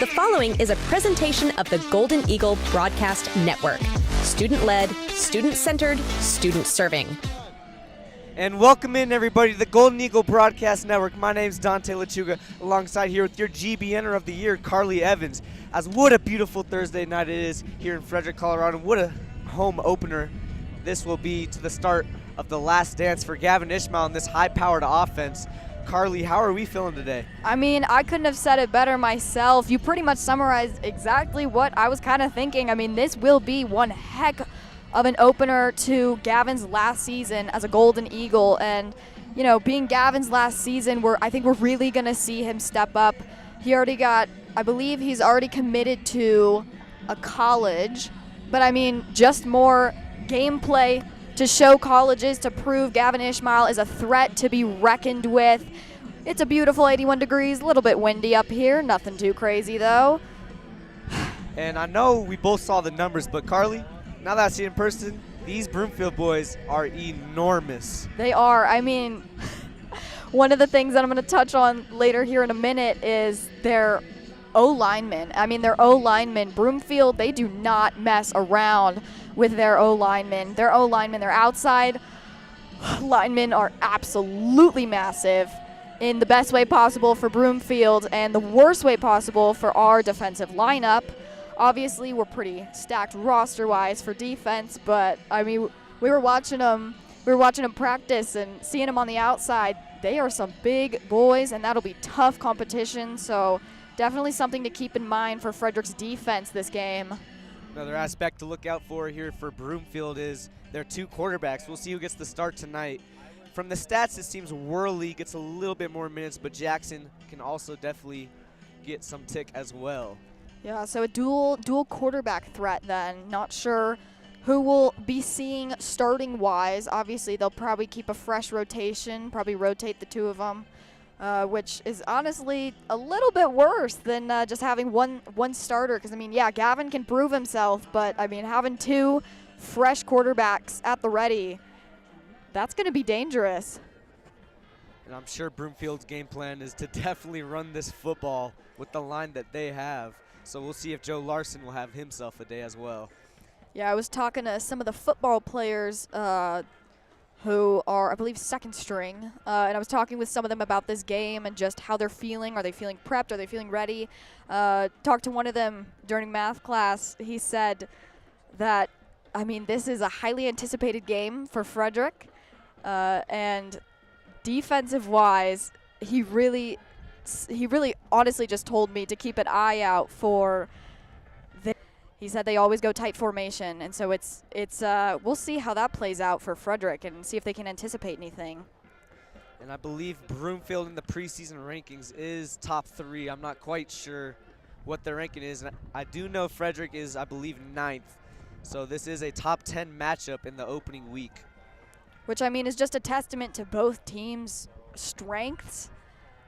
The following is a presentation of the Golden Eagle Broadcast Network. Student-led, student-centered, student-serving. And welcome in, everybody, to the Golden Eagle Broadcast Network. My name's Dante Lechuga, alongside here with your GBNer of the year, Carly Evans. As what a beautiful Thursday night it is here in Frederick, Colorado. What a home opener this will be to the start of the last dance for Gavin Ishmael in this high-powered offense. Carly, how are we feeling today? I mean, I couldn't have said it better myself. You pretty much summarized exactly what I was kind of thinking. I mean, this will be one heck of an opener to Gavin's last season as a Golden Eagle. And, you know, being Gavin's last season, I think we're really going to see him step up. He already got, I believe he's already committed to a college. But, I mean, just more gameplay to show colleges, to prove Gavin Ishmael is a threat to be reckoned with. It's a beautiful 81 degrees, a little bit windy up here, nothing too crazy though. And I know we both saw the numbers, but Carly, now that I see it in person, these Broomfield boys are enormous. They are. I mean, one of the things that I'm going to touch on later here in a minute is their O-linemen. I mean, their O-linemen, Broomfield, they do not mess around with their O-linemen. Their O-linemen, their outside linemen are absolutely massive in the best way possible for Broomfield and the worst way possible for our defensive lineup. Obviously, we're pretty stacked roster-wise for defense, but I mean, we were watching them practice and seeing them on the outside. They are some big boys, and that'll be tough competition, so definitely something to keep in mind for Frederick's defense this game. Another aspect to look out for here for Broomfield is their two quarterbacks. We'll see who gets the start tonight. From the stats, it seems Worley gets a little bit more minutes, but Jackson can also definitely get some tick as well. Yeah, so a dual quarterback threat then. Not sure who we'll be seeing starting-wise. Obviously, they'll probably keep a fresh rotation, probably rotate the two of them. Which is honestly a little bit worse than just having one starter. Because, I mean, yeah, Gavin can prove himself, but, I mean, having two fresh quarterbacks at the ready, that's going to be dangerous. And I'm sure Broomfield's game plan is to definitely run this football with the line that they have. So we'll see if Joe Larson will have himself a day as well. Yeah, I was talking to some of the football players who are, I believe, second string. And I was talking with some of them about this game and just how they're feeling. Are they feeling prepped? Are they feeling ready? Talked to one of them during math class. He said that, I mean, this is a highly anticipated game for Frederick. And defensive-wise, he really honestly just told me to keep an eye out for He said they always go tight formation, and so it's we'll see how that plays out for Frederick and see if they can anticipate anything. And I believe Broomfield in the preseason rankings is top 3. I'm not quite sure what their ranking is. And I do know Frederick is, I believe, 9th. So this is a top 10 matchup in the opening week. Which, I mean, is just a testament to both teams' strengths.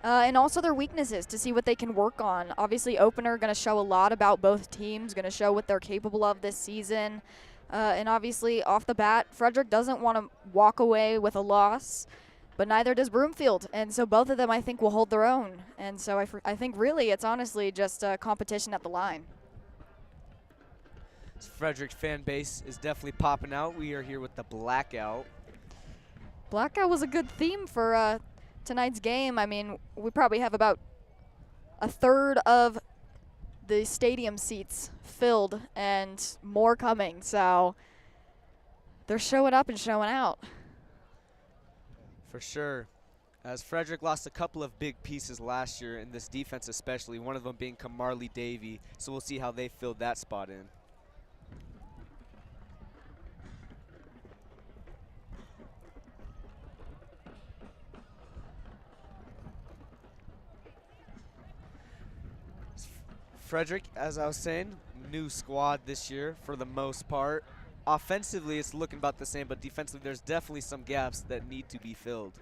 And also their weaknesses to see what they can work on. Obviously, opener going to show a lot about both teams, going to show what they're capable of this season. And obviously, off the bat, Frederick doesn't want to walk away with a loss, but neither does Broomfield. And so both of them, I think, will hold their own. And so I think really it's honestly just a competition at the line. Frederick's fan base is definitely popping out. We are here with the Blackout. Blackout was a good theme for tonight's game. I mean, we probably have about a third of the stadium seats filled and more coming. So they're showing up and showing out. For sure. As Frederick lost a couple of big pieces last year in this defense especially, one of them being Kamarly Davey. So we'll see how they filled that spot in. Frederick, as I was saying, new squad this year for the most part. Offensively, it's looking about the same, but defensively, there's definitely some gaps that need to be filled.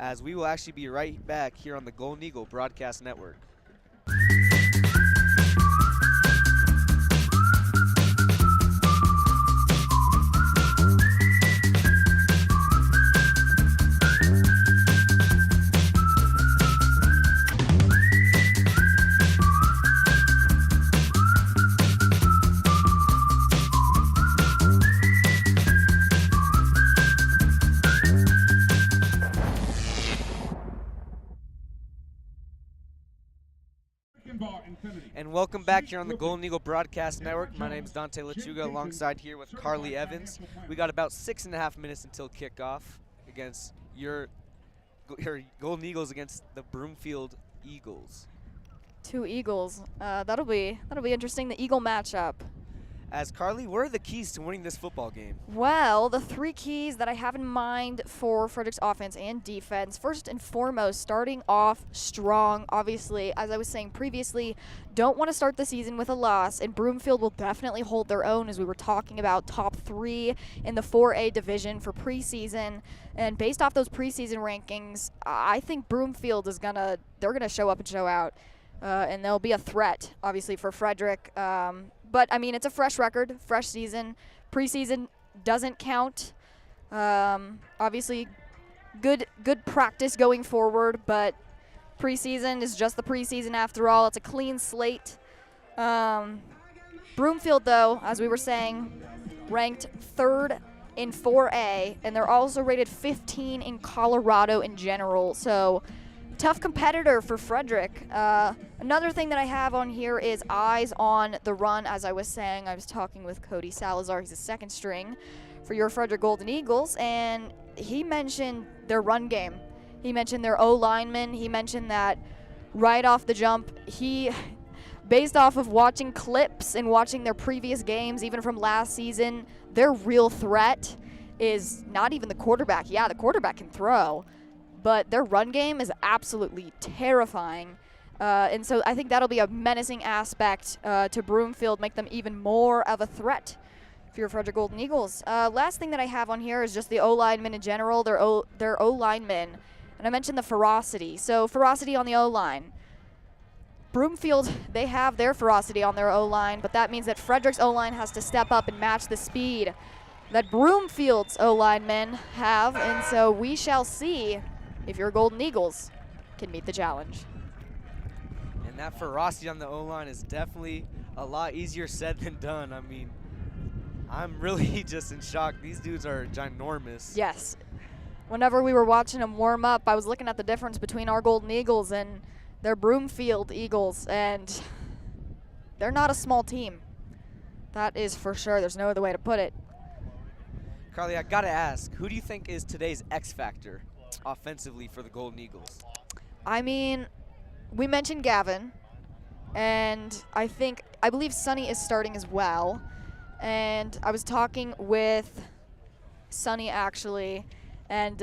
As we will actually be right back here on the Golden Eagle Broadcast Network. And welcome back here on the Golden Eagle Broadcast Network. My name is Dante Lechuga, alongside here with Carly Evans. We got about 6.5 minutes until kickoff against your Golden Eagles against the Broomfield Eagles. 2 Eagles. That'll be interesting. The Eagle matchup. As Carly, what are the keys to winning this football game? Well, the 3 keys that I have in mind for Frederick's offense and defense. First and foremost, starting off strong. Obviously, as I was saying previously, don't want to start the season with a loss, and Broomfield will definitely hold their own, as we were talking about, top 3 in the 4A division for preseason. And based off those preseason rankings, I think Broomfield they're gonna show up and show out, and they'll be a threat, obviously, for Frederick. But, I mean, it's a fresh record, fresh season. Preseason doesn't count. Obviously, good practice going forward, but preseason is just the preseason after all. It's a clean slate. Broomfield, though, as we were saying, ranked 3rd in 4A, and they're also rated 15 in Colorado in general. So, tough competitor for Frederick. Another thing that I have on here is eyes on the run. As I was saying, I was talking with Cody Salazar. He's a 2nd string for your Frederick Golden Eagles, and he mentioned their run game. He mentioned their O-lineman. He mentioned that right off the jump, based off of watching clips and watching their previous games, even from last season, their real threat is not even the quarterback. Yeah, the quarterback can throw, but their run game is absolutely terrifying. And so I think that'll be a menacing aspect to Broomfield, make them even more of a threat for your Frederick Golden Eagles. Last thing that I have on here is just the O-linemen in general, their O-linemen. And I mentioned the ferocity. So ferocity on the O-line. Broomfield, they have their ferocity on their O-line, but that means that Frederick's O-line has to step up and match the speed that Broomfield's O-linemen have. And so we shall see if your Golden Eagles can meet the challenge. And that ferocity on the O-line is definitely a lot easier said than done. I mean, I'm really just in shock. These dudes are ginormous. Yes. Whenever we were watching them warm up, I was looking at the difference between our Golden Eagles and their Broomfield Eagles, and they're not a small team. That is for sure. There's no other way to put it. Carly, I gotta ask, who do you think is today's X factor offensively for the Golden Eagles? I mean, we mentioned Gavin, and I believe Sonny is starting as well. And I was talking with Sonny, actually, and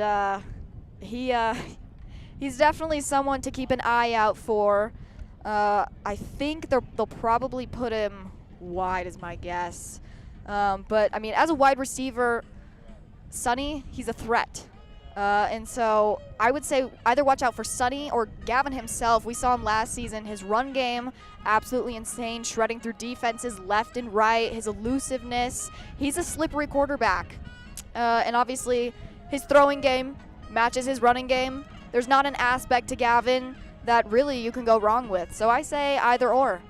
he's definitely someone to keep an eye out for. I think they'll probably put him wide, is my guess. But, I mean, as a wide receiver, Sonny, he's a threat. And so I would say either watch out for Sonny or Gavin himself. We saw him last season. His run game, absolutely insane, shredding through defenses left and right, his elusiveness. He's a slippery quarterback. And obviously his throwing game matches his running game. There's not an aspect to Gavin that really you can go wrong with. So I say either or.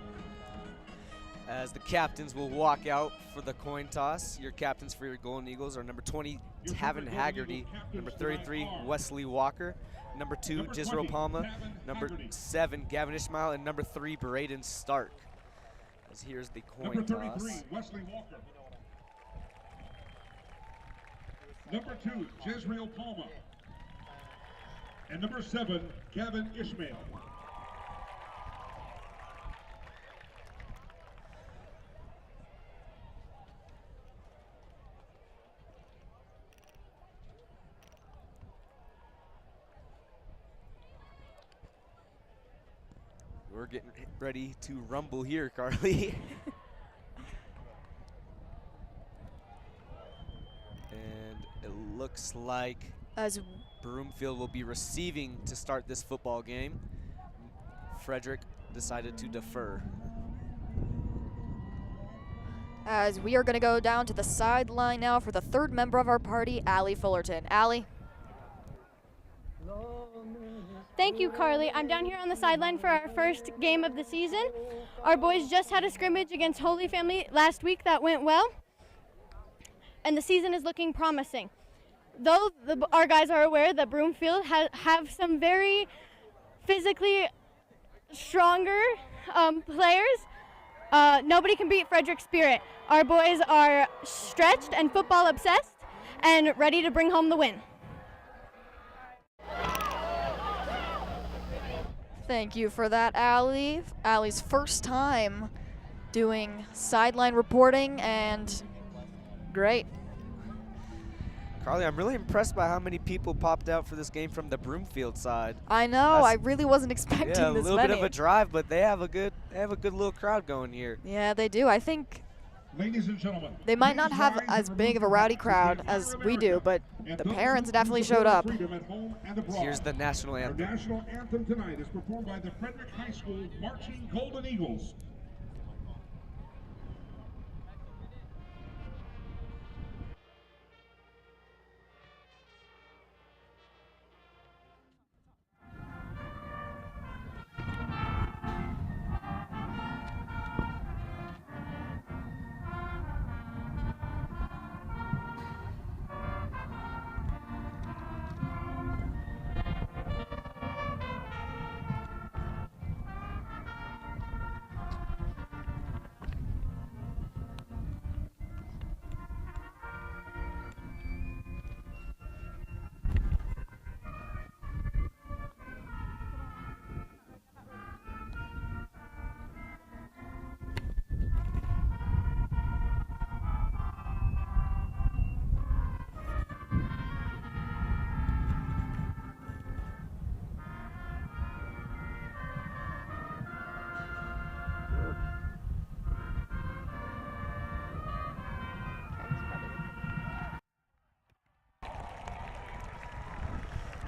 As the captains will walk out for the coin toss. Your captains for your Golden Eagles are number 20, Tavin Haggerty, number 33, Wesley Walker, number 2, Jisrael Palma, number 7, Gavin Ishmael, and number 3, Braden Stark. As here's the coin toss. Number 33, Wesley Walker. Number 2, Jisrael Palma. And number 7, Gavin Ishmael. We're getting ready to rumble here, Carly. And it looks like As Broomfield will be receiving to start this football game. Frederick decided to defer. As we are going to go down to the sideline now for the third member of our party, Allie Fullerton. Allie. Thank you, Carly. I'm down here on the sideline for our first game of the season. Our boys just had a scrimmage against Holy Family last week that went well, and the season is looking promising. Though our guys are aware that Broomfield have some very physically stronger players, nobody can beat Frederick's spirit. Our boys are stretched and football obsessed and ready to bring home the win. Thank you for that, Allie. Allie's first time doing sideline reporting, and great. Carly, I'm really impressed by how many people popped out for this game from the Broomfield side. I know. I really wasn't expecting Yeah, a this little many. bit of a drive, but they have a good little crowd going here. Yeah, they do. I think Ladies and gentlemen, they might not have as big of a rowdy crowd as we do, but the parents definitely showed up. Here's the national Our anthem. national anthem tonight is performed by the Frederick High School Marching Golden Eagles.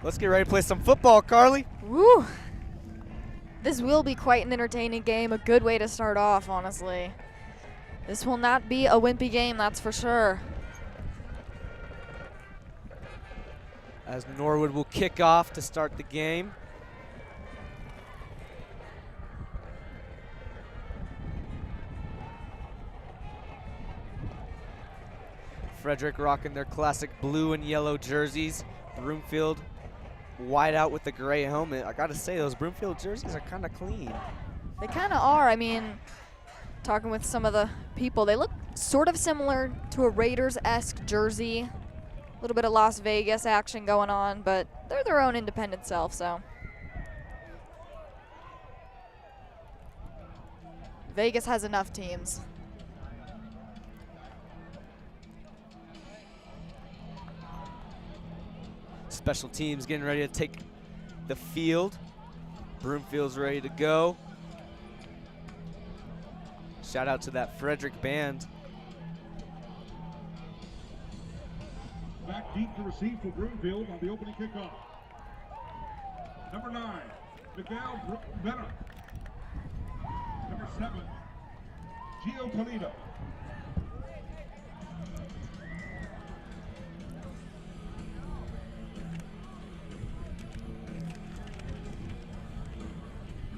Let's get ready to play some football, Carly. Woo! This will be quite an entertaining game. A good way to start off, honestly. This will not be a wimpy game, that's for sure. As Norwood will kick off to start the game. Frederick rocking their classic blue and yellow jerseys. Broomfield white out with the gray helmet. I gotta say, those Broomfield jerseys are kind of clean. They kind of are. I mean, talking with some of the people, they look sort of similar to a Raiders-esque jersey. A little bit of Las Vegas action going on, but they're their own independent self, so. Vegas has enough teams. Special teams getting ready to take the field. Broomfield's ready to go. Shout out to that Frederick band. Back deep to receive for Broomfield on the opening kickoff. Number 9, Miguel Benner. Number 7, Gio Toledo.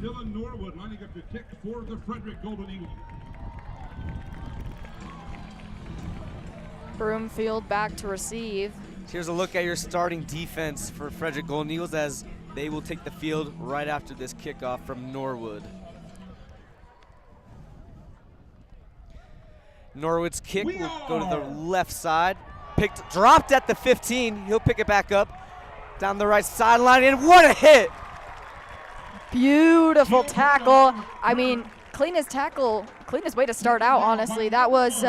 Dylan Norwood lining up to kick for the Frederick Golden Eagles. Broomfield back to receive. Here's a look at your starting defense for Frederick Golden Eagles as they will take the field right after this kickoff from Norwood. Norwood's kick will go to the left side. Dropped at the 15. He'll pick it back up down the right sideline, and what a hit! Beautiful tackle. I mean, cleanest tackle, cleanest way to start out, honestly. That was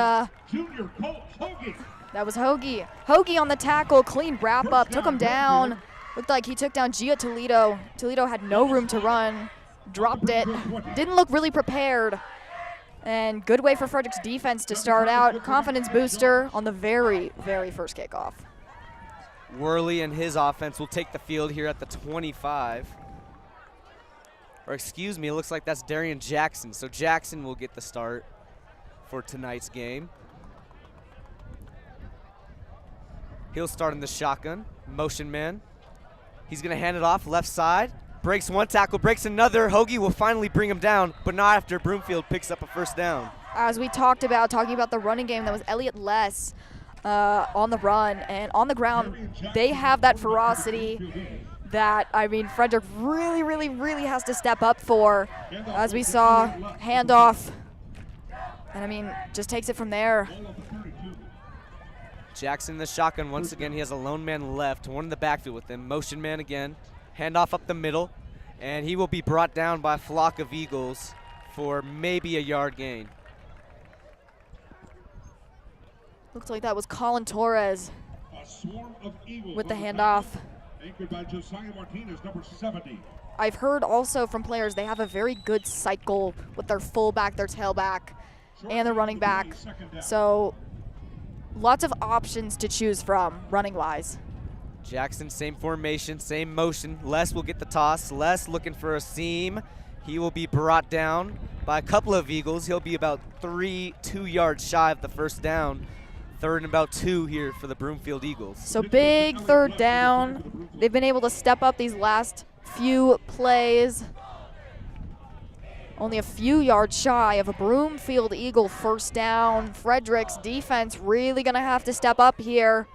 Junior Colt Hoagie. that was Hoagie. Hoagie on the tackle, clean wrap up, took him down. Looked like he took down Gio Toledo. Toledo had no room to run, dropped it. Didn't look really prepared. And good way for Frederick's defense to start out. Confidence booster on the very, very first kickoff. Worley and his offense will take the field here at the 25. Or excuse me, it looks like that's Darian Jackson. So Jackson will get the start for tonight's game. He'll start in the shotgun, motion man. He's gonna hand it off left side. Breaks one tackle, breaks another. Hoagie will finally bring him down, but not after Broomfield picks up a first down. As we talked about, talking about the running game, that was Elliott Less on the run and on the ground. They have that ferocity. that, I mean, Frederick really has to step up for. As we saw, handoff. And, I mean, just takes it from there. Jackson in the shotgun once again. He has a lone man left, one in the backfield with him. Motion man again. Handoff up the middle. And he will be brought down by a flock of Eagles for maybe a yard gain. Looks like that was Colin Torres with the handoff. Anchored by Josiah Martinez, number 70. I've heard also from players they have a very good cycle with their fullback, their tailback, and their running back. So lots of options to choose from running-wise. Jackson, same formation, same motion. Les will get the toss. Les looking for a seam. He will be brought down by a couple of Eagles. He'll be about 2 yards shy of the first down. Third and about 2 here for the Broomfield Eagles. So big third down. They've been able to step up these last few plays. Only a few yards shy of a Broomfield Eagle first down. Frederick's defense really going to have to step up here.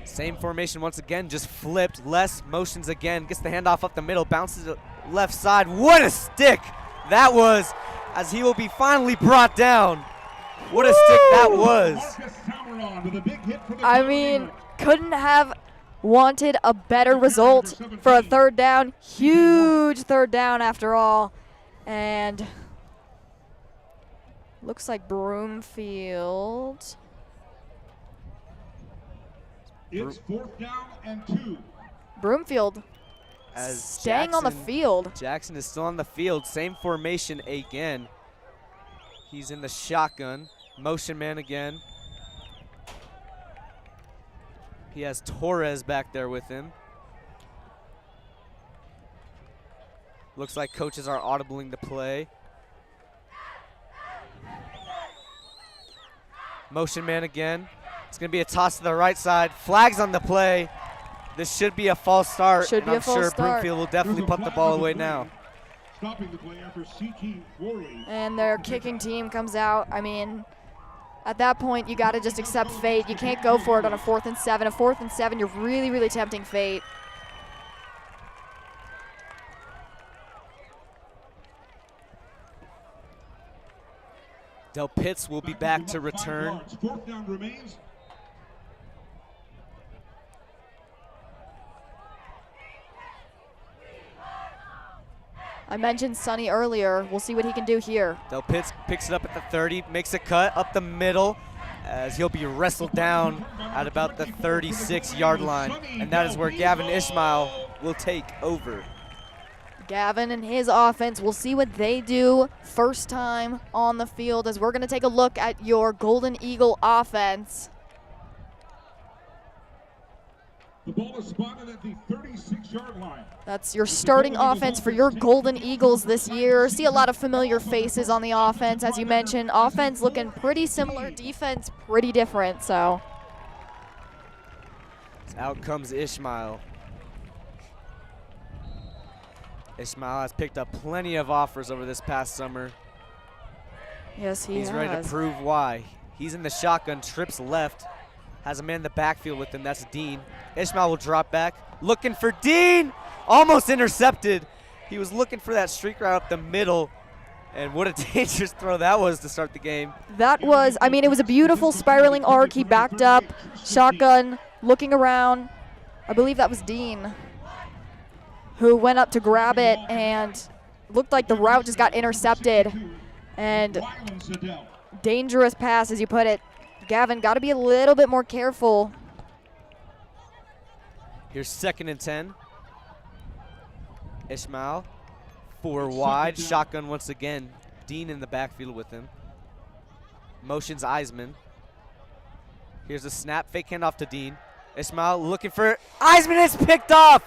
Same formation once again, just flipped. Les motions again, gets the handoff up the middle, bounces it left side. What a stick that was, as he will be finally brought down. What a stick that was. I mean, couldn't have wanted a better result for a third down. Huge third down after all. And looks like Broomfield. It's 4th down and 2. Broomfield As staying on the field. Jackson is still on the field. Same formation again. He's in the shotgun. Motion man again. He has Torres back there with him. Looks like coaches are audibling the play. Motion man again. It's going to be a toss to the right side. Flags on the play. This should be a false start. Should be a false I'm sure start. Broomfield will definitely punt the ball away now. Stopping the play after CT Worley. And their kicking team comes out. I mean, at that point, you got to just accept fate. You can't go for it on a 4th and 7. A 4th and 7, you're really tempting fate. Del Pitts will be back to return. 4th down remains. I mentioned Sonny earlier. We'll see what he can do here. Del Pitts picks it up at the 30, makes a cut up the middle as he'll be wrestled down at about the 36-yard line. And that is where Gavin Ishmael will take over. Gavin and his offense, we'll see what they do first time on the field as we're going to take a look at your Golden Eagle offense. The ball is spotted at the 36-yard line. That's your starting offense for your Golden Eagles this year. See a lot of familiar faces on the offense, as you mentioned. Offense looking pretty similar, defense pretty different, so. Out comes Ishmael. Ishmael has picked up plenty of offers over this past summer. Yes, he has. He's ready to prove why. He's in the shotgun, trips left, has a man in the backfield with him. That's Dean. Ishmael will drop back, looking for Dean. Almost intercepted. He was looking for that streak route up the middle. And what a dangerous throw that was to start the game. That was, I mean, it was a beautiful spiraling arc. He backed up, shotgun, looking around. I believe that was Dean who went up to grab it and looked like the route just got intercepted. And dangerous pass, as you put it. Gavin, got to be a little bit more careful. Here's 2nd and 10. Ishmael, 4 wide, shotgun once again. Dean in the backfield with him. Motions Eisman. Here's a snap, fake handoff to Dean. Ishmael looking for Eisman, is picked off.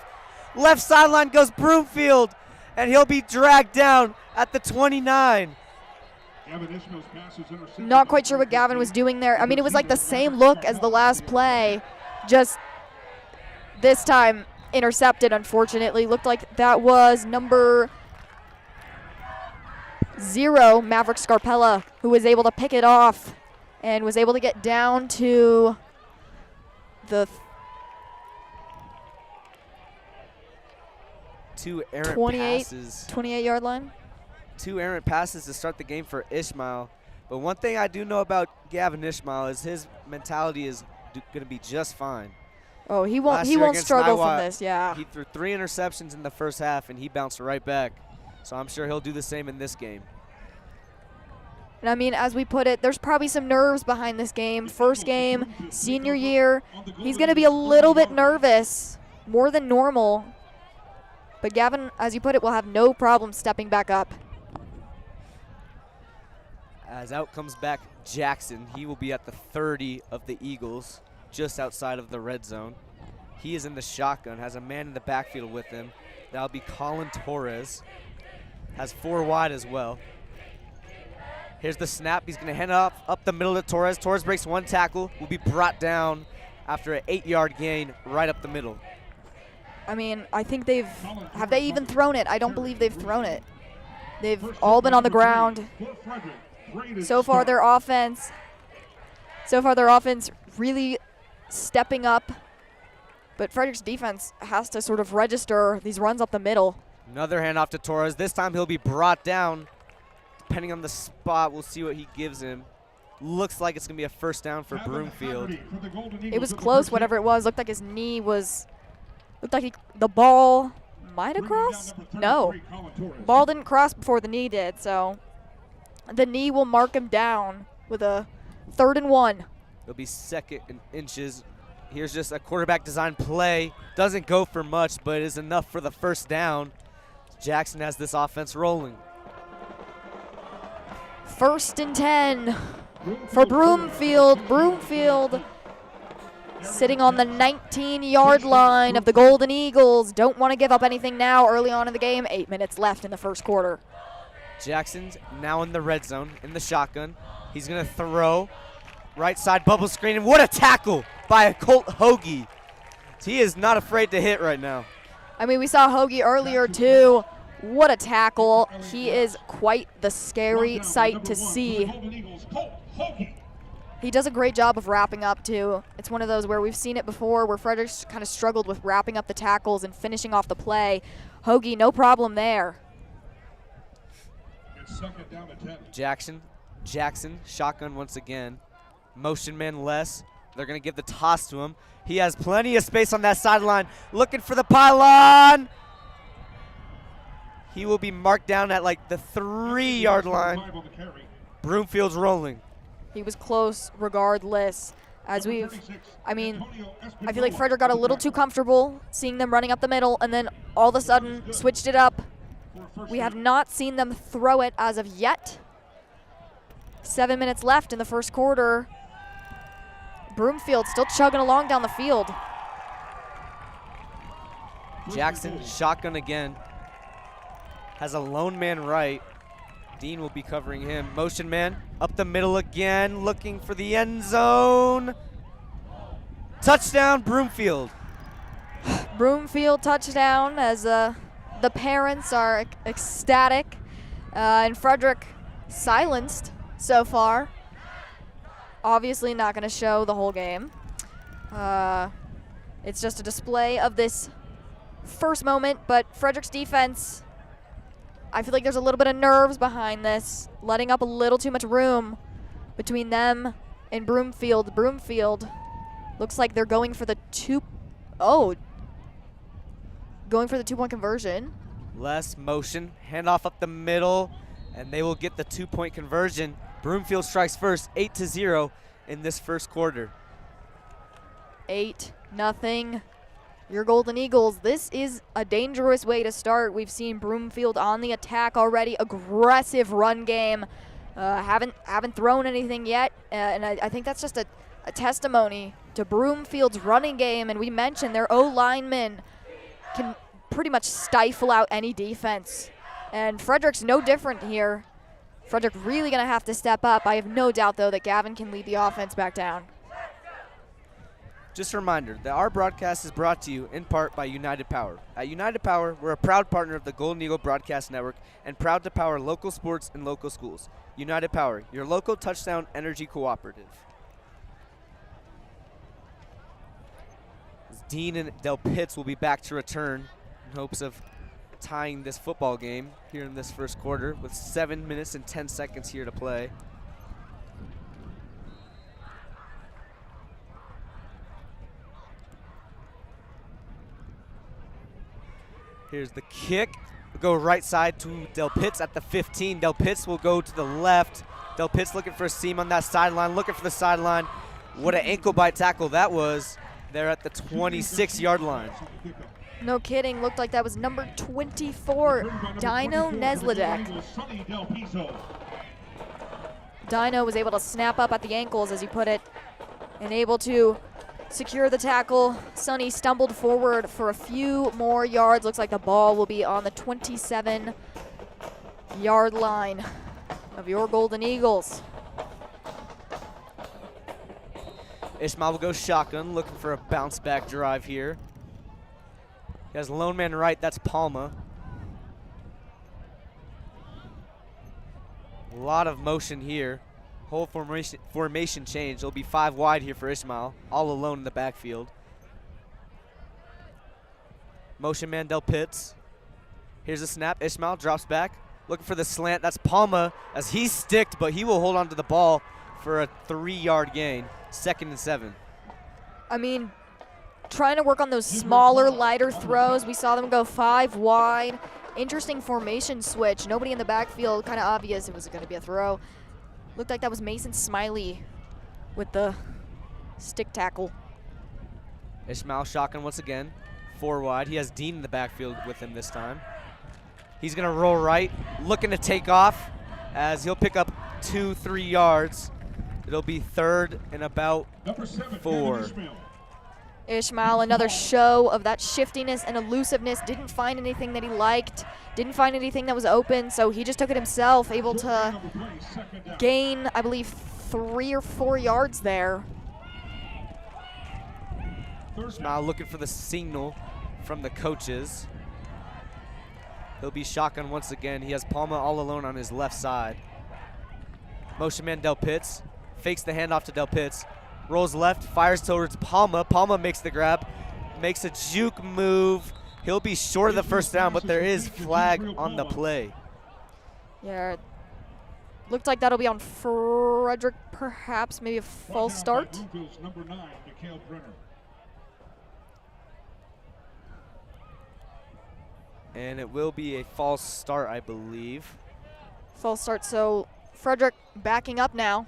Left sideline goes Broomfield, and he'll be dragged down at the 29. Not quite sure what Gavin was doing there. I mean, it was like the same look as the last play, just this time intercepted, unfortunately. Looked like that was number 0, Maverick Scarpella, who was able to pick it off and was able to get down to the 2 errant 28-yard line. 2 errant passes to start the game for Ishmael. But one thing I do know about Gavin Ishmael is his mentality is going to be just fine. Oh, he Last won't year against struggle Niwot, from this, yeah. He threw 3 interceptions in the first half, and he bounced right back. So I'm sure he'll do the same in this game. And I mean, as we put it, there's probably some nerves behind this game. First game, senior year. He's going to be a little bit nervous, more than normal. But Gavin, as you put it, will have no problem stepping back up. As out comes back Jackson. He will be at the 30 of the Eagles, just outside of the red zone. He is in the shotgun, has a man in the backfield with him. That'll be Colin Torres. Has 4 wide as well. Here's the snap. He's going to hand off up the middle to Torres. Torres breaks 1 tackle, will be brought down after an 8-yard gain right up the middle. I mean, I think have they even thrown it? I don't believe they've thrown it. They've all been on the ground. So far their offense really stepping up. But Frederick's defense has to sort of register these runs up the middle. Another handoff to Torres. This time he'll be brought down. Depending on the spot, we'll see what he gives him. Looks like it's going to be a first down for Broomfield. It was close, whatever it was. Looked like his knee was, the ball might have crossed? No. Ball didn't cross before the knee did, so the knee will mark him down with a 3rd and 1. It'll be 2nd and inches. Here's just a quarterback design play. Doesn't go for much, but is enough for the first down. Jackson has this offense rolling. 1st and 10 for Broomfield. Broomfield sitting on the 19-yard line of the Golden Eagles. Don't want to give up anything now early on in the game. 8 minutes left in the first quarter. Jackson's now in the red zone, in the shotgun. He's going to throw. Right side bubble screen, and what a tackle by Colt Hoagie. He is not afraid to hit right now. I mean, we saw Hoagie earlier too. What a tackle. He is quite the scary sight to see. He does a great job of wrapping up too. It's one of those where we've seen it before where Frederick's kind of struggled with wrapping up the tackles and finishing off the play. Hoagie, no problem there. Jackson, shotgun once again. Motion man less. They're going to give the toss to him. He has plenty of space on that sideline. Looking for the pylon. He will be marked down at like the 3-yard line. Broomfield's rolling. He was close regardless. I feel like Frederick got a little too comfortable seeing them running up the middle and then all of a sudden switched it up. We have not seen them throw it as of yet. 7 minutes left in the first quarter. Broomfield still chugging along down the field. Jackson, shotgun again. Has a lone man right. Dean will be covering him. Motion man, up the middle again, looking for the end zone. Touchdown, Broomfield. Broomfield touchdown as the parents are ecstatic. And Frederick silenced so far. Obviously not going to show the whole game. It's just a display of this first moment, but Frederick's defense, I feel like there's a little bit of nerves behind this, letting up a little too much room between them and Broomfield. Broomfield looks like they're going for the 2-point conversion. Less motion, handoff up the middle, and they will get the 2-point conversion. Broomfield strikes first, 8-0 in this first quarter. 8-0. Your Golden Eagles. This is a dangerous way to start. We've seen Broomfield on the attack already. Aggressive run game. Haven't thrown anything yet, and I think that's just a testimony to Broomfield's running game. And we mentioned their O-linemen can pretty much stifle out any defense. And Frederick's no different here. Frederick really going to have to step up. I have no doubt, though, that Gavin can lead the offense back down. Just a reminder that our broadcast is brought to you in part by United Power. At United Power, we're a proud partner of the Golden Eagle Broadcast Network and proud to power local sports and local schools. United Power, your local touchdown energy cooperative. As Dean and Del Pitts will be back to return in hopes of tying this football game here in this first quarter with 7 minutes and 10 seconds here to play. Here's the kick. We'll go right side to Del Pitts at the 15. Del Pitts will go to the left. Del Pitts looking for a seam on that sideline, looking for the sideline. What an ankle bite tackle that was. They're at the 26-yard line. No kidding. Looked like that was number 24, Dino Nesladek. Dino was able to snap up at the ankles, as you put it, and able to secure the tackle. Sonny stumbled forward for a few more yards. Looks like the ball will be on the 27-yard line of your Golden Eagles. Ishmael will go shotgun, looking for a bounce back drive here. He has lone man right, that's Palma. A lot of motion here. Whole formation change. It'll be 5 wide here for Ishmael, all alone in the backfield. Motion man Del Pitts. Here's a snap. Ishmael drops back, looking for the slant. That's Palma as he's sticked, but he will hold on to the ball for a 3-yard gain. 2nd and 7. I mean, trying to work on those smaller, lighter throws. We saw them go 5 wide. Interesting formation switch. Nobody in the backfield. Kind of obvious it was going to be a throw. Looked like that was Mason Smiley with the stick tackle. Ishmael shotgun once again. 4 wide. He has Dean in the backfield with him this time. He's going to roll right, looking to take off as he'll pick up 2-3 yards. It'll be 3rd and about 4. Ishmael, another show of that shiftiness and elusiveness. Didn't find anything that he liked. Didn't find anything that was open, so he just took it himself, able to gain, I believe, 3 or 4 yards there. Ishmael looking for the signal from the coaches. He'll be shotgun once again. He has Palma all alone on his left side. Motion man Del Pitts. Fakes the handoff to Del Pitts. Rolls left, fires towards Palma. Palma makes the grab, makes a juke move. He'll be short of the first down, but there is flag on the play. Yeah, looked like that'll be on Frederick, perhaps, maybe a false start. And it will be a false start, I believe. False start, so Frederick backing up now.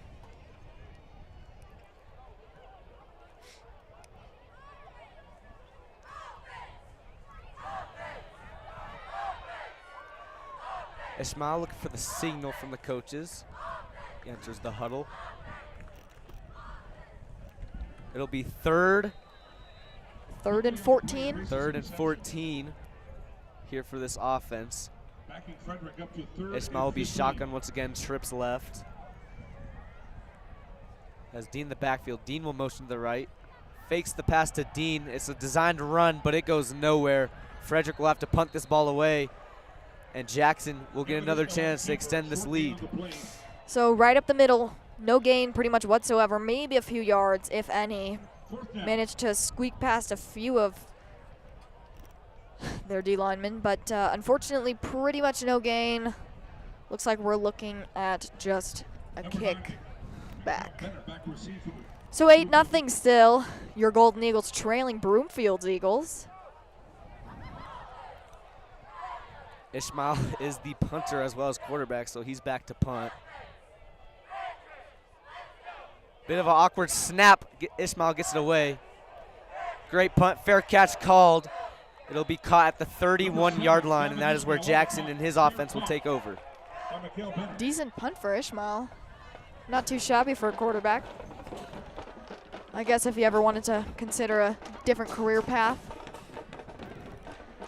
Ishmael looking for the signal from the coaches. He enters the huddle. It'll be 3rd. 3rd and 14. 3rd and 14 here for this offense. Ishmael will be shotgun once again, trips left. Has Dean in the backfield. Dean will motion to the right. Fakes the pass to Dean. It's a designed run, but it goes nowhere. Frederick will have to punt this ball away, and Jackson will get another chance to extend this lead. So right up the middle, no gain pretty much whatsoever, maybe a few yards, if any. Managed to squeak past a few of their D linemen, but unfortunately pretty much no gain. Looks like we're looking at just a kick back. So 8-0 still. Your Golden Eagles trailing Broomfield Eagles. Ishmael is the punter as well as quarterback, so he's back to punt. Bit of an awkward snap. Ishmael gets it away. Great punt, fair catch called. It'll be caught at the 31-yard line, and that is where Jackson and his offense will take over. Decent punt for Ishmael. Not too shabby for a quarterback. I guess if you ever wanted to consider a different career path.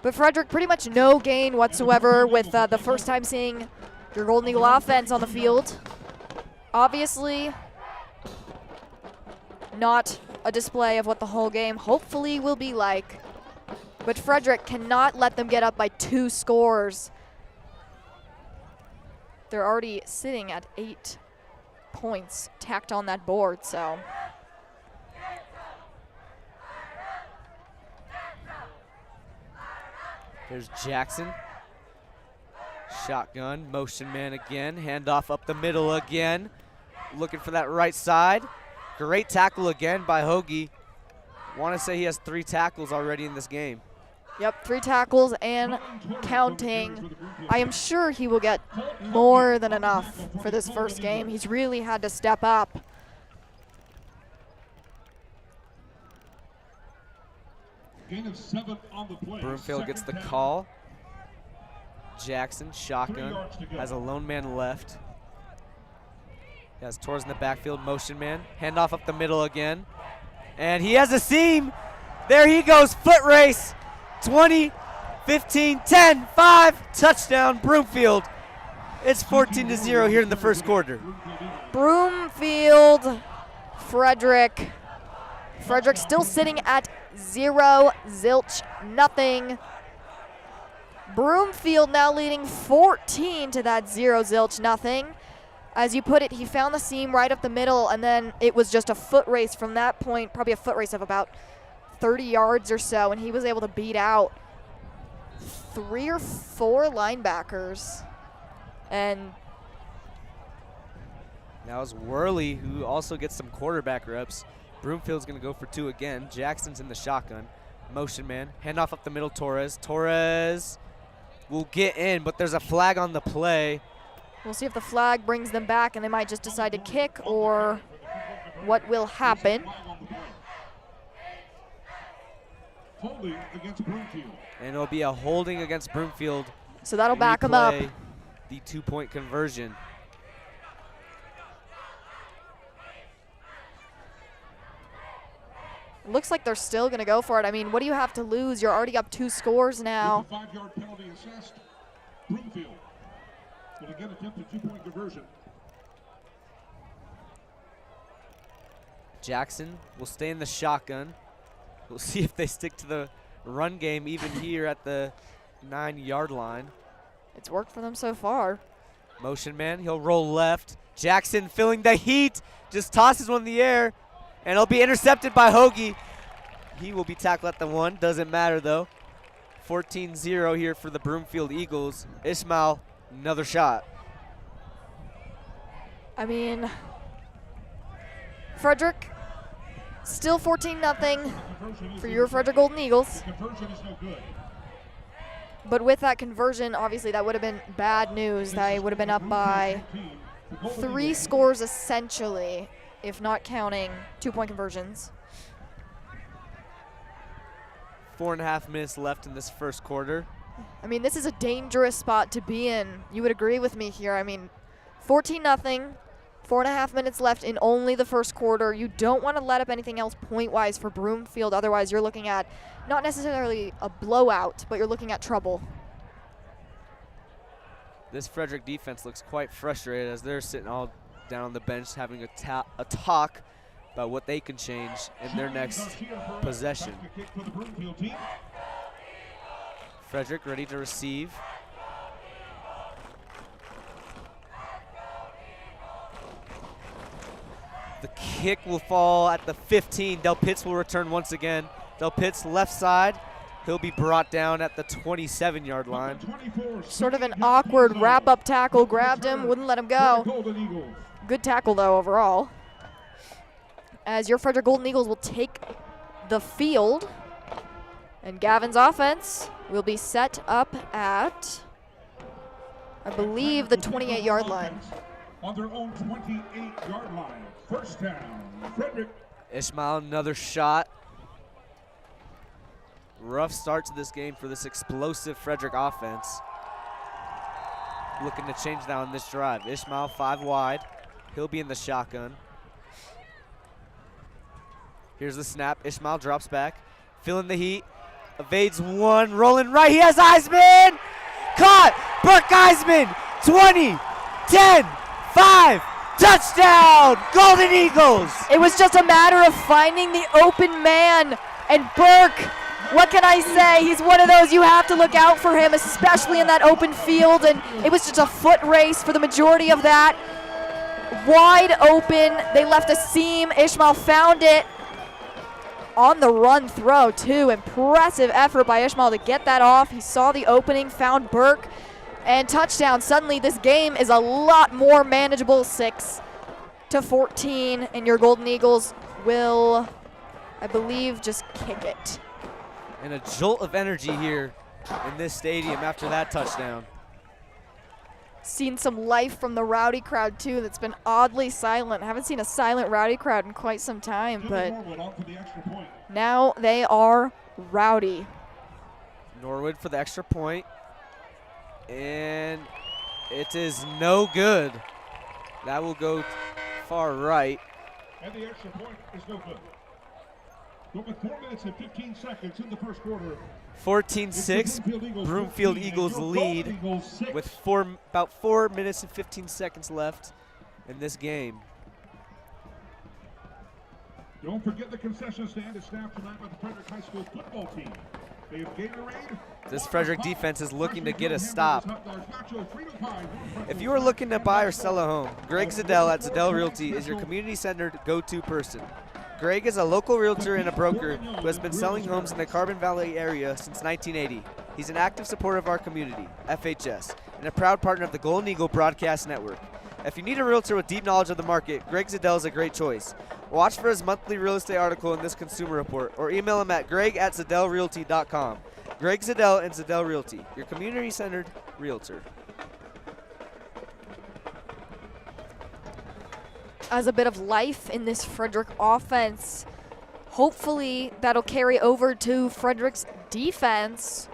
But Frederick, pretty much no gain whatsoever with the first time seeing your Golden Eagle offense on the field. Obviously, not a display of what the whole game hopefully will be like. But Frederick cannot let them get up by 2 scores. They're already sitting at 8 points tacked on that board, so. There's Jackson. Shotgun, motion man again. Handoff up the middle again. Looking for that right side. Great tackle again by Hoagie. Want to say he has 3 tackles already in this game. Yep, 3 tackles and counting. I am sure he will get more than enough for this first game. He's really had to step up. Gain of 7 on the play. Broomfield gets the call. Jackson, shotgun, has a lone man left. He has Torres in the backfield, motion man. Handoff up the middle again. And he has a seam. There he goes, foot race. 20, 15, 10, 5, touchdown, Broomfield. It's 14-0 here in the first quarter. Broomfield, Frederick. Frederick still sitting at 0, zilch, nothing. Broomfield now leading 14 to that 0, zilch, nothing. As you put it, he found the seam right up the middle, and then it was just a foot race from that point, probably a foot race of about 30 yards or so, and he was able to beat out 3 or 4 linebackers. And now it's Worley, who also gets some quarterback reps. Broomfield's going to go for 2 again. Jackson's in the shotgun. Motion man. Handoff up the middle, Torres. Torres will get in, but there's a flag on the play. we'll see if the flag brings them back, and they might just decide to kick, or what will happen. Holding against Broomfield. And it'll be a holding against Broomfield. So that'll back them up. Replay the 2-point conversion. Looks like they're still going to go for it. I mean, what do you have to lose? You're already up 2 scores now. With the 5-yard penalty assessed, Broomfield will again attempt a 2-point conversion. Jackson will stay in the shotgun. We'll see if they stick to the run game even here at the 9-yard line. It's worked for them so far. Motion man, he'll roll left. Jackson feeling the heat, just tosses one in the air, and it'll be intercepted by Hoagie. He will be tackled at the 1, doesn't matter though. 14-0 here for the Broomfield Eagles. Ishmael, another shot. I mean, Frederick, still 14-0 for your Frederick Golden Eagles. The conversion is no good. But with that conversion, obviously that would have been bad news. They would have been up by 3 scores essentially, if not counting 2-point conversions. 4.5 minutes left in this first quarter. I mean, this is a dangerous spot to be in. You would agree with me here. I mean, 14-0, 4.5 minutes left in only the first quarter. You don't want to let up anything else point-wise for Broomfield. Otherwise, you're looking at not necessarily a blowout, but you're looking at trouble. This Frederick defense looks quite frustrated as they're sitting all down on the bench having a talk about what they can change in their next possession. Frederick ready to receive. The kick will fall at the 15. Del Pitts will return once again. Del Pitts left side. He'll be brought down at the 27-yard line. Sort of an awkward wrap-up tackle. Grabbed him, wouldn't let him go. Good tackle, though, overall. As your Frederick Golden Eagles will take the field. And Gavin's offense will be set up at, I believe, the 28-yard line. On their own 28-yard line. First down, Frederick. Ishmael, another shot. Rough start to this game for this explosive Frederick offense. Looking to change that on this drive. Ishmael 5 wide. He'll be in the shotgun. Here's the snap. Ishmael drops back. Feeling the heat. Evades 1. Rolling right. He has Eisman. Caught. Burke Eisman. 20. 10. 5. Touchdown. Golden Eagles. It was just a matter of finding the open man. And Burke, what can I say? He's one of those you have to look out for him, especially in that open field. And it was just a foot race for the majority of that. Wide open. They left a seam. Ishmael found it. on the run throw too. Impressive effort by Ishmael to get that off. He saw the opening, found Burke, and touchdown. Suddenly this game is a lot more manageable, 6-14, and your Golden Eagles will, I believe, just kick it. And a jolt of energy here in this stadium after that touchdown. Seen some life from the rowdy crowd too that's been oddly silent. Haven't seen a silent rowdy crowd in quite some time, but now they are rowdy. Norwood for the extra point. And it is no good. That will go far right. And the extra point is no good. But with 4 minutes and 15 seconds in the first quarter, 14-6, Broomfield Eagles lead with about 4 minutes and 15 seconds left in this game. Don't forget the concession stand is staffed tonight by the Frederick High School football team. They have Gatorade. This Frederick defense is looking to get a stop. If you are looking to buy or sell a home, Greg Zadell at Zadell Realty is your community-centered go-to person. Greg is a local realtor and a broker who has been selling homes in the Carbon Valley area since 1980. He's an active supporter of our community, FHS, and a proud partner of the Golden Eagle Broadcast Network. If you need a realtor with deep knowledge of the market, Greg Zadell is a great choice. Watch for his monthly real estate article in this consumer report or email him at greg@zadellrealty.com. Greg Zadell and Zadell Realty, your community-centered realtor. As a bit of life in this Frederick offense, hopefully that'll carry over to Frederick's defense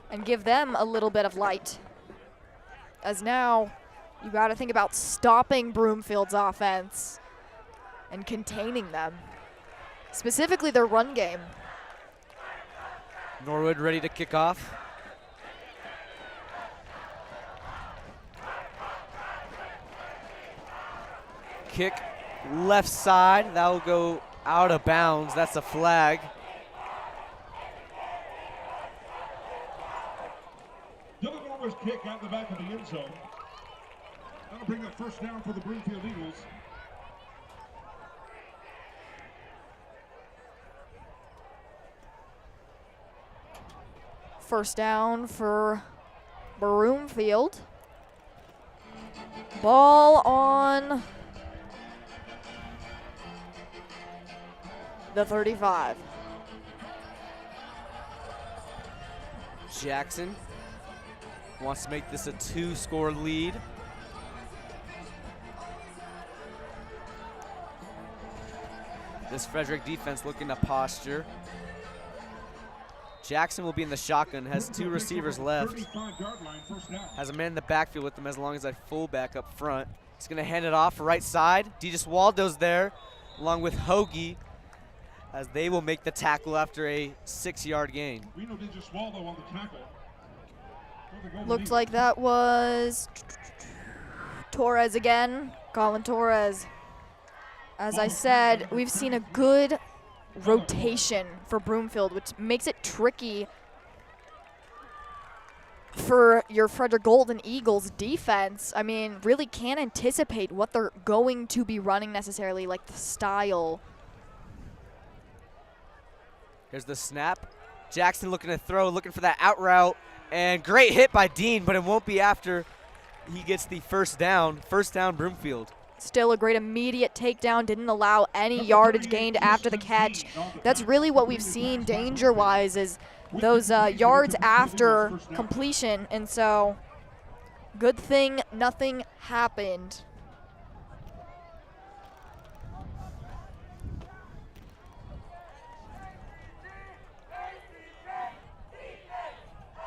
and give them a little bit of light. As now, you got to think about stopping Broomfield's offense and containing them, specifically their run game. Norwood ready to kick off. Kick left side, that will go out of bounds. That's a flag. Dylan Norwood's kick out the back of the end zone. That'll bring up first down for the Broomfield Eagles. First down for Broomfield. Ball on the 35. Jackson wants to make this a 2-score lead. This Frederick defense looking to posture. Jackson will be in the shotgun, has 2 receivers left. Has a man in the backfield with him as long as a fullback up front. He's going to hand it off right side. DeJus Waldo's there along with Hoagie as they will make the tackle after a 6-yard gain. Looked like that was Torres again, Colin Torres. As I said, we've seen a good rotation for Broomfield, which makes it tricky for your Frederick Golden Eagles defense. I mean, really can't anticipate what they're going to be running necessarily, like the style. Here's the snap. Jackson looking to throw, looking for that out route, and great hit by Dean, but it won't be after he gets the first down. First down, Broomfield. Still a great immediate takedown, didn't allow any yardage gained after the catch. That's really what we've seen danger-wise is those yards after completion, and so good thing nothing happened.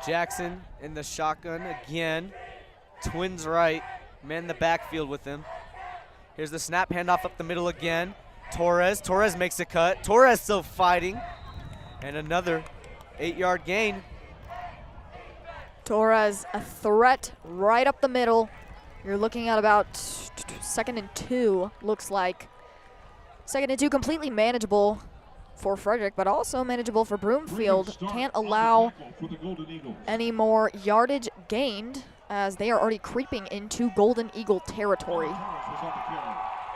Jackson in the shotgun again. Twins right, man in the backfield with him. Here's the snap, handoff up the middle again. Torres makes a cut. Torres still fighting. And another 8-yard gain. Torres, a threat right up the middle. You're looking at about 2nd and 2, looks like. 2nd and 2, completely manageable for Frederick, but also manageable for Broomfield. Can't allow any more yardage gained as they are already creeping into Golden Eagle territory.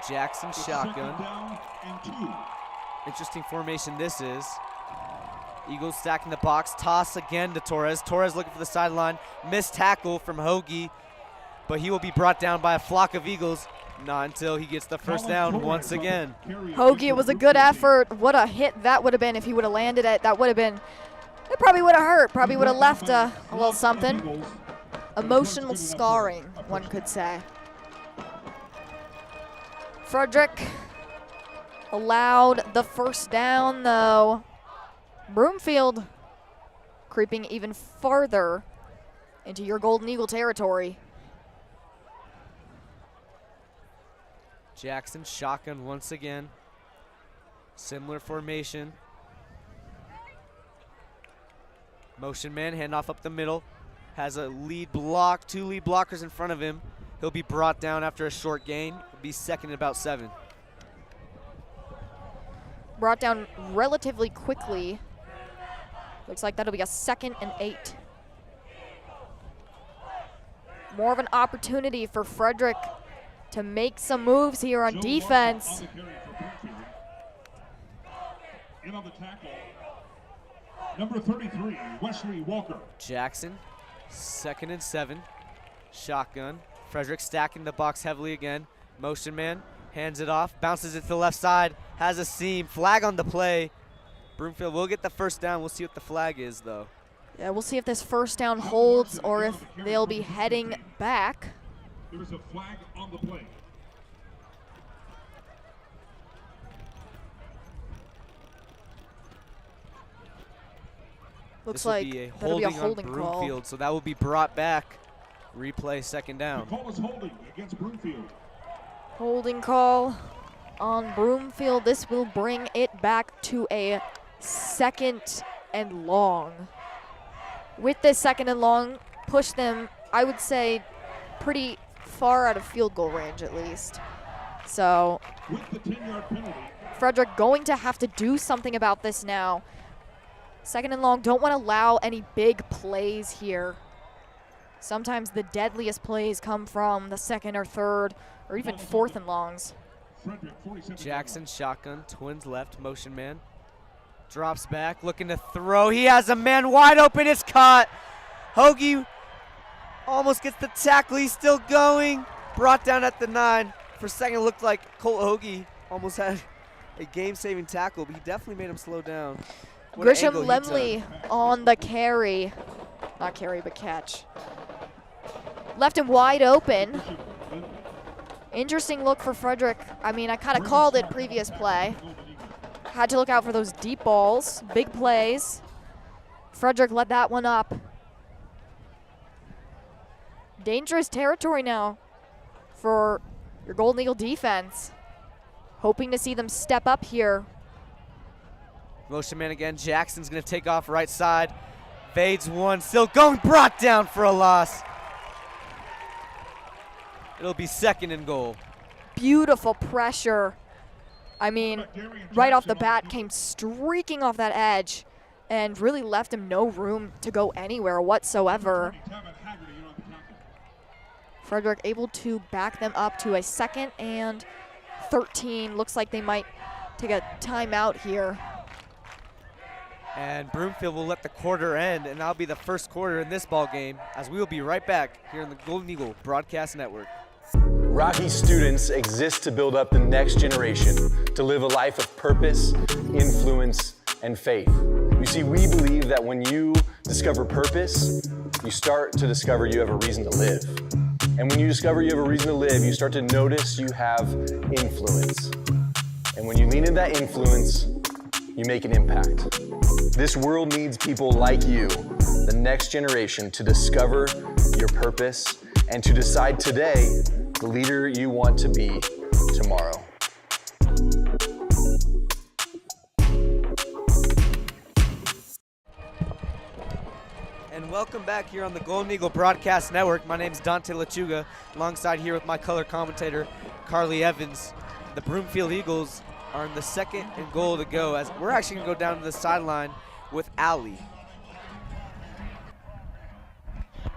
Jackson shotgun. Interesting formation this is. Eagles stacking the box. Toss again to Torres. Torres looking for the sideline. Missed tackle from Hoagie, but he will be brought down by a flock of Eagles. Not until he gets the first down once again. Hoagie, it was a good effort. What a hit that would have been if he would have landed it. That would have been, it probably would have hurt. Probably would have left a little something. Emotional scarring, one could say. Frederick allowed the first down, though. Broomfield creeping even farther into your Golden Eagle territory. Jackson shotgun once again. Similar formation. Motion man, handoff up the middle. Has a lead block, 2 lead blockers in front of him. He'll be brought down after a short gain. He'll be second and about 7. Brought down relatively quickly. Looks like that'll be a 2nd and 8. More of an opportunity for Frederick to make some moves here on defense. In on the tackle, number 33, Wesley Walker. Jackson, 2nd and 7. Shotgun. Frederick stacking the box heavily again. Motion man, hands it off, bounces it to the left side, has a seam, flag on the play. Broomfield will get the first down. We'll see what the flag is, though. Yeah, we'll see if this first down holds or if they'll be heading back. There is a flag on the play. Looks This will like be a that'll be a holding holding on call. Broomfield, so that will be brought back. Replay, 2nd The down. call is holding against Broomfield. Holding call on Broomfield. This will bring it back to a 2nd and long. With this 2nd and long, push them, I would say, pretty far out of field goal range at least. So With the 10-yard penalty, Frederick going to have to do something about this now. 2nd and long, don't want to allow any big plays here. Sometimes the deadliest plays come from the 2nd or 3rd or even 4th and longs. Frederick, 47. Jackson shotgun, twins left, motion man. Drops back, looking to throw. He has a man wide open, it's caught. Hoagie almost gets the tackle, he's still going. Brought down at the 9. For a second, it looked like Colt Hoagie almost had a game-saving tackle, but he definitely made him slow down. What an Grisham angle he Lemley took. on the carry. Not carry, but catch. Left him wide open. Interesting look for Frederick. I mean, I kind of called it previous play. Had to look out for those deep balls, big plays. Frederick let that one up. Dangerous territory now for your Golden Eagle defense. Hoping to see them step up here. Motion man again, Jackson's gonna take off right side. Fades one, still going, brought down for a loss. It'll be 2nd and goal. Beautiful pressure. I mean, right off the bat, came streaking off that edge and really left him no room to go anywhere whatsoever. Frederick able to back them up to a 2nd and 13. Looks like they might take a timeout here. And Broomfield will let the quarter end, and that'll be the first quarter in this ball game, as we will be right back here on the Golden Eagle Broadcast Network. Rocky students exist to build up the next generation, to live a life of purpose, influence, and faith. You see, we believe that when you discover purpose, you start to discover you have a reason to live. And when you discover you have a reason to live, you start to notice you have influence. And when you lean into that influence, you make an impact. This world needs people like you, the next generation, to discover your purpose and to decide today the leader you want to be tomorrow. And welcome back here on the Golden Eagle Broadcast Network. My name is Dante Lechuga, alongside here with my color commentator, Carly Evans. The Broomfield Eagles are in the 2nd and goal to go, as we're actually going to go down to the sideline with Allie.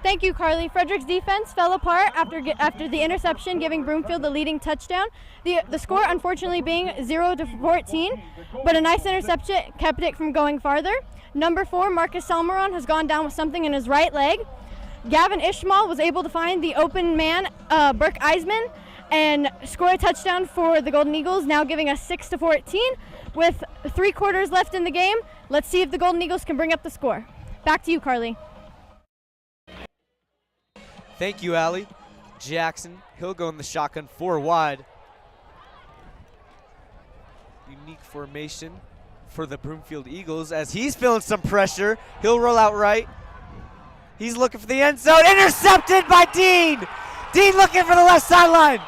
Thank you, Carly. Frederick's defense fell apart after the interception, giving Broomfield the leading touchdown. The score, unfortunately, being 0-14, but a nice interception kept it from going farther. Number 4, Marcus Salmeron, has gone down with something in his right leg. Gavin Ishmael was able to find the open man, Burke Eisman, and score a touchdown for the Golden Eagles, now giving us 6-14. With 3 quarters left in the game, let's see if the Golden Eagles can bring up the score. Back to you, Carly. Thank you, Allie. Jackson, he'll go in the shotgun 4 wide. Unique formation for the Broomfield Eagles as he's feeling some pressure. He'll roll out right. He's looking for the end zone. Intercepted by Dean. Dean looking for the left sideline.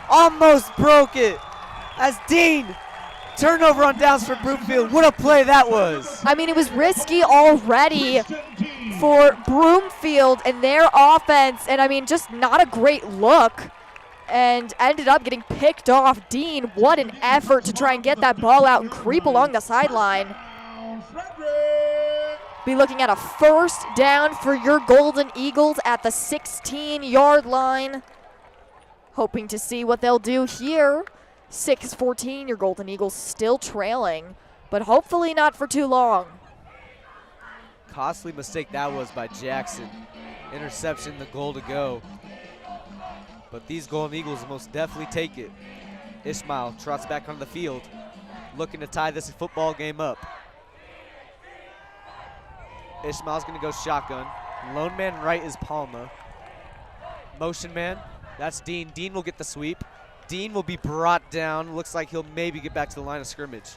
Almost broke it as Dean. Turnover on downs for Broomfield. What a play that was. I mean, it was risky already for Broomfield and their offense, and I mean, just not a great look, and ended up getting picked off. Dean, what an effort to try and get that ball out and creep along the sideline. Be looking at a first down for your Golden Eagles at the 16-yard line. Hoping to see what they'll do here. 6-14, your Golden Eagles still trailing, but hopefully not for too long. Costly mistake that was by Jackson. Interception, the goal to go. But these Golden Eagles most definitely take it. Ishmael trots back on the field, looking to tie this football game up. Ishmael's gonna go shotgun. Lone man right is Palma. Motion man, that's Dean. Dean will get the sweep. Dean will be brought down. Looks like he'll maybe get back to the line of scrimmage.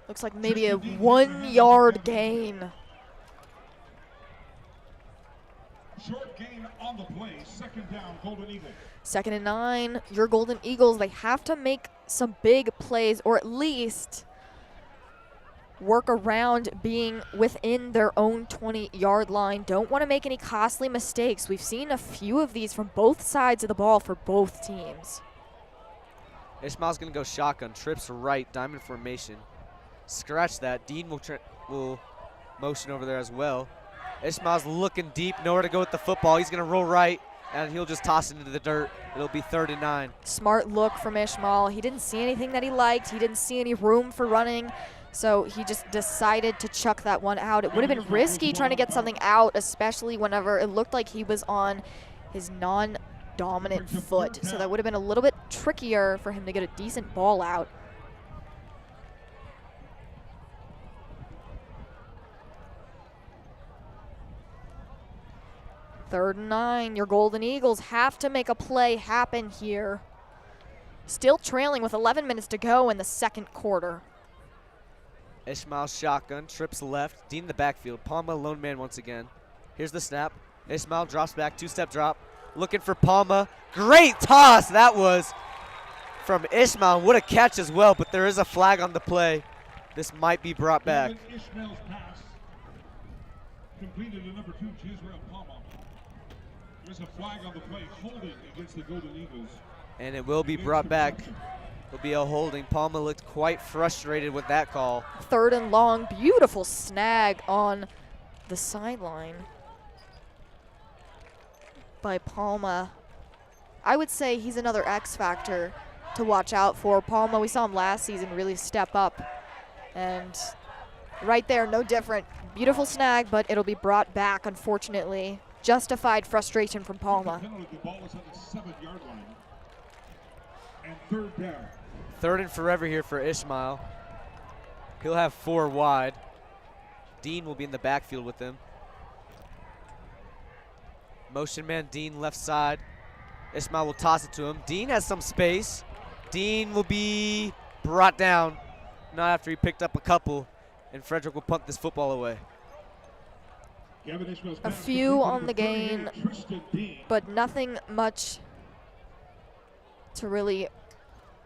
Looks like maybe a 1-yard gain. Short gain on the play, 2nd down, Golden Eagles. 2nd and 9, your Golden Eagles, they have to make some big plays, or at least work around being within their own 20-yard line. Don't want to make any costly mistakes. We've seen a few of these from both sides of the ball for both teams. Ishmael's gonna go shotgun, trips right, diamond formation. Scratch that. Dean will motion over there as well. Ishmael's looking deep, nowhere to go with the football. He's gonna roll right, and he'll just toss it into the dirt. It'll be 3rd and 9. Smart look from Ishmael. He didn't see anything that he liked. He didn't see any room for running. So he just decided to chuck that one out. It would have been risky trying to get something out, especially whenever it looked like he was on his non-dominant foot. So that would have been a little bit trickier for him to get a decent ball out. Third and 9, your Golden Eagles have to make a play happen here. Still trailing with 11 minutes to go in the 2nd quarter. Ishmael shotgun, trips left. Dean in the backfield. Palma lone man once again. Here's the snap. Ishmael drops back, 2-step drop. Looking for Palma. Great toss that was from Ishmael. What a catch as well, but there is a flag on the play. This might be brought back. Ishmael's pass completed to number 2, Jisrael Palma. There's a flag on the play, holding against the Golden Eagles. And it will be brought back. It'll be a holding. Palma looked quite frustrated with that call. 3rd and long, beautiful snag on the sideline by Palma. I would say he's another X factor to watch out for. Palma, we saw him last season really step up. And right there, no different. Beautiful snag, but it'll be brought back, unfortunately. Justified frustration from Palma. The ball is at the 7-yard line. And 3rd down. 3rd and forever here for Ishmael. He'll have 4 wide. Dean will be in the backfield with him. Motion man, Dean left side. Ishmael will toss it to him. Dean has some space. Dean will be brought down. Not after he picked up a couple. And Frederick will punt this football away. A few on the gain, but nothing much to really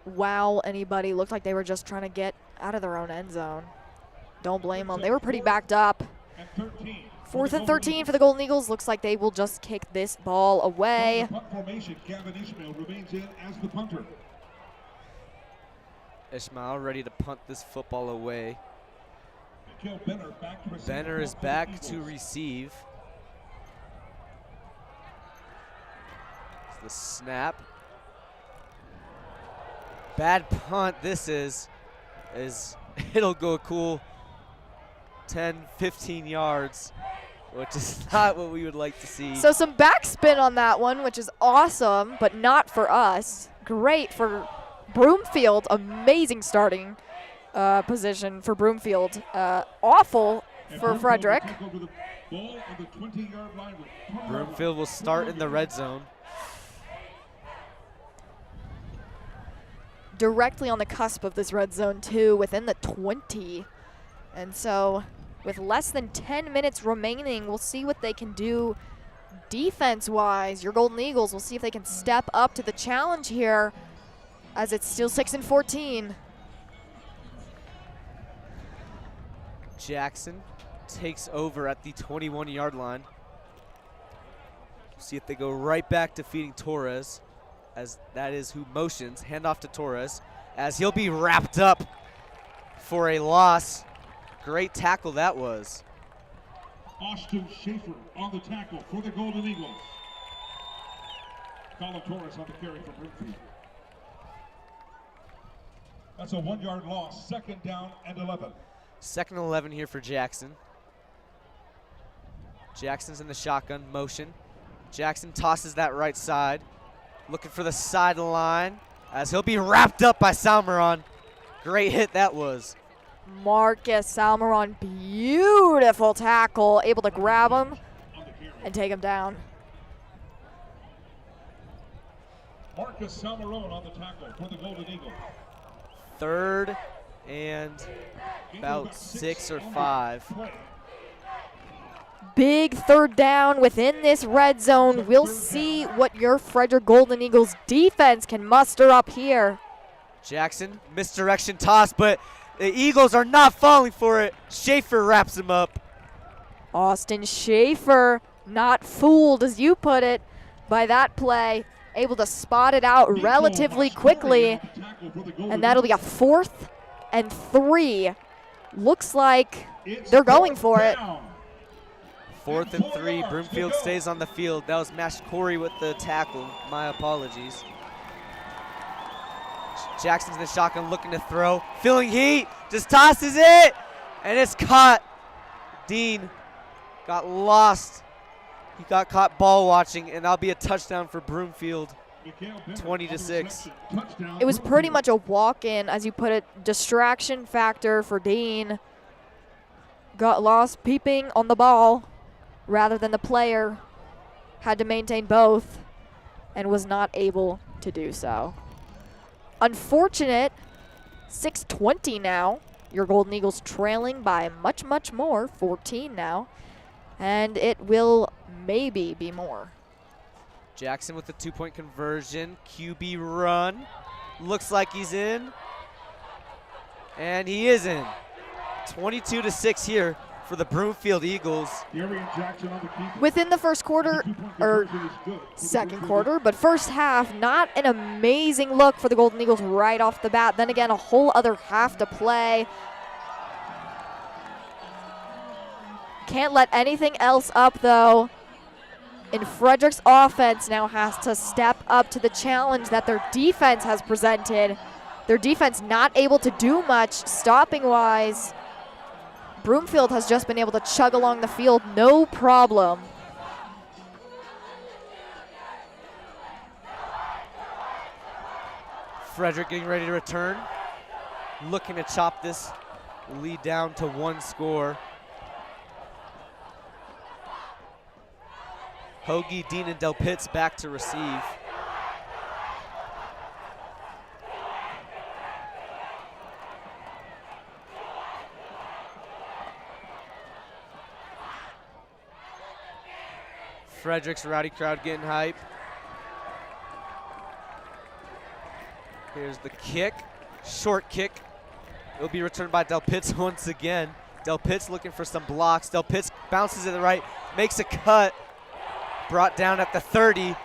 wow anybody. Looked like they were just trying to get out of their own end zone. Don't blame them. They were pretty backed up. 4th and 13 for the Golden Eagles. Looks like they will just kick this ball away. Gavin Ishmael remains in as the punter. Ishmael ready to punt this football away. Benner Benner is back to receive. The snap. Bad punt this is it'll go a cool 10, 15 yards, which is not what we would like to see. So some backspin on that one, which is awesome, but not for us. Great for Broomfield. Amazing starting position for Broomfield. Awful for Frederick. Broomfield will start in the red zone. Directly on the cusp of this red zone too, within the 20. And so with less than 10 minutes remaining, we'll see what they can do defense-wise. Your Golden Eagles, we'll see if they can step up to the challenge here as it's still 6-14. Jackson takes over at the 21-yard line. See if they go right back to feeding Torres, as that is who motions. Handoff to Torres, as he'll be wrapped up for a loss. Great tackle that was. Austin Schaefer on the tackle for the Golden Eagles. Colin Torres on the carry for Broomfield. That's a 1-yard loss. 2nd down and 11. 2nd and 11 here for Jackson. Jackson's in the shotgun motion. Jackson tosses that right side, looking for the sideline, as he'll be wrapped up by Salmeron. Great hit that was. Marcus Salmeron, beautiful tackle, able to grab him and take him down. Marcus Salmeron on the tackle for the Golden Eagles. 3rd and about 6 or 5. Big 3rd down within this red zone. We'll see what your Frederick Golden Eagles defense can muster up here. Jackson, misdirection toss, but the Eagles are not falling for it. Schaefer wraps him up. Austin Schaefer, not fooled, as you put it, by that play. Able to spot it out relatively quickly. And that'll be a 4th and 3. Looks like they're going for it. 4th and 3. Broomfield stays on the field. That was Mash Corey with the tackle. My apologies. Jackson's in the shotgun looking to throw. Feeling heat. Just tosses it. And it's caught. Dean got lost. He got caught ball watching, and that'll be a touchdown for Broomfield. 20-6. It was pretty much a walk-in, as you put it, distraction factor for Dean. Got lost peeping on the ball rather than the player. Had to maintain both and was not able to do so. Unfortunate, 6:20 now. Your Golden Eagles trailing by much, much more, 14 now. And it will maybe be more. Jackson with the 2-point conversion. QB run. Looks like he's in. And he is in. 22-6 here for the Broomfield Eagles. Within the first quarter, or second quarter, but first half, not an amazing look for the Golden Eagles right off the bat. Then again, a whole other half to play. Can't let anything else up, though. And Frederick's offense now has to step up to the challenge that their defense has presented. Their defense not able to do much stopping-wise. Broomfield has just been able to chug along the field, no problem. Frederick getting ready to return. Looking to chop this lead down to 1 score. Hoagie, Dean, and Del Pitts back to receive. Frederick's rowdy crowd getting hype. Here's the kick, short kick. It'll be returned by Del Pitts once again. Del Pitts looking for some blocks. Del Pitts bounces to the right, makes a cut. Brought down at the 30. And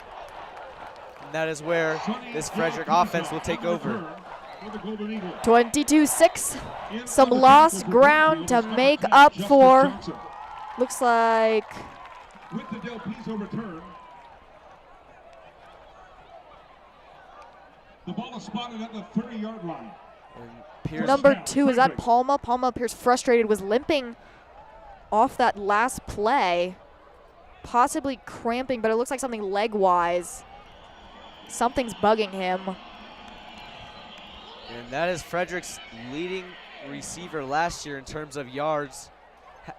that is where this Frederick offense will take over. 22-6. Some lost ground to make up for. Looks like The ball is spotted at the 30-yard line. And Pierce Number 2, is that Palma? Palma appears frustrated, was limping off that last play. Possibly cramping, but it looks like something leg-wise. Something's bugging him. And that is Frederick's leading receiver last year in terms of yards.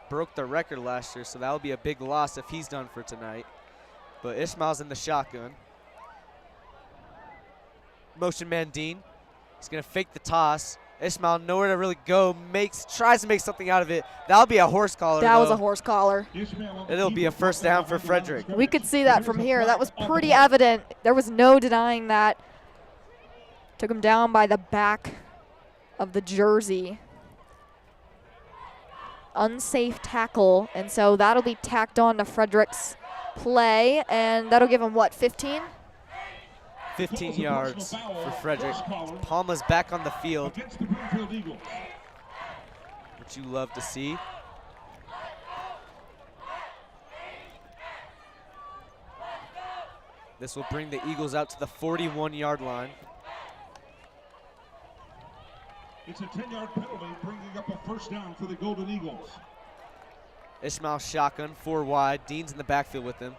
Broke the record last year, so that will be a big loss if he's done for tonight. But Ishmael's in the shotgun. Motion man Dean. He's going to fake the toss. Ishmael nowhere to really go. Tries to make something out of it. That'll be a horse collar. That was a horse collar. It'll be a first down for Frederick. We could see that from here. That was pretty evident. There was no denying that. Took him down by the back of the jersey. Unsafe tackle, and so that'll be tacked on to Frederick's play, and that'll give him, what, 15? 15 yards for Frederick. Palma's back on the field, which you love to see. This will bring the Eagles out to the 41-yard line. It's a 10-yard penalty, bringing up a first down for the Golden Eagles. Ishmael shotgun, 4 wide. Dean's in the backfield with him.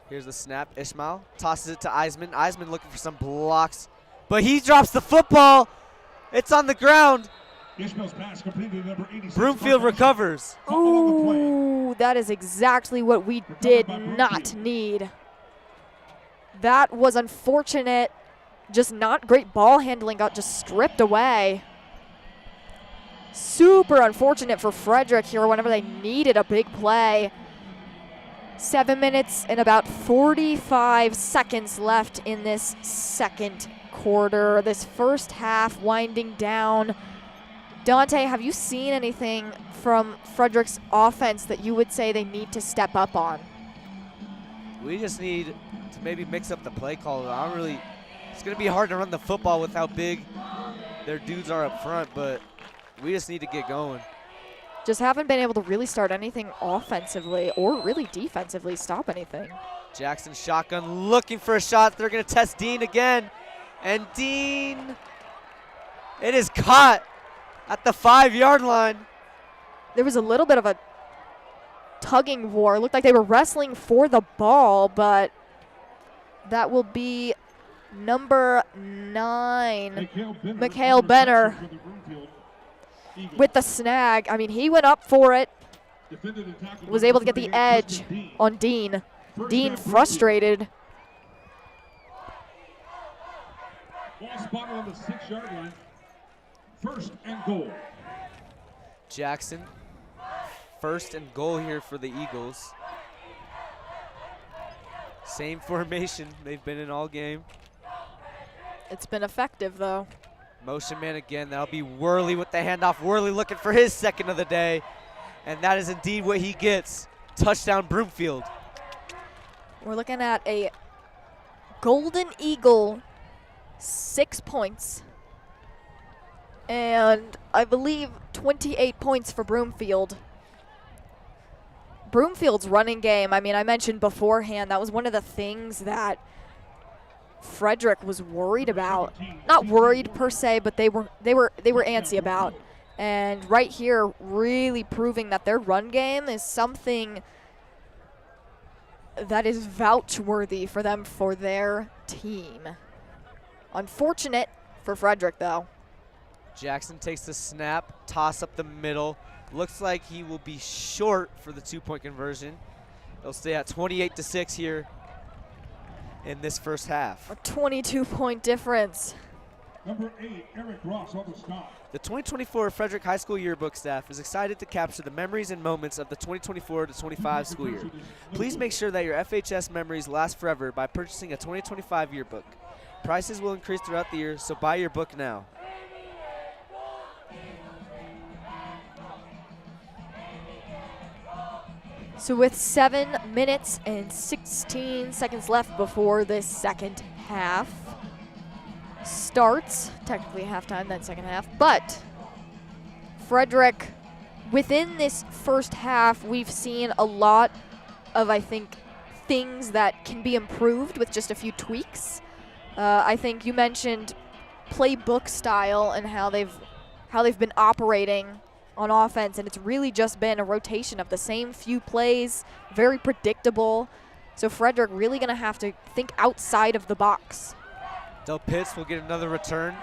Here's the snap. Ishmael tosses it to Eisman. Eisman looking for some blocks, but he drops the football. It's on the ground. Ishmael's pass completed, number 86. Broomfield recovers. Ooh, that is exactly what we did not need. That was unfortunate. Just not great ball handling, got just stripped away. Super unfortunate for Frederick here whenever they needed a big play. 7 minutes and about 45 seconds left in this second quarter. This first half winding down. Dante, have you seen anything from Frederick's offense that you would say they need to step up on? We just need to maybe mix up the play call. It's going to be hard to run the football with how big their dudes are up front, but we just need to get going. Just haven't been able to really start anything offensively or really defensively, stop anything. Jackson shotgun looking for a shot. They're going to test Dean again. And Dean, it is caught at the 5-yard line. There was a little bit of a tugging war. It looked like they were wrestling for the ball, but that will be number 9, Mikhail Benner, with the snag. I mean, he went up for it, was able to get the edge on Dean. Dean frustrated. Ball spotted on the 6-yard line. First and goal. Jackson, first and goal here for the Eagles. Same formation they've been in all game. It's been effective, though. Motion man again. That'll be Worley with the handoff. Worley looking for his second of the day. And that is indeed what he gets. Touchdown Broomfield. We're looking at a Golden Eagle 6 points. And I believe 28 points for Broomfield. Broomfield's running game, I mean, I mentioned beforehand, that was one of the things that Frederick was worried about. Not worried per se, but they were antsy about. And right here, really proving that their run game is something that is vouch-worthy for them for their team. Unfortunate for Frederick, though. Jackson takes the snap, toss up the middle. Looks like he will be short for the 2-point conversion. They'll stay at 28-6 here in this first half. A 22-point difference. Number 8, Eric Ross on the stop. The 2024 Frederick High School yearbook staff is excited to capture the memories and moments of the 2024-25 school year. Please make sure that your FHS memories last forever by purchasing a 2025 yearbook. Prices will increase throughout the year, so buy your book now. So with 7 minutes and 16 seconds left before this second half starts, technically halftime, then second half, but Frederick, within this first half, we've seen a lot of, I think, things that can be improved with just a few tweaks. I think you mentioned playbook style and how they've been operating on offense, and it's really just been a rotation of the same few plays, very predictable. So Frederick really going to have to think outside of the box. Del Pitts will get another return.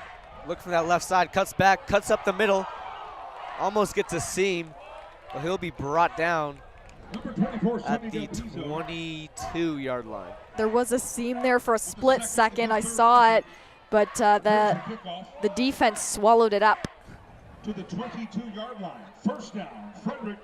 Look from that left side, cuts back, cuts up the middle. Almost gets a seam, but he'll be brought down at the 22-yard line. There was a seam there for a split second. I saw it, but the defense swallowed it up. To the 22-yard line. First down, Frederick.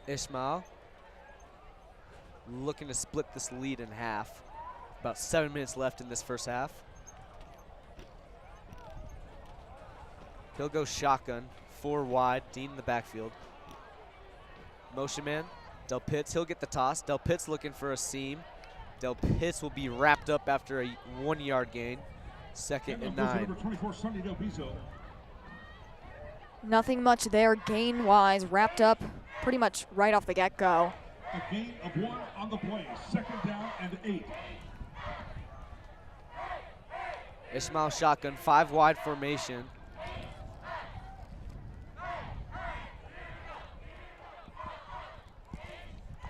Ishmael looking to split this lead in half. About 7 minutes left in this first half. He'll go shotgun, 4 wide, Dean in the backfield. Motion man, Del Pitts, he'll get the toss. Del Pitts looking for a seam. Del Pitts will be wrapped up after a 1-yard gain. Second and 9. Number 24, Sonny Del Piso. Nothing much there gain-wise, wrapped up pretty much right off the get-go. A gain of 1 on the play. Second down and 8. Ishmael shotgun, 5 wide formation.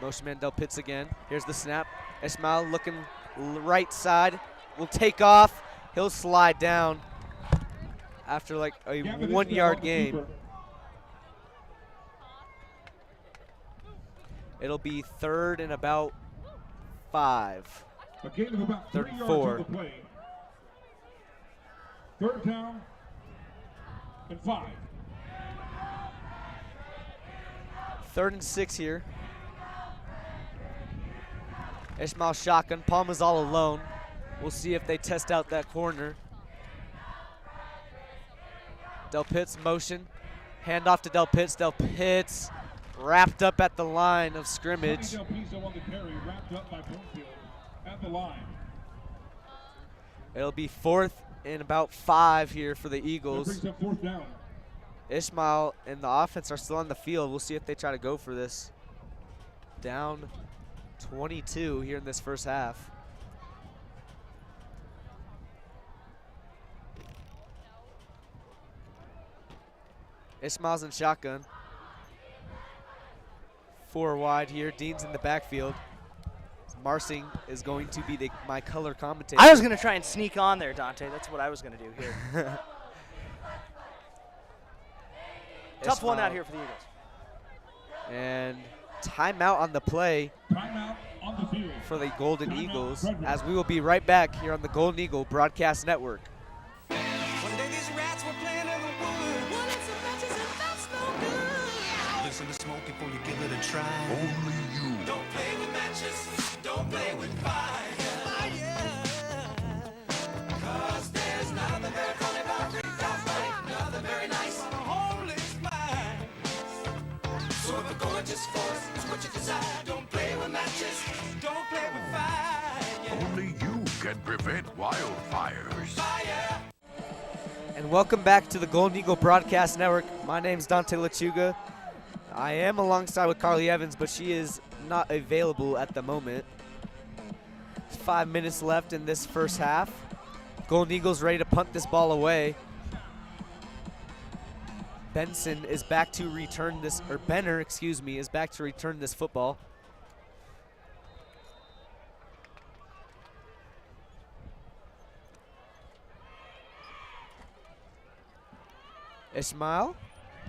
Motion man Del Pitts again. Here's the snap. Ishmael looking right side. Will take off. He'll slide down after like a 1-yard gain. It'll be 3rd and about 5. A gain of about 3 yards 4. on the play. 3rd down and 5. 3rd and 6 here. Ishmael shotgun. Palma's all alone. We'll see if they test out that corner. Del Pitts motion. Hand off to Del Pitts. Del Pitts wrapped up at the line of scrimmage. Del Piso on the carry, wrapped up by Broomfield at the line. It'll be 4th and about 5 here for the Eagles. That brings up 4th down. Ishmael and the offense are still on the field. We'll see if they try to go for this. Down 22 here in this first half. Ishmael's in shotgun. 4 wide here. Dean's in the backfield. Marsing is going to be my color commentator. I was going to try and sneak on there, Dante. That's what I was going to do here. Tough one out here for the Eagles. And timeout on the play Timeout on the field for the Golden Timeout, Eagles, Frederick. as we will be right back here on the Golden Eagle Broadcast Network. One day these rats were playing in the woods. Wanted some matches and that's no good. Listen to smoke before you give it a try. Only you. Don't play with matches. Don't play with fire. Cause there's nothing very funny about Kickoff, right? Nothing very nice on a homeless mind. So if a gorgeous force is what you desire, don't play with matches. Don't play with fire. Only you can prevent wildfires. Fire. And welcome back to the Golden Eagle Broadcast Network. My name's Dante Lechuga. I am alongside with Carly Evans, but she is not available at the moment. 5 minutes left in this first half. Golden Eagles ready to punt this ball away. Benson is back to return this, or Benner, excuse me, is back to return this football. Ishmael,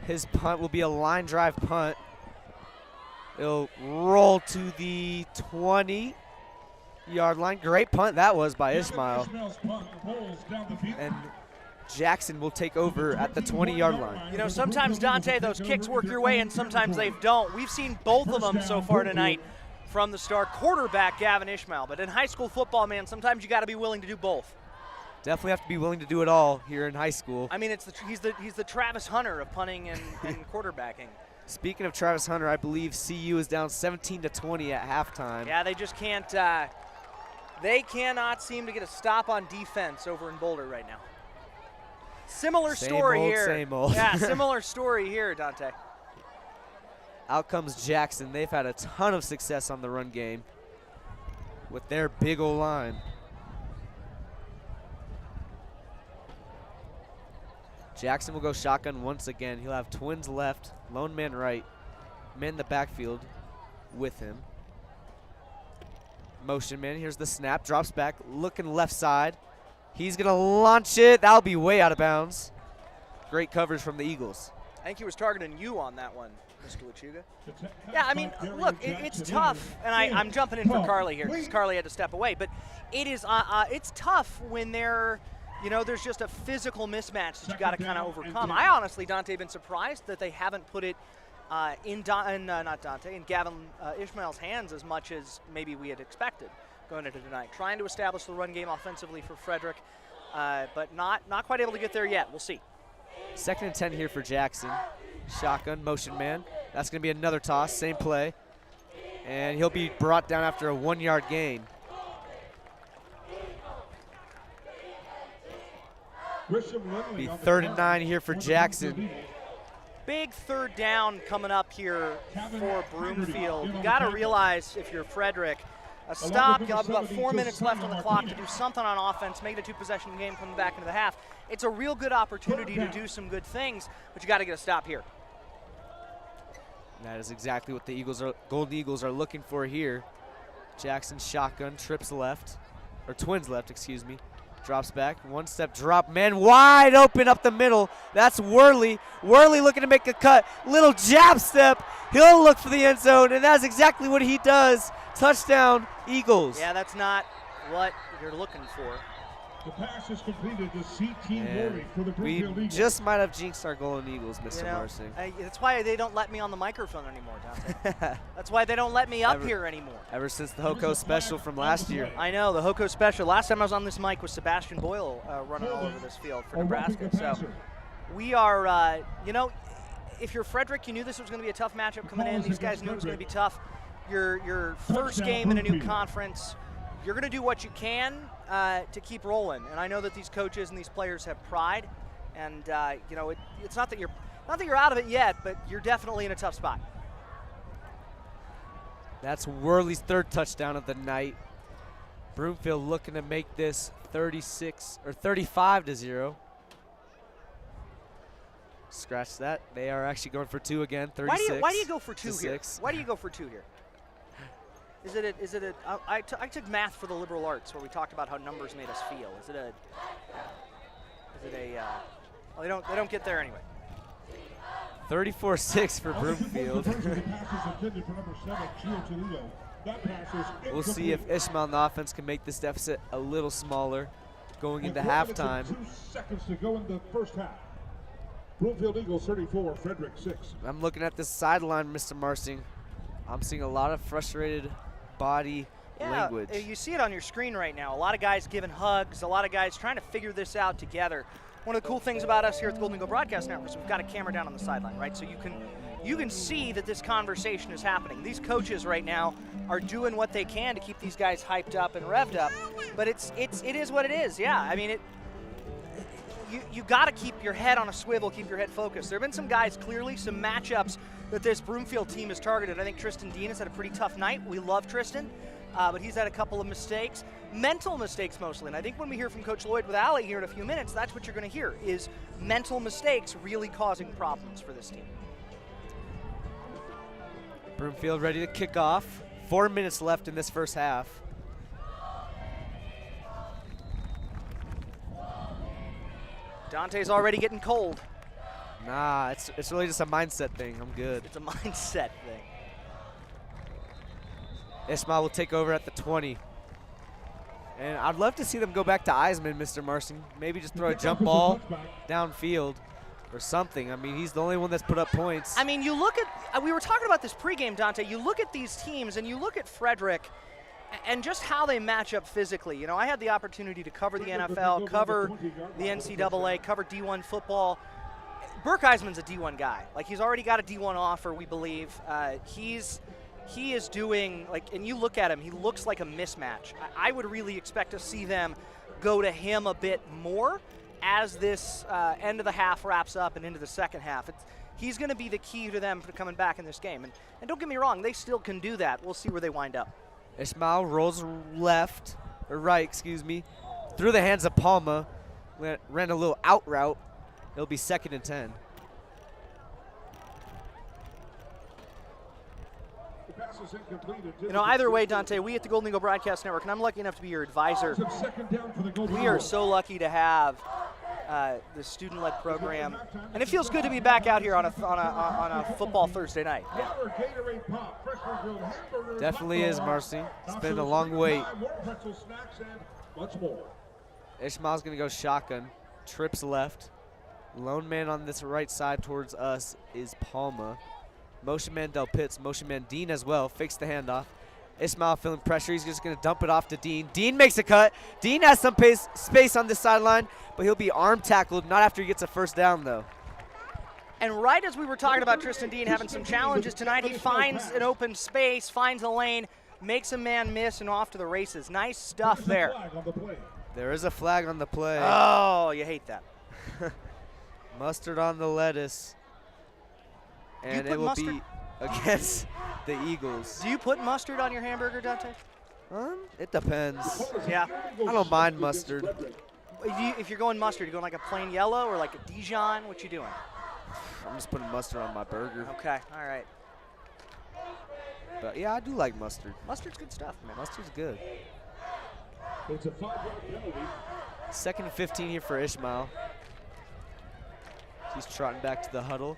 his punt will be a line drive punt. It'll roll to the 20-yard line. Great punt that was by Ishmael. Ishmael's punt rolls down the field. And Jackson will take over at the 20-yard line. You know, sometimes, Dante, those kicks work your way and sometimes they don't. We've seen both of them so far tonight from the star quarterback, Gavin Ishmael. But in high school football, man, sometimes you got to be willing to do both. Definitely have to be willing to do it all here in high school. I mean, he's the Travis Hunter of punting and quarterbacking. Speaking of Travis Hunter, I believe CU is down 17-20 at halftime. Yeah, they just can't They cannot seem to get a stop on defense over in Boulder right now. Similar story here. Same old. Yeah, similar story here, Dante. Out comes Jackson. They've had a ton of success on the run game with their big old line. Jackson will go shotgun once again. He'll have twins left, lone man right, man in the backfield with him. Motion man, here's the snap, drops back, looking left side. He's gonna launch it. That'll be way out of bounds. Great coverage from the Eagles. I think he was targeting you on that one, Mr. Lechuga. Yeah, I mean, look, it's tough, and I'm jumping in for Carly here because Carly had to step away, but it is it's tough when there's just a physical mismatch that you got to kind of overcome. I honestly, Dante, been surprised that they haven't put it in Gavin Ishmael's hands as much as maybe we had expected going into tonight. Trying to establish the run game offensively for Frederick, but not quite able to get there yet. We'll see. 2nd and 10 here for Jackson. Shotgun, motion man. That's going to be another toss, same play. And he'll be brought down after a 1-yard gain. Be 3rd and 9 here for Jackson. Big 3rd down coming up here for Broomfield. You got to realize if you're Frederick, a stop, you have about 4 minutes left on the clock to do something on offense, make it a 2-possession game coming back into the half. It's a real good opportunity to do some good things, but you got to get a stop here. That is exactly what the Golden Eagles are looking for here. Jackson shotgun, trips left, or twins left, excuse me. Drops back, 1-step drop, man wide open up the middle. That's Worley. Worley looking to make a cut. Little jab step. He'll look for the end zone, and that's exactly what he does. Touchdown, Eagles. Yeah, that's not what you're looking for. The pass is completed to C.T. Worley for the We Broomfield Eagles. just might have jinxed our Golden Eagles, Mr. Marsing. That's why they don't let me on the microphone anymore, Dante. That's why they don't let me up here anymore. Ever since the Hoko special from last year. I know, the Hoko special. Last time I was on this mic was Sebastian Boyle running all over this field for Nebraska. So we are, if you're Frederick, you knew this was going to be a tough matchup coming in. These guys knew it was going to be tough. Your first game in a new conference, you're going to do what you can to keep rolling. And I know that these coaches and these players have pride. And, it's not that you're out of it yet, but you're definitely in a tough spot. That's Worley's 3rd touchdown of the night. Broomfield looking to make this 35-0. Scratch that. They are actually going for 2 again. 36. Why do you go for 2 here? 6. Why do you go for 2 here? I took math for the liberal arts where we talked about how numbers made us feel. They don't get there anyway. 34-6 for Broomfield. We'll see if Ishmael on the offense can make this deficit a little smaller going into halftime. 2 seconds to go in the first half. Broomfield Eagles 34, Frederick 6. I'm looking at this sideline, Mr. Marsing. I'm seeing a lot of frustrated body language. You see it on your screen right now. A lot of guys giving hugs, a lot of guys trying to figure this out together. One of the cool things about us here at the Golden Eagle Broadcast Network is we've got a camera down on the sideline, right? So you can see that this conversation is happening. These coaches right now are doing what they can to keep these guys hyped up and revved up. But it is what it is. Yeah, I mean you got to keep your head on a swivel, keep your head focused. There have been some guys, clearly, some matchups that this Broomfield team has targeted. I think Tristan Dean has had a pretty tough night. We love Tristan, but he's had a couple of mistakes, mental mistakes mostly. And I think when we hear from Coach Loyd with Allie here in a few minutes, that's what you're going to hear, is mental mistakes really causing problems for this team. Broomfield ready to kick off. 4 minutes left in this first half. Dante's already getting cold. Nah, it's really just a mindset thing. I'm good. It's a mindset thing. Ishmael will take over at the 20. And I'd love to see them go back to Eisman, Mr. Marsing. Maybe just throw a jump ball downfield or something. I mean, he's the only one that's put up points. I mean, you look at, we were talking about this pregame, Dante. You look at these teams and you look at Frederick and just how they match up physically. You know, I had the opportunity to cover the NFL, cover the NCAA, cover D1 football. Burke Eisman's a D1 guy. Like, he's already got a D1 offer, we believe. He's he is doing, and you look at him, he looks like a mismatch. I would really expect to see them go to him a bit more as this end of the half wraps up and into the second half. He's going to be the key to them for coming back in this game. And don't get me wrong, they still can do that. We'll see where they wind up. Ishmael rolls right, through the hands of Palma. Ran a little out route. It'll be 2nd and 10. Either way, Dante, we at the Golden Eagle Broadcast Network, and I'm lucky enough to be your advisor. We are so lucky to have the student-led program, and it feels good to be back out here on a football Thursday night. Yeah. Definitely is, Marcy. It's been a long wait. Ishmael's going to go shotgun. Trips left. Lone man on this right side towards us is Palma. Motion man Del Pitts. Motion man Dean as well. Fakes the handoff. Ishmael feeling pressure. He's just going to dump it off to Dean. Dean makes a cut. Dean has some space on this sideline, but he'll be arm tackled, not after he gets a first down, though. And right as we were talking about Tristan Dean having some challenges tonight, he finds an open space, finds a lane, makes a man miss, and off to the races. Nice stuff there. There is a flag on the play. Oh, you hate that. Mustard on the lettuce. And it will be against the Eagles. Do you put mustard on your hamburger, Dante? It depends. Yeah. I don't mind mustard. If you're going mustard, you going like a plain yellow or like a Dijon? What you doing? I'm just putting mustard on my burger. Okay, all right. But yeah, I do like mustard. Mustard's good stuff, man. Mustard's good. It's a 5-yard penalty. 2nd and 15 here for Ishmael. He's trotting back to the huddle.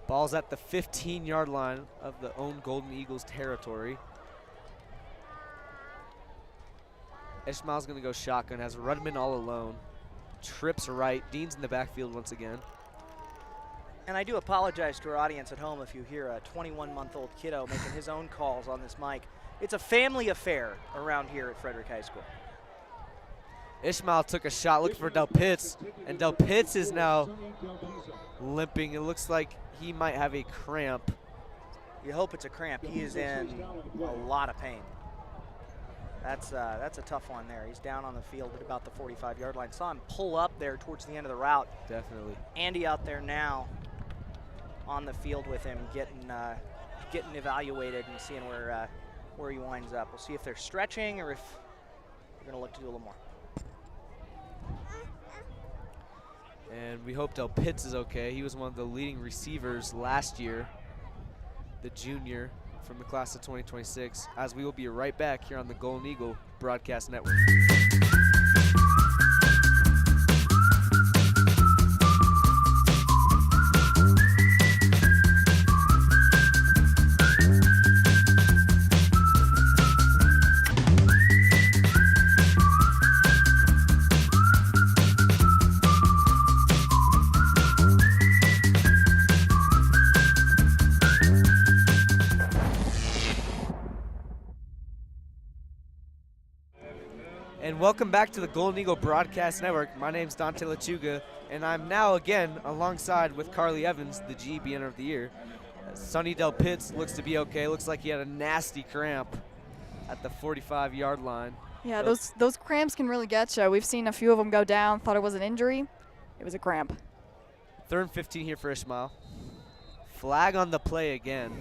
Ball's at the 15-yard line of the own Golden Eagles territory. Ishmael's going to go shotgun, has Rudman all alone. Trips right. Dean's in the backfield once again. And I do apologize to our audience at home if you hear a 21-month-old kiddo making his own calls on this mic. It's a family affair around here at Frederick High School. Ishmael took a shot looking for Del Pitts, and Del Pitts is now limping. It looks like he might have a cramp. You hope it's a cramp. He is in a lot of pain. That's a tough one there. He's down on the field at about the 45-yard line. Saw him pull up there towards the end of the route. Definitely. Andy out there now on the field with him, getting evaluated and seeing where he winds up. We'll see if they're stretching or if they're going to look to do a little more. And we hope Del Pitts is okay. He was one of the leading receivers last year, the junior from the class of 2026, as we will be right back here on the Golden Eagle Broadcast Network. And welcome back to the Golden Eagle Broadcast Network. My name's Dante Lechuga, and I'm now again alongside with Carly Evans, the GBN of the Year. Sonny Del Pitts looks to be okay. Looks like he had a nasty cramp at the 45-yard line. Yeah, those cramps can really get you. We've seen a few of them go down. Thought it was an injury. It was a cramp. 3rd and 15 here for Ishmael. Flag on the play again.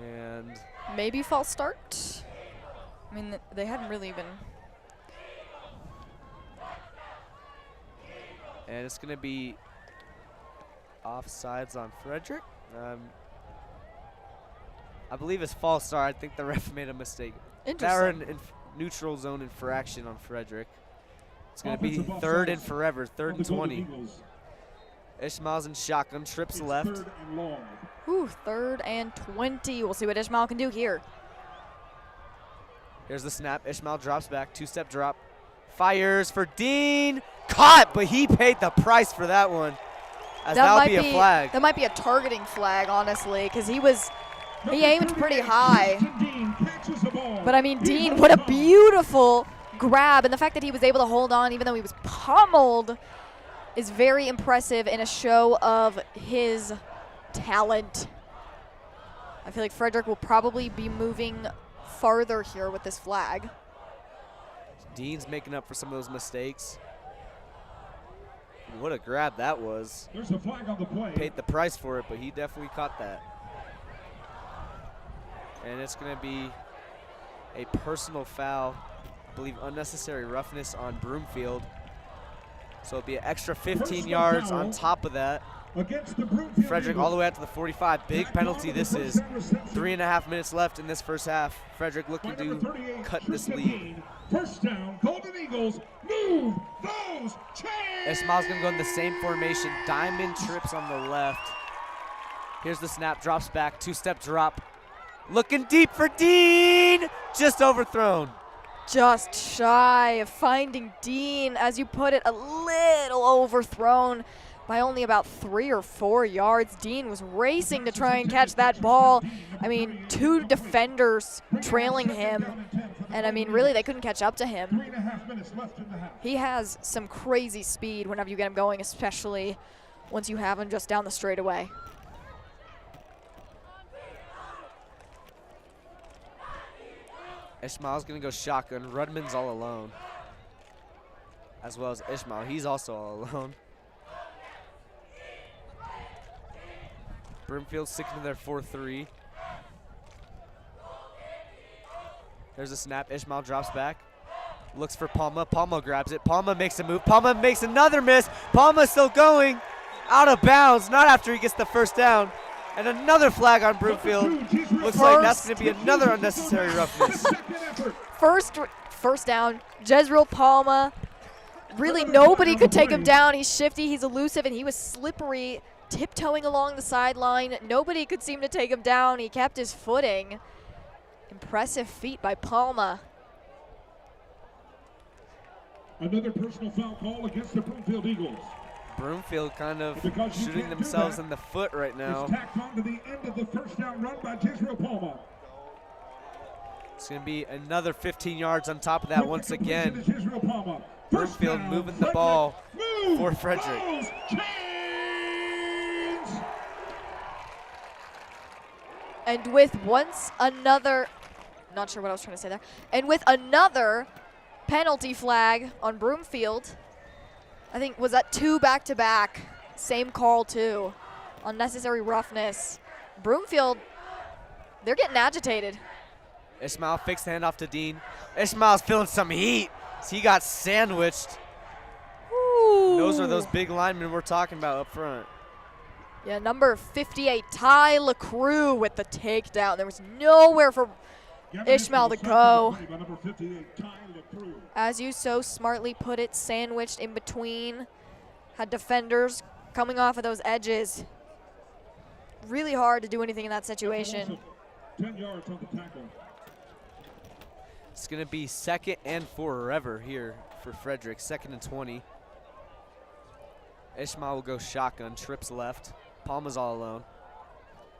And maybe false start. I mean, they hadn't really even. And it's going to be offsides on Frederick. I believe it's false start. I think the ref made a mistake. Interesting. They're in neutral zone infraction on Frederick. It's going to be 3rd and forever, 3rd and 20. Ishmael's in shotgun, trips left. Ooh, 3rd and 20. We'll see what Ishmael can do here. Here's the snap. Ishmael drops back, 2-step drop. Fires for Dean. Caught, but he paid the price for that one. As that'll be a flag. That might be a targeting flag, honestly, because he was He aimed pretty high. But I mean, Dean, what a beautiful grab. And the fact that he was able to hold on even though he was pummeled is very impressive in a show of his talent. I feel like Frederick will probably be moving farther here with this flag. Dean's making up for some of those mistakes. What a grab that was. There's a flag on the play. Paid the price for it, but he definitely caught that. And it's going to be a personal foul. I believe unnecessary roughness on Broomfield. So it'll be an extra 15 yards on top of that. Against the Broomfield Frederick Eagles. all the way out to the 45. Big penalty this is. 3.5 minutes left in this first half. Frederick looking to cut this lead. First down, Golden Eagles, move those chains! Ishmael's going to go in the same formation. Diamond trips on the left. Here's the snap, drops back, two-step drop. Looking deep for Dean! Just overthrown. Just shy of finding Dean, as you put it, a little overthrown by only about 3 or 4 yards. Dean was racing to try and catch that ball. I mean, 2 defenders trailing him. And I mean, really, they couldn't catch up to him. 3.5 minutes left in the half. He has some crazy speed whenever you get him going, especially once you have him just down the straightaway. Ishmael's going to go shotgun. Rudman's all alone. As well as Ishmael. He's also all alone. Broomfield sticking to their 4-3. There's a snap. Ishmael drops back. Looks for Palma. Palma grabs it. Palma makes a move. Palma makes another miss. Palma's still going. Out of bounds. Not after he gets the first down. And another flag on Broomfield. Looks like that's going to be another unnecessary roughness. First down. Jezreel Palma. Really, nobody could take him down. He's shifty. He's elusive. And he was slippery, tiptoeing along the sideline. Nobody could seem to take him down. He kept his footing. Impressive feat by Palma. Another personal foul call against the Broomfield Eagles. Broomfield kind of shooting themselves in the foot right now. It's tacked on to the end of the first down run by Jezreel Palma. It's going to be another 15 yards on top of that once again. Broomfield moving the ball for Frederick. And with another, not sure what I was trying to say there, and with another penalty flag on Broomfield. I think, was that 2 back-to-back? Same call, too. Unnecessary roughness. Broomfield, they're getting agitated. Ishmael fakes the handoff to Dean. Ishmael's feeling some heat. He got sandwiched. Ooh. Those are those big linemen we're talking about up front. Yeah, number 58, Ty LaCrue with the takedown. There was nowhere for Ishmael to go. As you so smartly put it, sandwiched in between. Had defenders coming off of those edges. Really hard to do anything in that situation. 10 yards on the tackle. It's going to be 2nd and forever here for Frederick. 2nd and 20. Ishmael will go shotgun, trips left. Palma's all alone.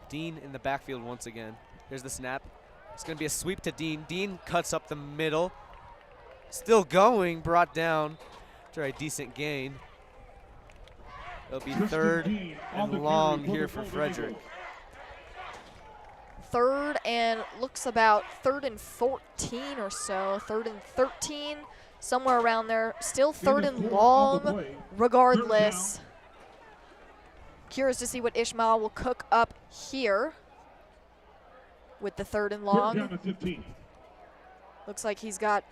Dean in the backfield once again. Here's the snap. It's going to be a sweep to Dean. Dean cuts up the middle. Still going, brought down after a decent gain. It'll be 3rd and long here for Frederick. 3rd and looks about 3rd and 14 or so. 3rd and 13, somewhere around there. Still 3rd and long, regardless. Curious to see what Ishmael will cook up here with the 3rd and long. Looks like he's got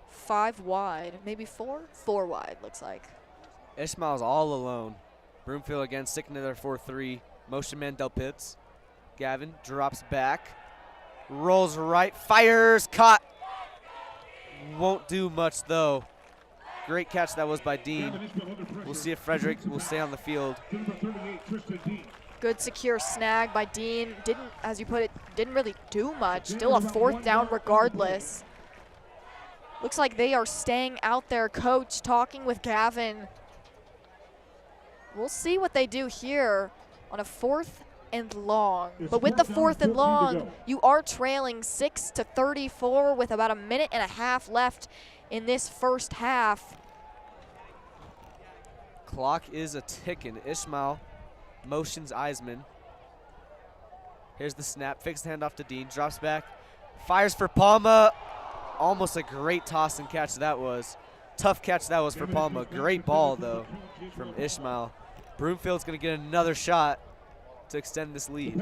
5 wide, maybe 4? 4 wide, looks like. Ishmael's all alone. Broomfield again sticking to their 4-3. Motion man Del Pitts. Gavin drops back. Rolls right, fires, caught. Won't do much though. Great catch that was by Dean. We'll see if Frederick will stay on the field. Good secure snag by Dean. Didn't, as you put it, didn't really do much. Still a 4th down regardless. Looks like they are staying out there, coach, talking with Gavin. We'll see what they do here on a 4th and long. But with the 4th and long, you are trailing 6-34 with about a minute and a half left in this first half. Clock is a ticking. Ishmael motions Eisman. Here's the snap, fixed handoff to Dean, drops back, fires for Palma. Almost a great toss and catch that was. Tough catch that was for Palma. Great ball, though, from Ishmael. Broomfield's going to get another shot to extend this lead.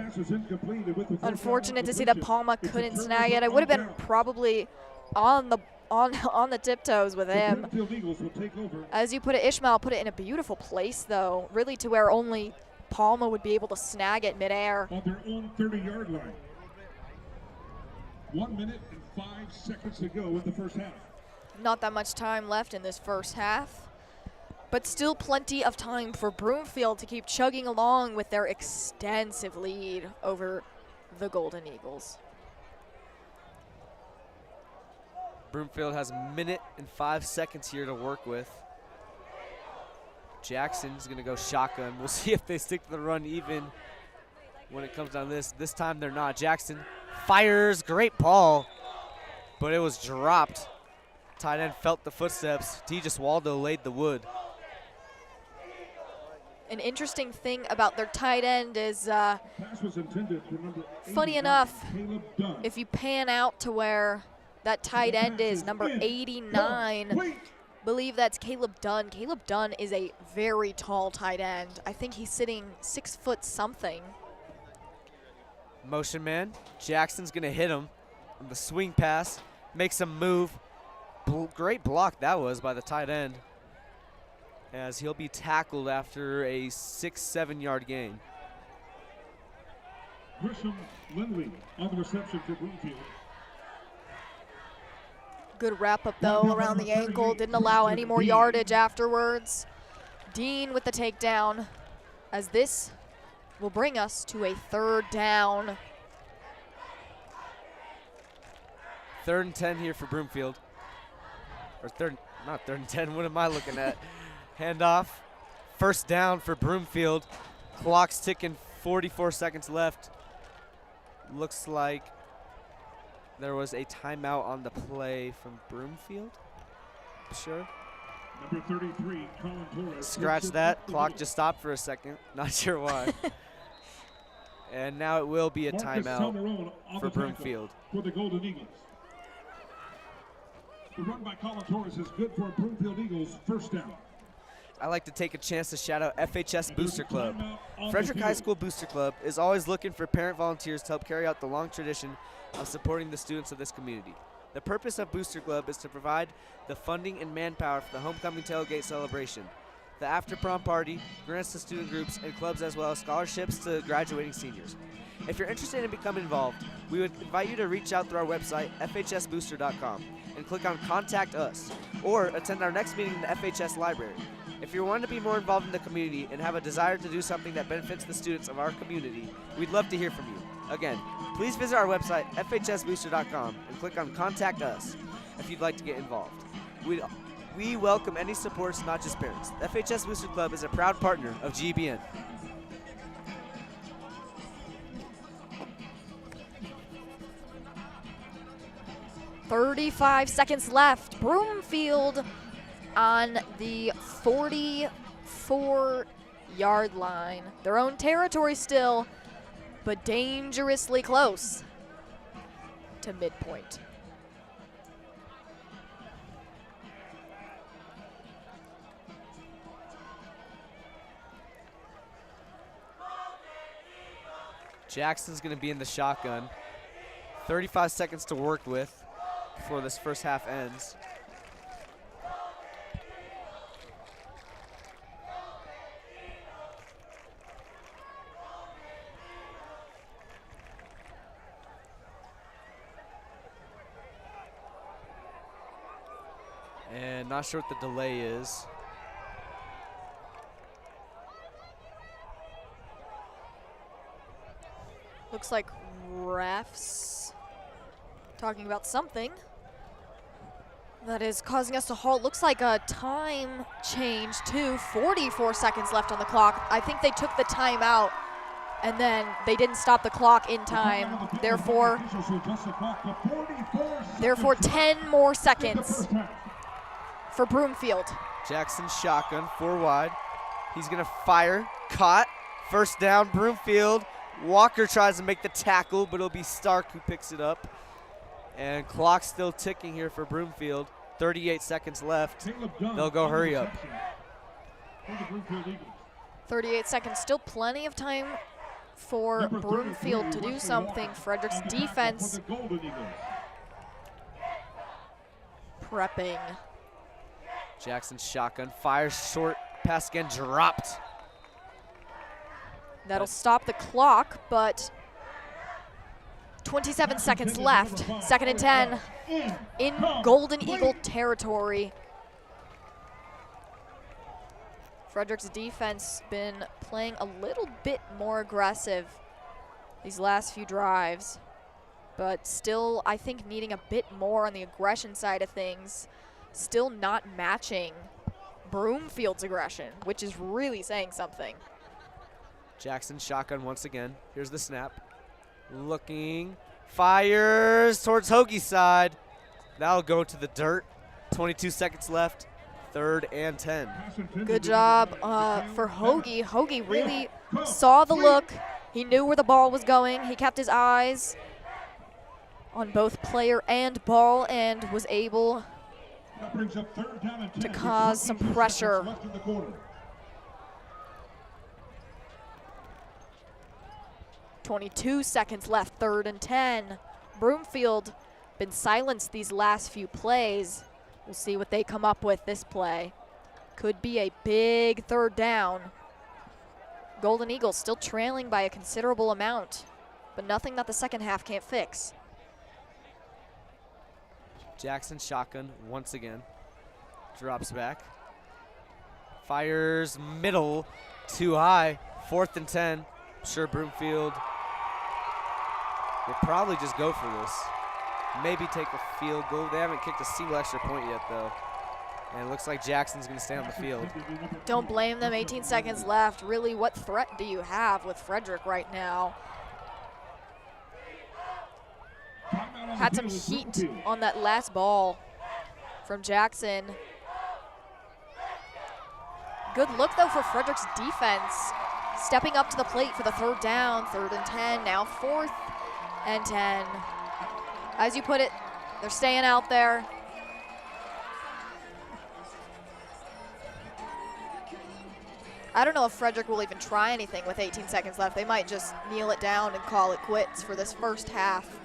Unfortunate to see that Palma couldn't snag it. I would have been probably on the tiptoes with him. As you put it, Ishmael put it in a beautiful place, though, really to where only Palma would be able to snag it midair. On their own 30-yard line. 1 minute and 5 seconds to go in the first half. Not that much time left in this first half, but still plenty of time for Broomfield to keep chugging along with their extensive lead over the Golden Eagles. Broomfield has a minute and 5 seconds here to work with. Jackson's going to go shotgun. We'll see if they stick to the run even when it comes down to this. This time they're not. Jackson fires. Great ball, but it was dropped. Tight end felt the footsteps. DeJus Waldo laid the wood. An interesting thing about their tight end is, funny enough, if you pan out to where that tight end is, number 89, believe that's Caleb Dunn. Caleb Dunn is a very tall tight end. I think he's sitting 6 foot something. Motion man. Jackson's going to hit him on the swing pass. Makes him move. Great block that was by the tight end, as he'll be tackled after a 6-7 yard gain. Grisham Lindley on the reception for Broomfield. Good wrap up though around the ankle, didn't allow any more yardage afterwards. Dean with the takedown, as this will bring us to a 3rd down. 3rd and 10 here for Broomfield. Or not 3rd and 10, what am I looking at? Handoff, 1st down for Broomfield. Clock's ticking, 44 seconds left. Looks like there was a timeout on the play from Broomfield. Sure. Number 33, Colin Torres. Scratch that. Clock just stopped for a second. Not sure why. And now it will be a timeout for Broomfield. For the Golden Eagles. The run by Colin Torres is good for Broomfield Eagles. 1st down. I'd like to take a chance to shout out FHS Booster Club. Frederick High School Booster Club is always looking for parent volunteers to help carry out the long tradition of supporting the students of this community. The purpose of Booster Club is to provide the funding and manpower for the homecoming tailgate celebration, the after prom party, grants to student groups and clubs, as well as scholarships to graduating seniors. If you're interested in becoming involved, we would invite you to reach out through our website, fhsbooster.com, and click on Contact Us, or attend our next meeting in the FHS library. If you're wanting to be more involved in the community and have a desire to do something that benefits the students of our community, we'd love to hear from you. Again, please visit our website, fhsbooster.com, and click on Contact Us if you'd like to get involved. We welcome any supports, not just parents. The FHS Booster Club is a proud partner of GBN. "35 seconds left. Broomfield on the 44-yard line. Their own territory still, but dangerously close to midpoint. Jackson's going to be in the shotgun. 35 seconds to work with before this first half ends. And not sure what the delay is. Looks like refs talking about something that is causing us to halt. Looks like a time change too. 44 seconds left on the clock. I think they took the timeout and then they didn't stop the clock in time. Therefore, 10 more seconds for Broomfield. Jackson shotgun, 4 wide. He's gonna fire, caught, first down, Broomfield. Walker tries to make the tackle, but it'll be Stark who picks it up. And clock's still ticking here for Broomfield. 38 seconds left. They'll go hurry up. 38 seconds, still plenty of time for Broomfield to do something. Frederick's defense prepping. Jackson shotgun, fires short, pass again, dropped. That'll stop the clock, but 27 seconds left. 2nd and 10 in Golden Eagle territory. Frederick's defense been playing a little bit more aggressive these last few drives, but still, I think, needing a bit more on the aggression side of things. Still not matching Broomfield's aggression, which is really saying something. Jackson shotgun once again. Here's the snap. Looking, fires towards Hoagie's side. That'll go to the dirt. 22 seconds left. 3rd and 10. Good job for Hoagie. Hoagie really saw the look. He knew where the ball was going. He kept his eyes on both player and ball and was able to cause some pressure. 22 seconds left, 3rd and 10. Broomfield been silenced these last few plays. We'll see what they come up with this play. Could be a big 3rd down. Golden Eagles still trailing by a considerable amount, but nothing that the second half can't fix. Jackson shotgun once again. Drops back. Fires middle, too high. 4th and 10. I'm sure Broomfield will probably just go for this. Maybe take a field goal. They haven't kicked a single extra point yet, though. And it looks like Jackson's going to stay on the field. Don't blame them. 18 seconds left. Really, what threat do you have with Frederick right now? Had some heat on that last ball from Jackson. Good look, though, for Frederick's defense. Stepping up to the plate for the 3rd down. 3rd and 10, now 4th and 10. As you put it, they're staying out there. I don't know if Frederick will even try anything with 18 seconds left. They might just kneel it down and call it quits for this first half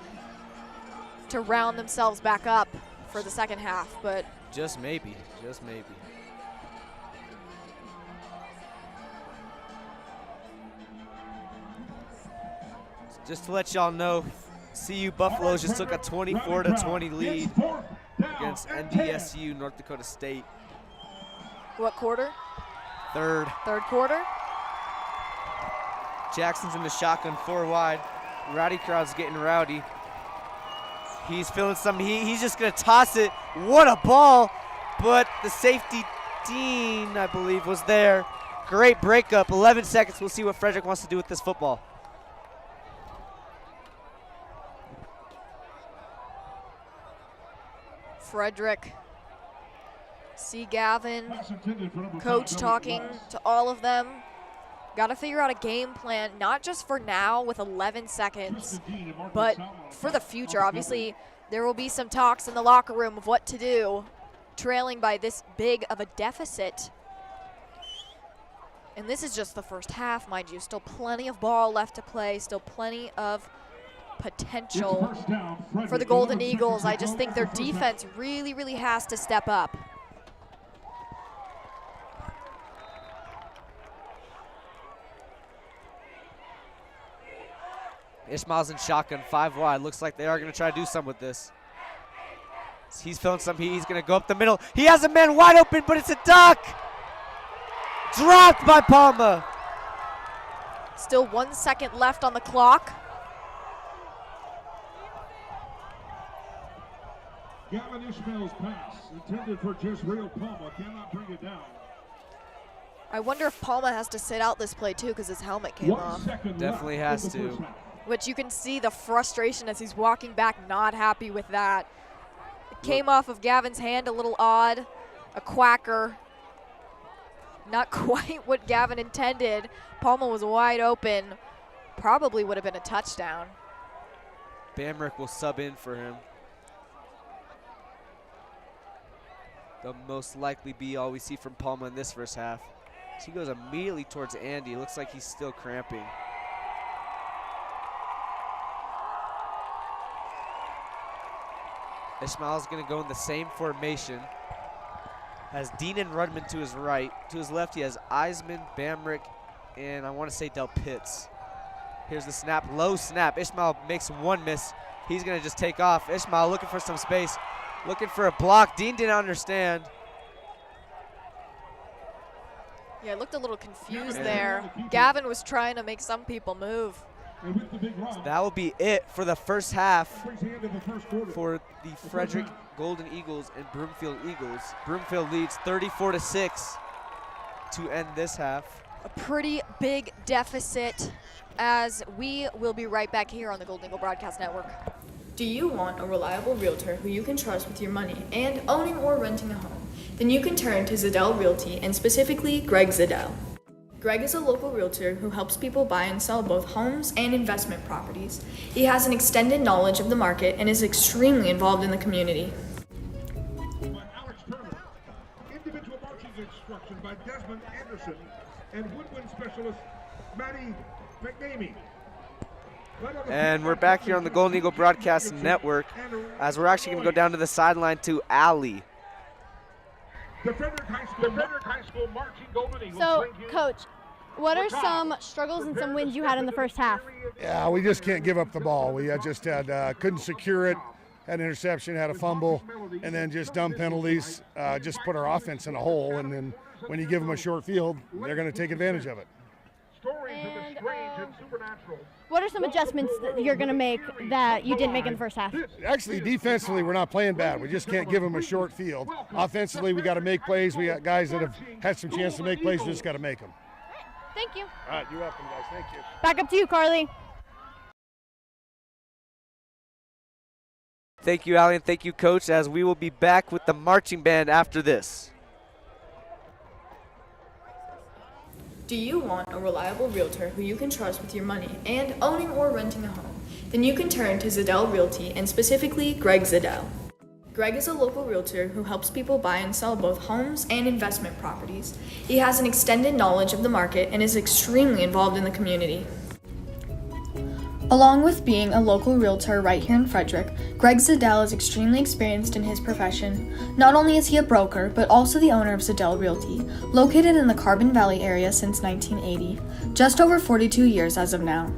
to round themselves back up for the second half, but just maybe, just maybe. Just to let y'all know, CU Buffaloes just took a 24-20 lead against NDSU, North Dakota State. What quarter? 3rd. 3rd quarter. Jackson's in the shotgun, 4 wide. Rowdy crowd's getting rowdy. He's feeling something. He's just going to toss it. What a ball. But the safety, Dean, I believe, was there. Great breakup. 11 seconds. We'll see what Frederick wants to do with this football. Frederick. See Gavin, coach talking to all of them. Got to figure out a game plan, not just for now with 11 seconds, but for the future. Obviously, there will be some talks in the locker room of what to do, trailing by this big of a deficit. And this is just the first half, mind you. Still plenty of ball left to play, still plenty of potential for the Golden Eagles. I just think their defense really, really has to step up. Ishmael's in shotgun, 5 wide. Looks like they are going to try to do something with this. He's feeling something. He's going to go up the middle. He has a man wide open, but it's a duck. Dropped by Palma. Still 1 second left on the clock. Gavin Ishmael's pass intended for just Real Palma cannot bring it down. I wonder if Palma has to sit out this play too because his helmet came 1 off. second Definitely left has in the to. first half. Which you can see the frustration as he's walking back, not happy with that. It came off of Gavin's hand a little odd, a quacker. Not quite what Gavin intended. Palma was wide open. Probably would have been a touchdown. Bamrick will sub in for him. They'll most likely be all we see from Palma in this first half. He goes immediately towards Andy. Looks like he's still cramping. Ishmael's going to go in the same formation. Has Dean and Rudman to his right. To his left, he has Eisman, Bamrick, and I want to say Del Pitts. Here's the snap, low snap. Ishmael makes one miss. He's going to just take off. Ishmael looking for some space, looking for a block. Dean didn't understand. Yeah, looked a little confused Yeah. there. Gavin was trying to make some people move. And with the big run, So that will be it for the first half brings the end of the first quarter. for the Frederick Golden Eagles and Broomfield Eagles. Broomfield leads 34-6 to end this half. A pretty big deficit as we will be right back here on the Golden Eagle Broadcast Network. Do you want a reliable realtor who you can trust with your money and owning or renting a home? Then you can turn to Zadell Realty and specifically Greg Zadell. Greg is a local realtor who helps people buy and sell both homes and investment properties. He has an extended knowledge of the market and is extremely involved in the community. By Alex Turner, individual marching instruction by Desmond Anderson, and woodwind specialist Maddie McNamee. And we're back here on the Golden Eagle Broadcast Network as we're actually going to go down to the sideline to Allie. The Frederick High School marching Golden Eagles. So, thank you. Coach, what are some struggles and some wins you had in the first half? Yeah, we just can't give up the ball. We just had couldn't secure it, had an interception, had a fumble, and then just dumb penalties. Just put our offense in a hole, and then when you give them a short field, they're going to take advantage of it. Stories of the strange and supernatural. What are some adjustments that you're going to make that you didn't make in the first half? Actually, defensively, we're not playing bad. We just can't give them a short field. Offensively, we got to make plays. We got guys that have had some chance to make plays. We just got to make them. Thank you. All right, you're welcome, guys. Thank you. Back up to you, Carly. Thank you, Allie, and thank you, Coach, as we will be back with the marching band after this. Do you want a reliable realtor who you can trust with your money and owning or renting a home? Then you can turn to Zadell Realty and specifically Greg Zadell. Greg is a local realtor who helps people buy and sell both homes and investment properties. He has an extended knowledge of the market and is extremely involved in the community. Along with being a local realtor right here in Frederick, Greg Zadell is extremely experienced in his profession. Not only is he a broker, but also the owner of Zadell Realty, located in the Carbon Valley area since 1980, just over 42 years as of now.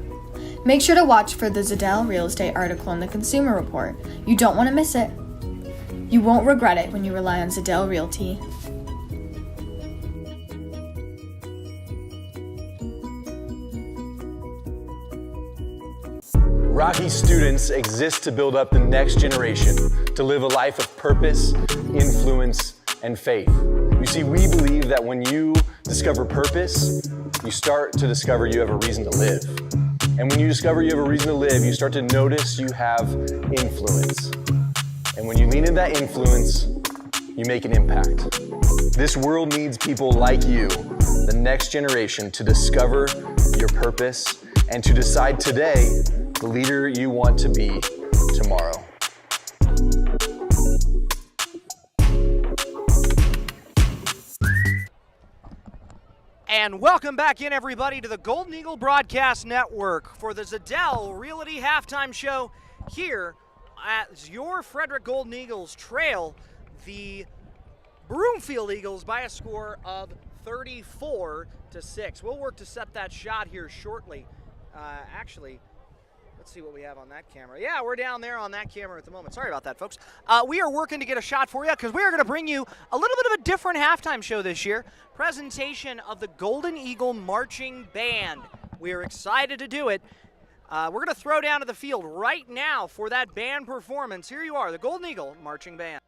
Make sure to watch for the Zadell Real Estate article in the Consumer Report. You don't want to miss it. You won't regret it when you rely on Zadell Realty. Rocky students exist to build up the next generation, to live a life of purpose, influence, and faith. You see, we believe that when you discover purpose, you start to discover you have a reason to live. And when you discover you have a reason to live, you start to notice you have influence. And when you lean into that influence, you make an impact. This world needs people like you, the next generation, to discover your purpose and to decide today the leader you want to be tomorrow. And welcome back in, everybody, to the Golden Eagle Broadcast Network for the Zadell Realty Halftime Show here as your Frederick Golden Eagles trail the Broomfield Eagles by a score of 34-6. We'll work to set that shot here shortly. Actually, let's see what we have on that camera. Yeah, we're down there on that camera at the moment. Sorry about that, folks. We are working to get a shot for you because we are going to bring you a little bit of a different halftime show this year. Presentation of the Golden Eagle Marching Band. We are excited to do it. We're going to throw down to the field right now for that band performance. Here you are, the Golden Eagle Marching Band.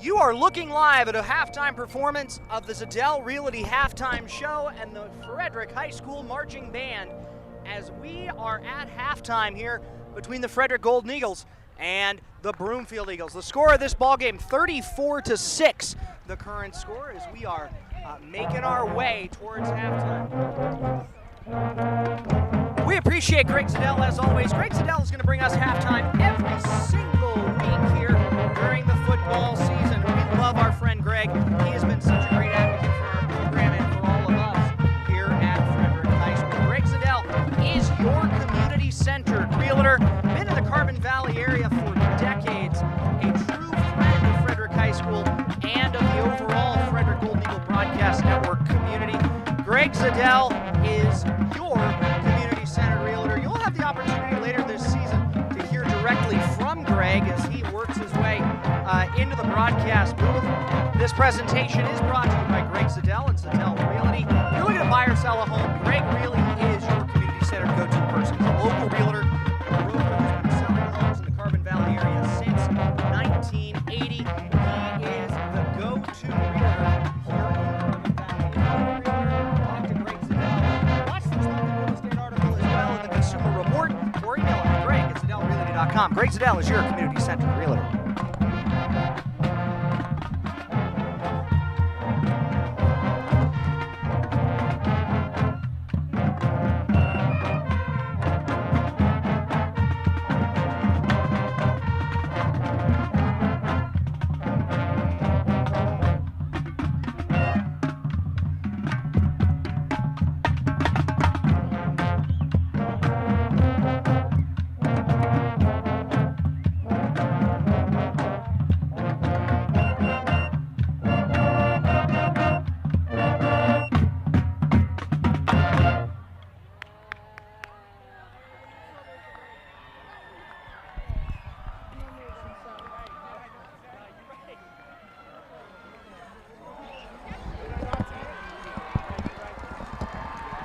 You are looking live at a halftime performance of the Zadell Realty Halftime Show and the Frederick High School Marching Band as we are at halftime here between the Frederick Golden Eagles and the Broomfield Eagles. The score of this ball game, 34-6. The current score as we are making our way towards halftime. We appreciate Greg Zadell as always. Greg Zadell is going to bring us halftime every single week here during the football season. We love our friend Greg. He has been such a great advocate for our program and for all of us here at Frederick High School. Greg Zadell is your community-centered realtor, been in the Carbon Valley area for decades, a true friend of Frederick High School and of the overall Frederick Golden Eagle Broadcast Network community. Greg Zadell is your community-centered realtor. You'll have the opportunity later this season to hear directly from Greg as he works his way into the broadcast booth. This presentation is brought to you by Greg Zadell and Zadell Realty. If you're looking to buy or sell a home, Greg really is your community-centered go-to person. He's a local realtor, a broker who's been selling homes in the Carbon Valley area since 1980. He is the go-to realtor here in the Carbon Valley. Talk to Greg Zadell. Watch this monthly real estate article as well in the Consumer Report, or email him at greg@zadellrealty.com. Greg Zadell is your community-centered realtor.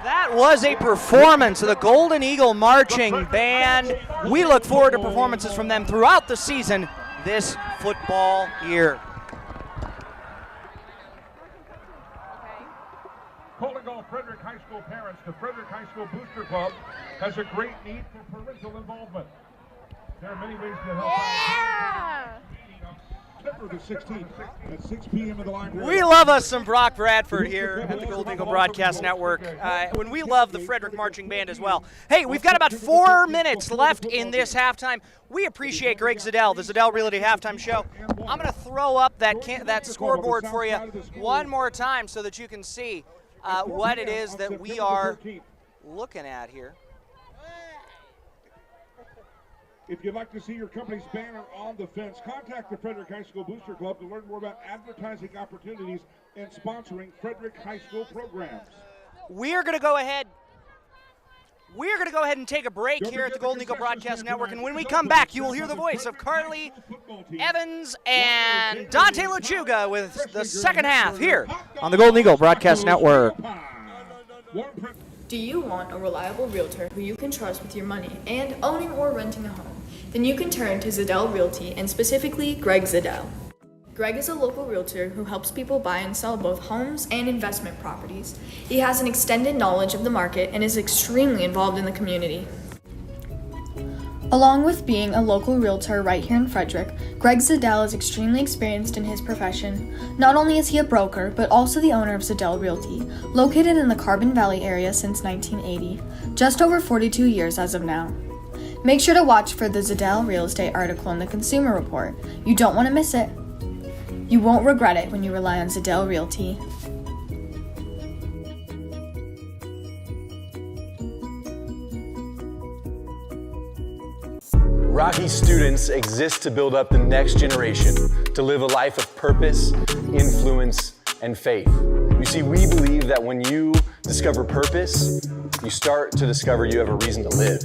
That was a performance of the Golden Eagle Marching Band. We look forward to performances from them throughout the season this football year. Calling all Frederick High School parents, the Frederick High School Booster Club has a great need for parental involvement. There are many ways to help out. September the 16th at 6 p.m. in the library. We love us some Brock Bradford here at the Golden Eagle Broadcast Network. When we love the Frederick Marching Band as well. Hey, we've got about 4 minutes left in this halftime. We appreciate Greg Zadell, the Zadell Realty Halftime Show. I'm going to throw up that scoreboard for you one more time so that you can see what it is that we are looking at here. If you'd like to see your company's banner on the fence, contact the Frederick High School Booster Club to learn more about advertising opportunities and sponsoring Frederick High School programs. We're going to go ahead and take a break here at the Golden Eagle Broadcast Network, and when we come back, you will hear the voice of Carly Evans and Dante Lechuga with the second half here on the Golden Eagle Broadcast Network. Do you want a reliable realtor who you can trust with your money and owning or renting a home? Then you can turn to Zadell Realty and specifically Greg Zadell. Greg is a local realtor who helps people buy and sell both homes and investment properties. He has an extended knowledge of the market and is extremely involved in the community. Along with being a local realtor right here in Frederick, Greg Zadell is extremely experienced in his profession. Not only is he a broker, but also the owner of Zadell Realty, located in the Carbon Valley area since 1980, just over 42 years as of now. Make sure to watch for the Zadell real estate article in the Consumer Report. You don't want to miss it. You won't regret it when you rely on Zadell Realty. Rocky students exist to build up the next generation, to live a life of purpose, influence, and faith. You see, we believe that when you discover purpose, you start to discover you have a reason to live.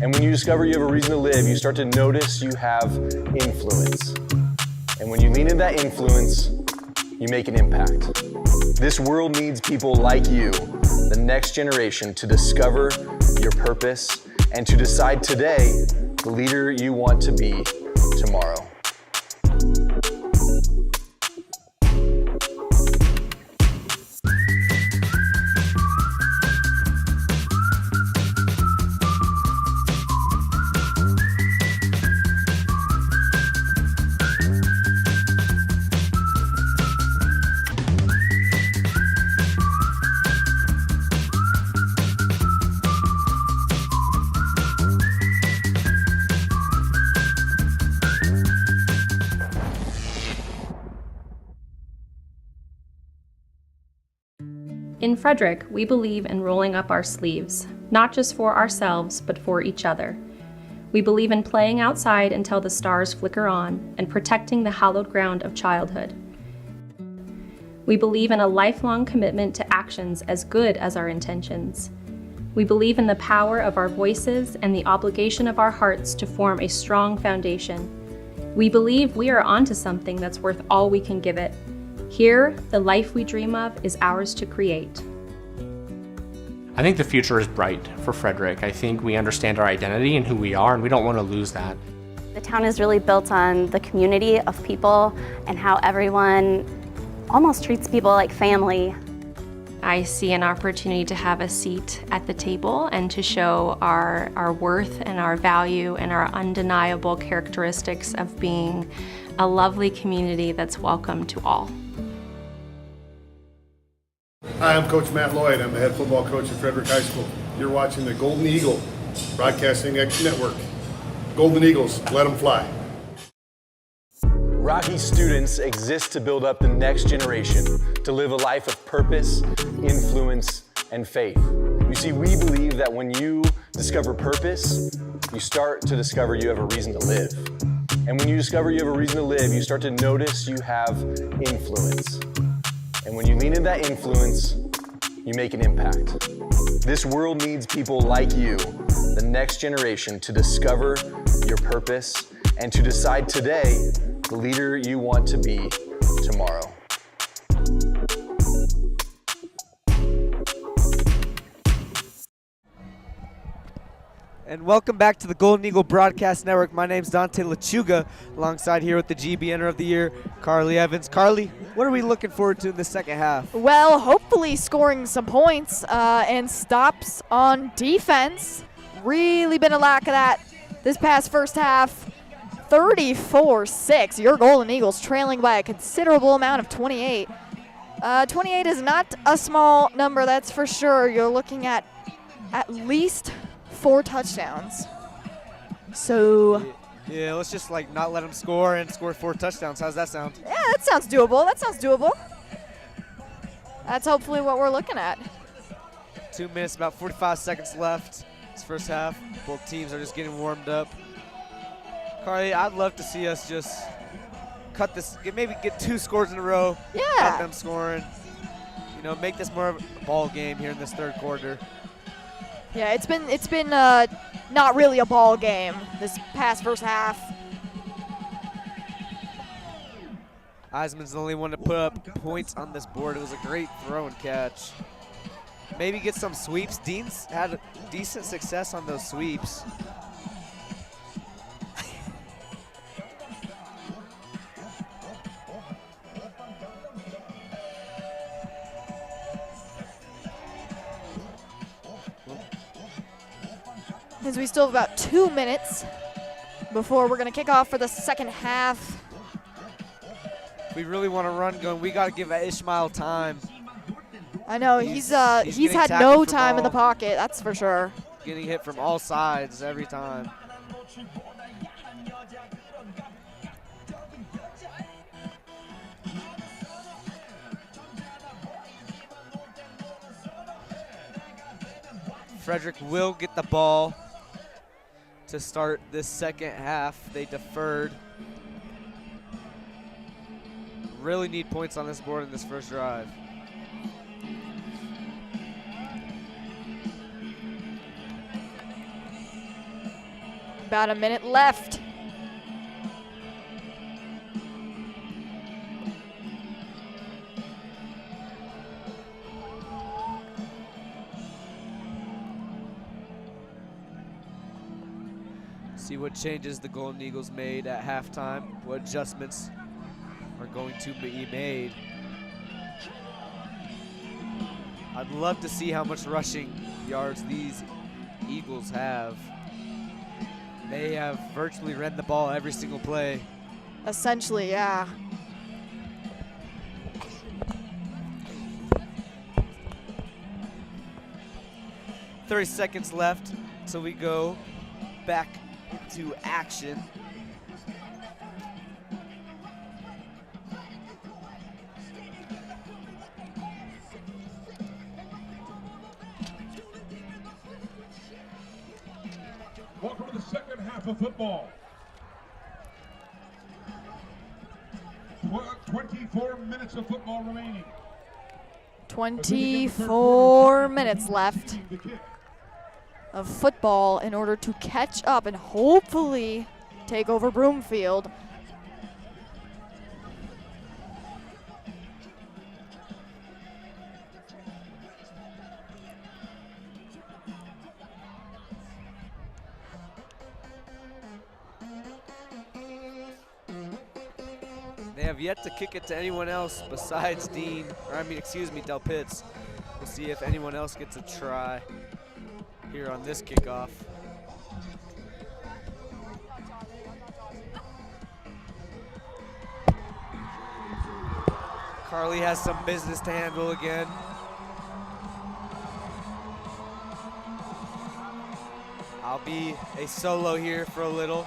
And when you discover you have a reason to live, you start to notice you have influence. And when you lean into that influence, you make an impact. This world needs people like you, the next generation, to discover your purpose and to decide today the leader you want to be tomorrow. In Frederick, we believe in rolling up our sleeves, not just for ourselves, but for each other. We believe in playing outside until the stars flicker on and protecting the hallowed ground of childhood. We believe in a lifelong commitment to actions as good as our intentions. We believe in the power of our voices and the obligation of our hearts to form a strong foundation. We believe we are onto something that's worth all we can give it. Here, the life we dream of is ours to create. I think the future is bright for Frederick. I think we understand our identity and who we are, and we don't want to lose that. The town is really built on the community of people and how everyone almost treats people like family. I see an opportunity to have a seat at the table and to show our worth and our value and our undeniable characteristics of being a lovely community that's welcome to all. Hi, I'm Coach Matt Loyd. I'm the head football coach at Frederick High School. You're watching the Golden Eagle Broadcasting Network. Golden Eagles, let them fly. Rocky students exist to build up the next generation, to live a life of purpose, influence, and faith. You see, we believe that when you discover purpose, you start to discover you have a reason to live. And when you discover you have a reason to live, you start to notice you have influence. And when you lean into that influence, you make an impact. This world needs people like you, the next generation, to discover your purpose and to decide today the leader you want to be tomorrow. And welcome back to the Golden Eagle Broadcast Network. My name's Dante Lechuga, alongside here with the GBNer of the Year, Carly Evans. Carly, what are we looking forward to in the second half? Well, hopefully scoring some points and stops on defense. Really been a lack of that this past first half. 34-6. Your Golden Eagles trailing by a considerable amount of 28. 28 is not a small number, that's for sure. You're looking at least 4 touchdowns. So yeah, let's just not let them score and score 4 touchdowns. How's that sound? yeah, that sounds doable. That's hopefully what we're looking at. 2 minutes, about 45 seconds left. This first half, both teams are just getting warmed up. Carly, I'd love to see us just cut this, maybe get 2 scores in a row. Yeah. Cut them scoring. Make this more of a ball game here in this third quarter. Yeah, it's been not really a ball game this past first half. Eisman's the only one to put up points on this board. It was a great throw and catch. Maybe get some sweeps. Dean's had decent success on those sweeps. As we still have about 2 minutes before we're going to kick off for the second half. We really want to run going. We got to give Ishmael time. I know he's had no time in the pocket, that's for sure. Getting hit from all sides every time. Frederick will get the ball to start this second half. They deferred. Really need points on this board in this first drive. About a minute left. See what changes the Golden Eagles made at halftime, what adjustments are going to be made. I'd love to see how much rushing yards these Eagles have. They have virtually ran the ball every single play. Essentially, yeah. "30 seconds left, so we go back into action. Welcome to the second half of football. 24 minutes of football remaining. 24 minutes left of football in order to catch up and hopefully take over Broomfield. They have yet to kick it to anyone else besides Del Pitts. We'll see if anyone else gets a try here on this kickoff. Carly has some business to handle again. I'll be a solo here for a little.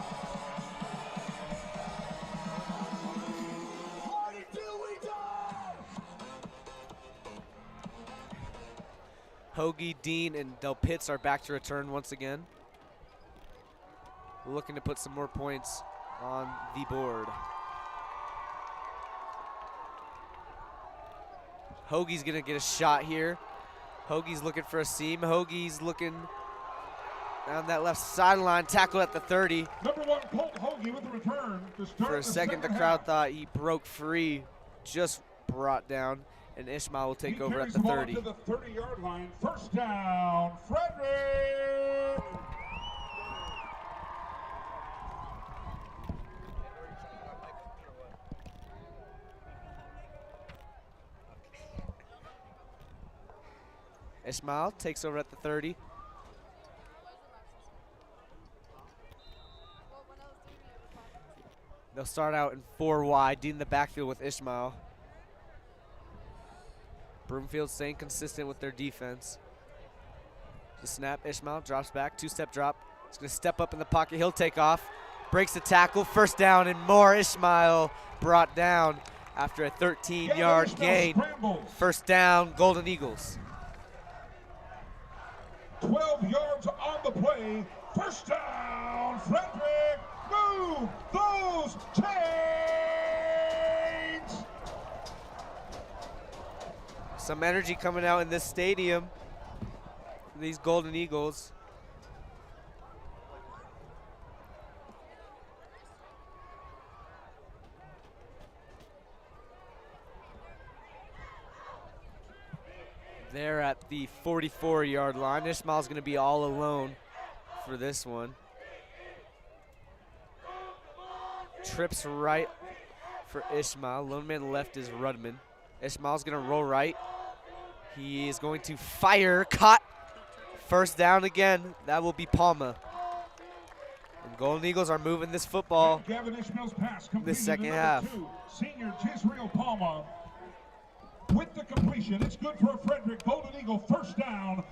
Hoagie, Dean, and Del Pitts are back to return once again. Looking to put some more points on the board. Hoagie's gonna get a shot here. Hoagie's looking for a seam. Hoagie's looking down that left sideline, tackle at the 30. Number 1, Colt Hoagie with the return to start. For a second, the crowd thought he broke free, just brought down, and Ishmael will take over at the 30. To the 30-yard line. First down, Frederick. Ishmael takes over at the 30. They'll start out in 4 wide, Dean in the backfield with Ishmael. Broomfield staying consistent with their defense. The snap, Ishmael drops back, 2-step drop. He's gonna step up in the pocket, he'll take off. Breaks the tackle, first down and more. Ishmael brought down after a 13-yard gain. First down, Golden Eagles. 12 yards on the play. First down, Frederick. Move those chains. Some energy coming out in this stadium for these Golden Eagles. They're at the 44-yard line. Ishmael's going to be all alone for this one. Trips right for Ishmael. Lone man left is Rudman. Ishmael's going to roll right. He is going to fire. Caught. First down again. That will be Palma. And Golden Eagles are moving this football Gavin Ishmael's pass this second half. 2, senior Jisrael Palma. With the completion, it's good for a Frederick Golden Eagle. First down.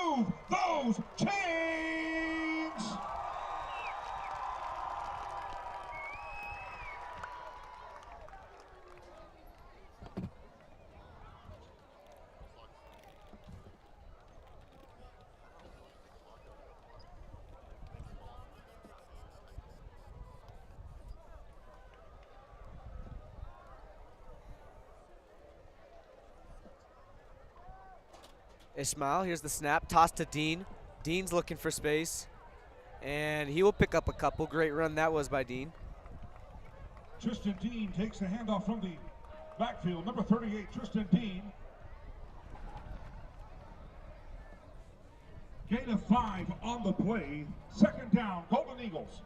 Move those chains. Ishmael, here's the snap, toss to Dean. Dean's looking for space, and he will pick up a couple. Great run that was by Dean. Tristan Dean takes the handoff from the backfield. Number 38, Tristan Dean. Gain of 5 on the play. Second down, Golden Eagles.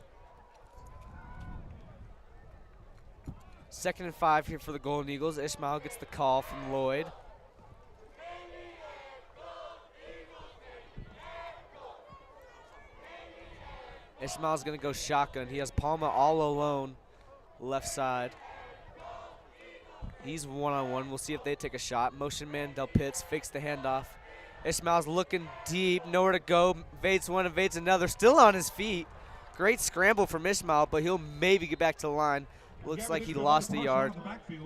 Second and 5 here for the Golden Eagles. Ishmael gets the call from Loyd. Ishmael's gonna go shotgun. He has Palma all alone, left side. He's one-on-one. We'll see if they take a shot. Motion man, Del Pitts fakes the handoff. Ishmael's looking deep, nowhere to go. Evades one, evades another, still on his feet. Great scramble from Ishmael, but he'll maybe get back to the line. Looks like he lost a yard.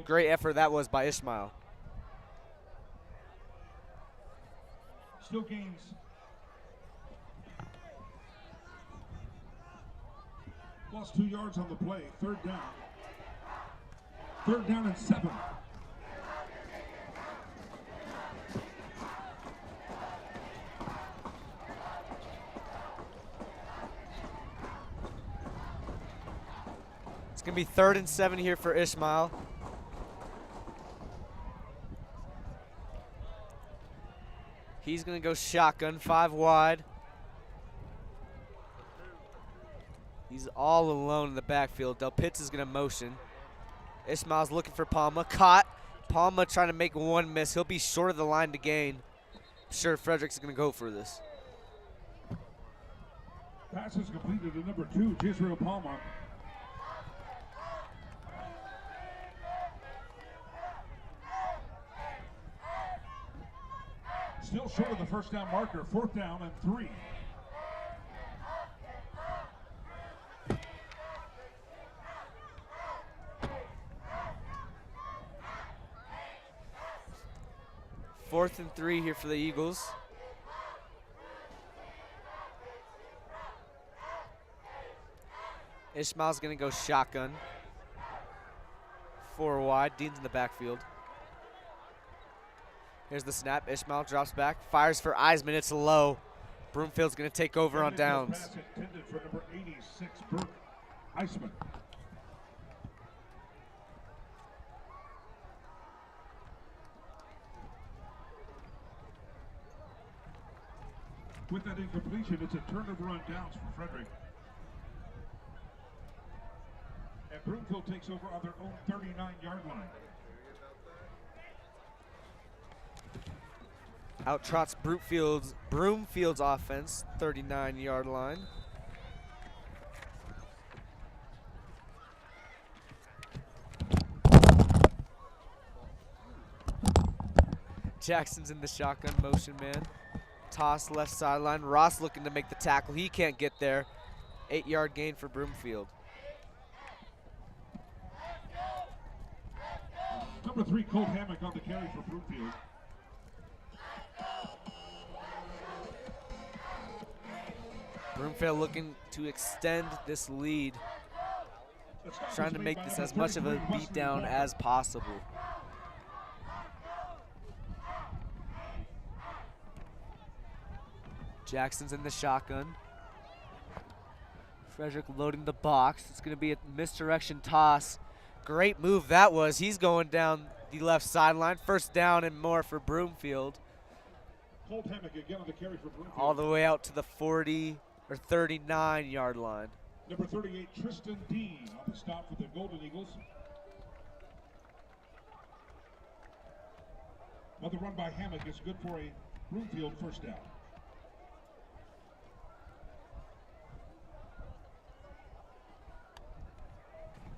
Great effort that was by Ishmael. Still gains Lost 2 yards on the play. Third down. Third down and 7. It's going to be 3rd and 7 here for Ishmael. He's going to go shotgun, 5 wide. He's all alone in the backfield. Del Pitts is going to motion. Ishmael's looking for Palma. Caught. Palma trying to make one miss. He'll be short of the line to gain. I'm sure Frederick's going to go for this. Pass is completed to number 2, Jisrael Palma. Still short of the first down marker. 4th down and 3. Fourth and 3 here for the Eagles. Ishmael's going to go shotgun. 4 wide. Dean's in the backfield. Here's the snap. Ishmael drops back. Fires for Eisman. It's low. Broomfield's going to take over on downs. Pass intended for number 86, Brooke Eisman. With that incompletion, it's a turnover on downs for Frederick. And Broomfield takes over on their own 39-yard line. Out trots Broomfield's offense, 39-yard line. Jackson's in the shotgun motion, man. Toss left sideline. Ross looking to make the tackle. He can't get there. 8-yard gain for Broomfield. Number 3, Colt Hammock on the carry for Broomfield. Broomfield looking to extend this lead. Trying to make this as much of a beatdown as possible. Jackson's in the shotgun. Frederick loading the box. It's going to be a misdirection toss. Great move that was. He's going down the left sideline. First down and more for Broomfield. Colt Hammock again on the carry for Broomfield. All the way out to the 40 or 39-yard line. Number 38, Tristan Dean on the stop for the Golden Eagles. Another run by Hammock is good for a Broomfield first down.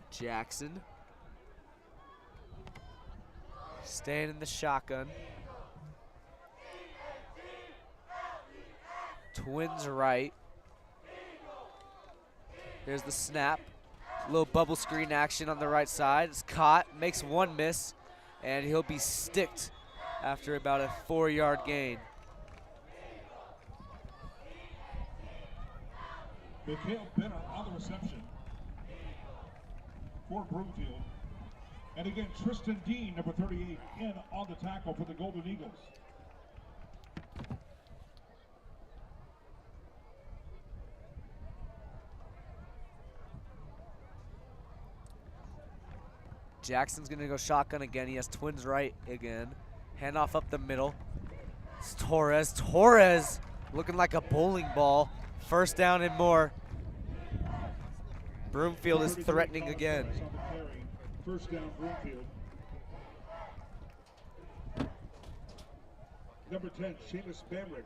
Jackson. Staying in the shotgun. Twins right. There's the snap. A little bubble screen action on the right side. It's caught, makes one miss, and he'll be sticked after about a 4-yard gain. Mikhail Benner on the reception for Broomfield. And again, Tristan Dean, number 38, in on the tackle for the Golden Eagles. Jackson's going to go shotgun again. He has twins right again. Handoff up the middle. It's Torres. Torres looking like a bowling ball. First down and more. Broomfield is threatening again. First down, Broomfield. Number 10, Seamus Bamrick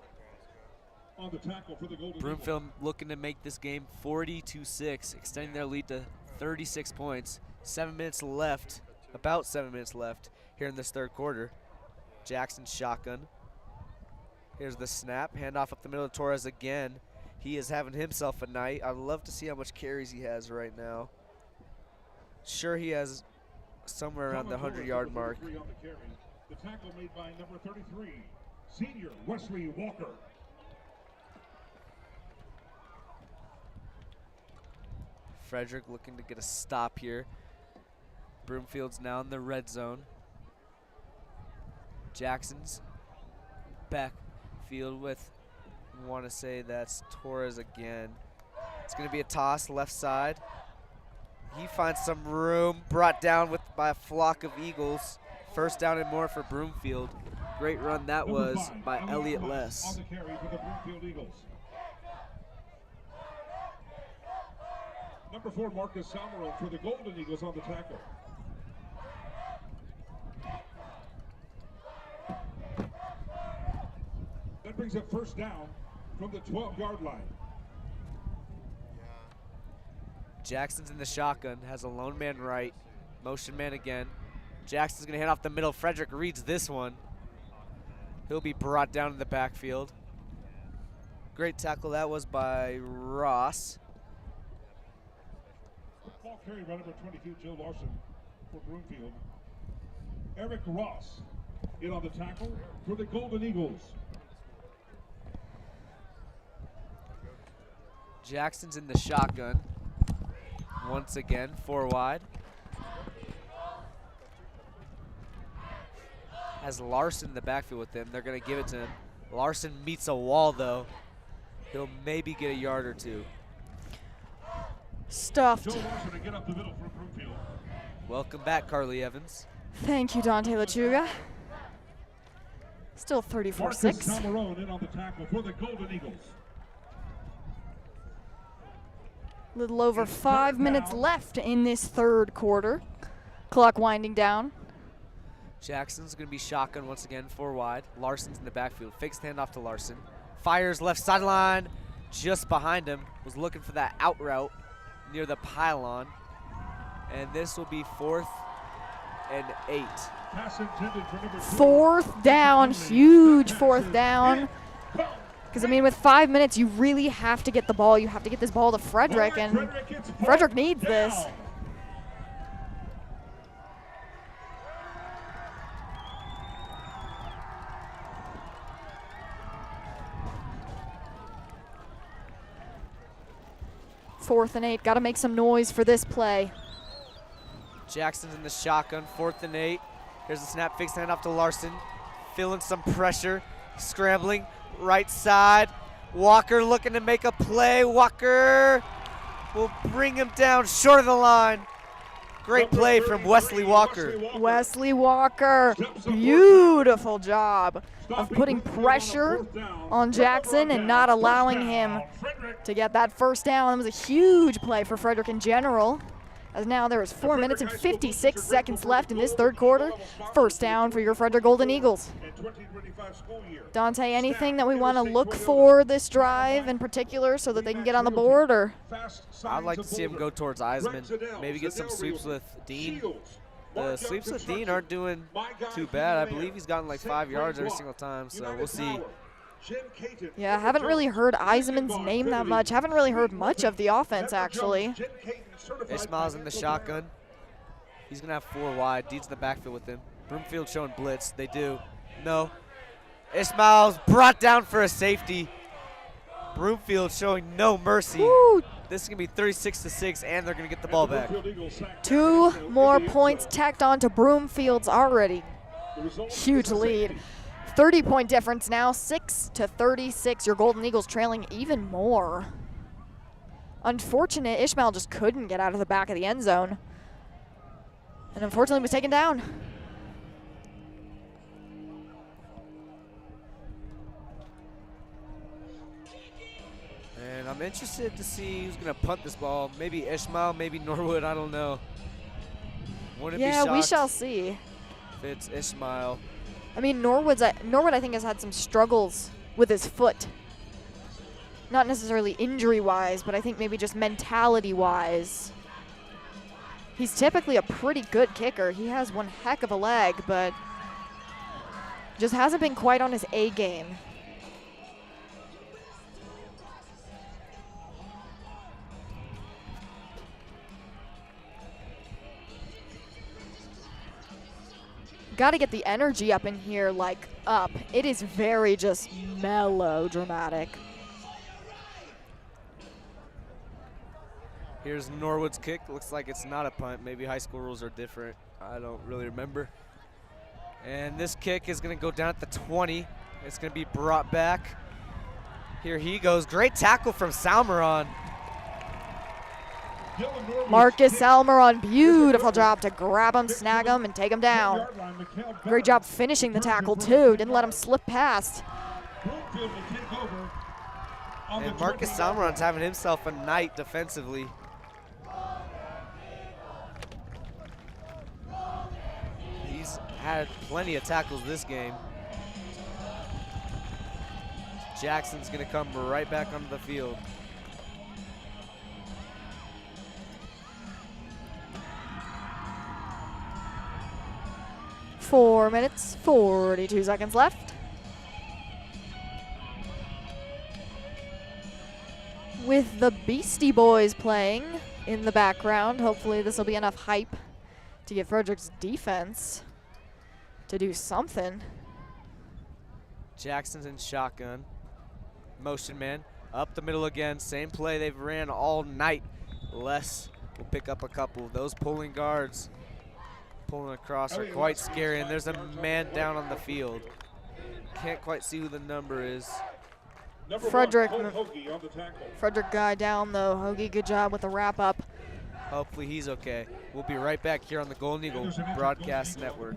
on the tackle for the Golden Broomfield Eagles. looking to make this game 40-6, extending their lead to 36 points. 7 minutes left, about 7 minutes left here in this third quarter. Jackson shotgun. Here's the snap, handoff up the middle of Torres again. He is having himself a night. I'd love to see how much carries he has right now. Sure, he has somewhere around the 100-yard mark. The tackle made by number 33, senior Wesley Walker. Frederick looking to get a stop here. Broomfield's now in the red zone. Jackson's backfield with, I want to say that's Torres again. It's going to be a toss left side. He finds some room, brought down by a flock of Eagles. First down and more for Broomfield. Great run that was by Elliott Less. On the carry for the Broomfield Eagles. Number 4, Marcus Salmero for the Golden Eagles on the tackle. That brings up first down from the 12-yard line. Jackson's in the shotgun, has a lone man right, motion man again. Jackson's gonna hand off the middle. Frederick reads this one. He'll be brought down in the backfield. Great tackle that was by Ross. Ball carried by number 22, Joe Larson for Broomfield. Eric Ross in on the tackle for the Golden Eagles. Jackson's in the shotgun. Once again, 4 wide. Has Larson in the backfield with him. They're going to give it to him. Larson meets a wall, though. He'll maybe get a yard or two. Stuffed. Joe Larson to get up the middle for Broomfield. Welcome back, Carly Evans. Thank you, Dante Lechuga. Still 34-6. Marcus Salmero in on the tackle for the Golden Eagles. Little over 5 minutes left in this third quarter. Clock winding down. Jackson's going to be shotgun once again, 4 wide. Larson's in the backfield. Fakes the handoff to Larson. Fires left sideline. Just behind him. Was looking for that out route near the pylon. And this will be 4th and 8. Pass intended for number 2. Fourth down. Huge fourth down. Because, I mean, with 5 minutes, you really have to get the ball. You have to get this ball to Frederick, and Frederick needs this. Fourth and 8. Got to make some noise for this play. Jackson's in the shotgun, 4th and 8. Here's the snap, fakes the handoff to Larson. Feeling some pressure, scrambling. Right side, Walker looking to make a play. Walker will bring him down short of the line. Great play from Wesley Walker. Wesley Walker, beautiful job of putting pressure on Jackson and not allowing him to get that first down. It was a huge play for Frederick in general. As now there is 4 minutes and 56 seconds left in this third quarter. First down for your Frederick Golden Eagles. Dante, anything that we want to look for this drive in particular so that they can get on the board? Or I'd like to see him go towards Eisman. Maybe get some sweeps with Dean. The sweeps with Dean aren't doing too bad. I believe he's gotten like 5 yards every single time, so we'll see. Yeah, I haven't really heard Eisman's name that much. Haven't really heard much of the offense, actually. Ishmael's in the shotgun. He's going to have 4 wide. Dean's in the backfield with him. Broomfield showing blitz. They do. No. Ishmael's brought down for a safety. Broomfield showing no mercy. Woo. This is going to be 36-6, and they're going to get the ball back. 2 more points tacked on to Broomfield's already huge lead. 30-point difference now, 6-36. Your Golden Eagles trailing even more. Unfortunate, Ishmael just couldn't get out of the back of the end zone. And unfortunately was taken down. And I'm interested to see who's going to punt this ball. Maybe Ishmael, maybe Norwood, I don't know. Wouldn't be shocked we shall see. if it's Ishmael. I mean, Norwood, I think, has had some struggles with his foot. Not necessarily injury-wise, but I think maybe just mentality-wise. He's typically a pretty good kicker. He has one heck of a leg, but just hasn't been quite on his A game. Got to get the energy up in here, like up. It is very just melodramatic. Here's Norwood's kick. Looks like it's not a punt. Maybe high school rules are different. I don't really remember. And this kick is going to go down at the 20. It's going to be brought back. Here he goes. Great tackle from Salmeron. Marcus Salmeron, beautiful job to grab him, snag him, and take him down. Great job finishing the tackle, too. Didn't let him slip past. And Marcus Salmeron's having himself a night defensively. He's had plenty of tackles this game. Jackson's going to come right back onto the field. Four minutes, 42 seconds left. With the Beastie Boys playing in the background, hopefully this will be enough hype to get Frederick's defense to do something. Jackson's in shotgun. Motion man up the middle again. Same play they've ran all night. Les will pick up a couple. Those pulling guards pulling across are quite scary, and there's a man down on the field. Can't quite see who the number is. Frederick guy down though. Hoagie, good job with the wrap up. Hopefully he's okay. We'll be right back here on the Golden Eagle Broadcast Network.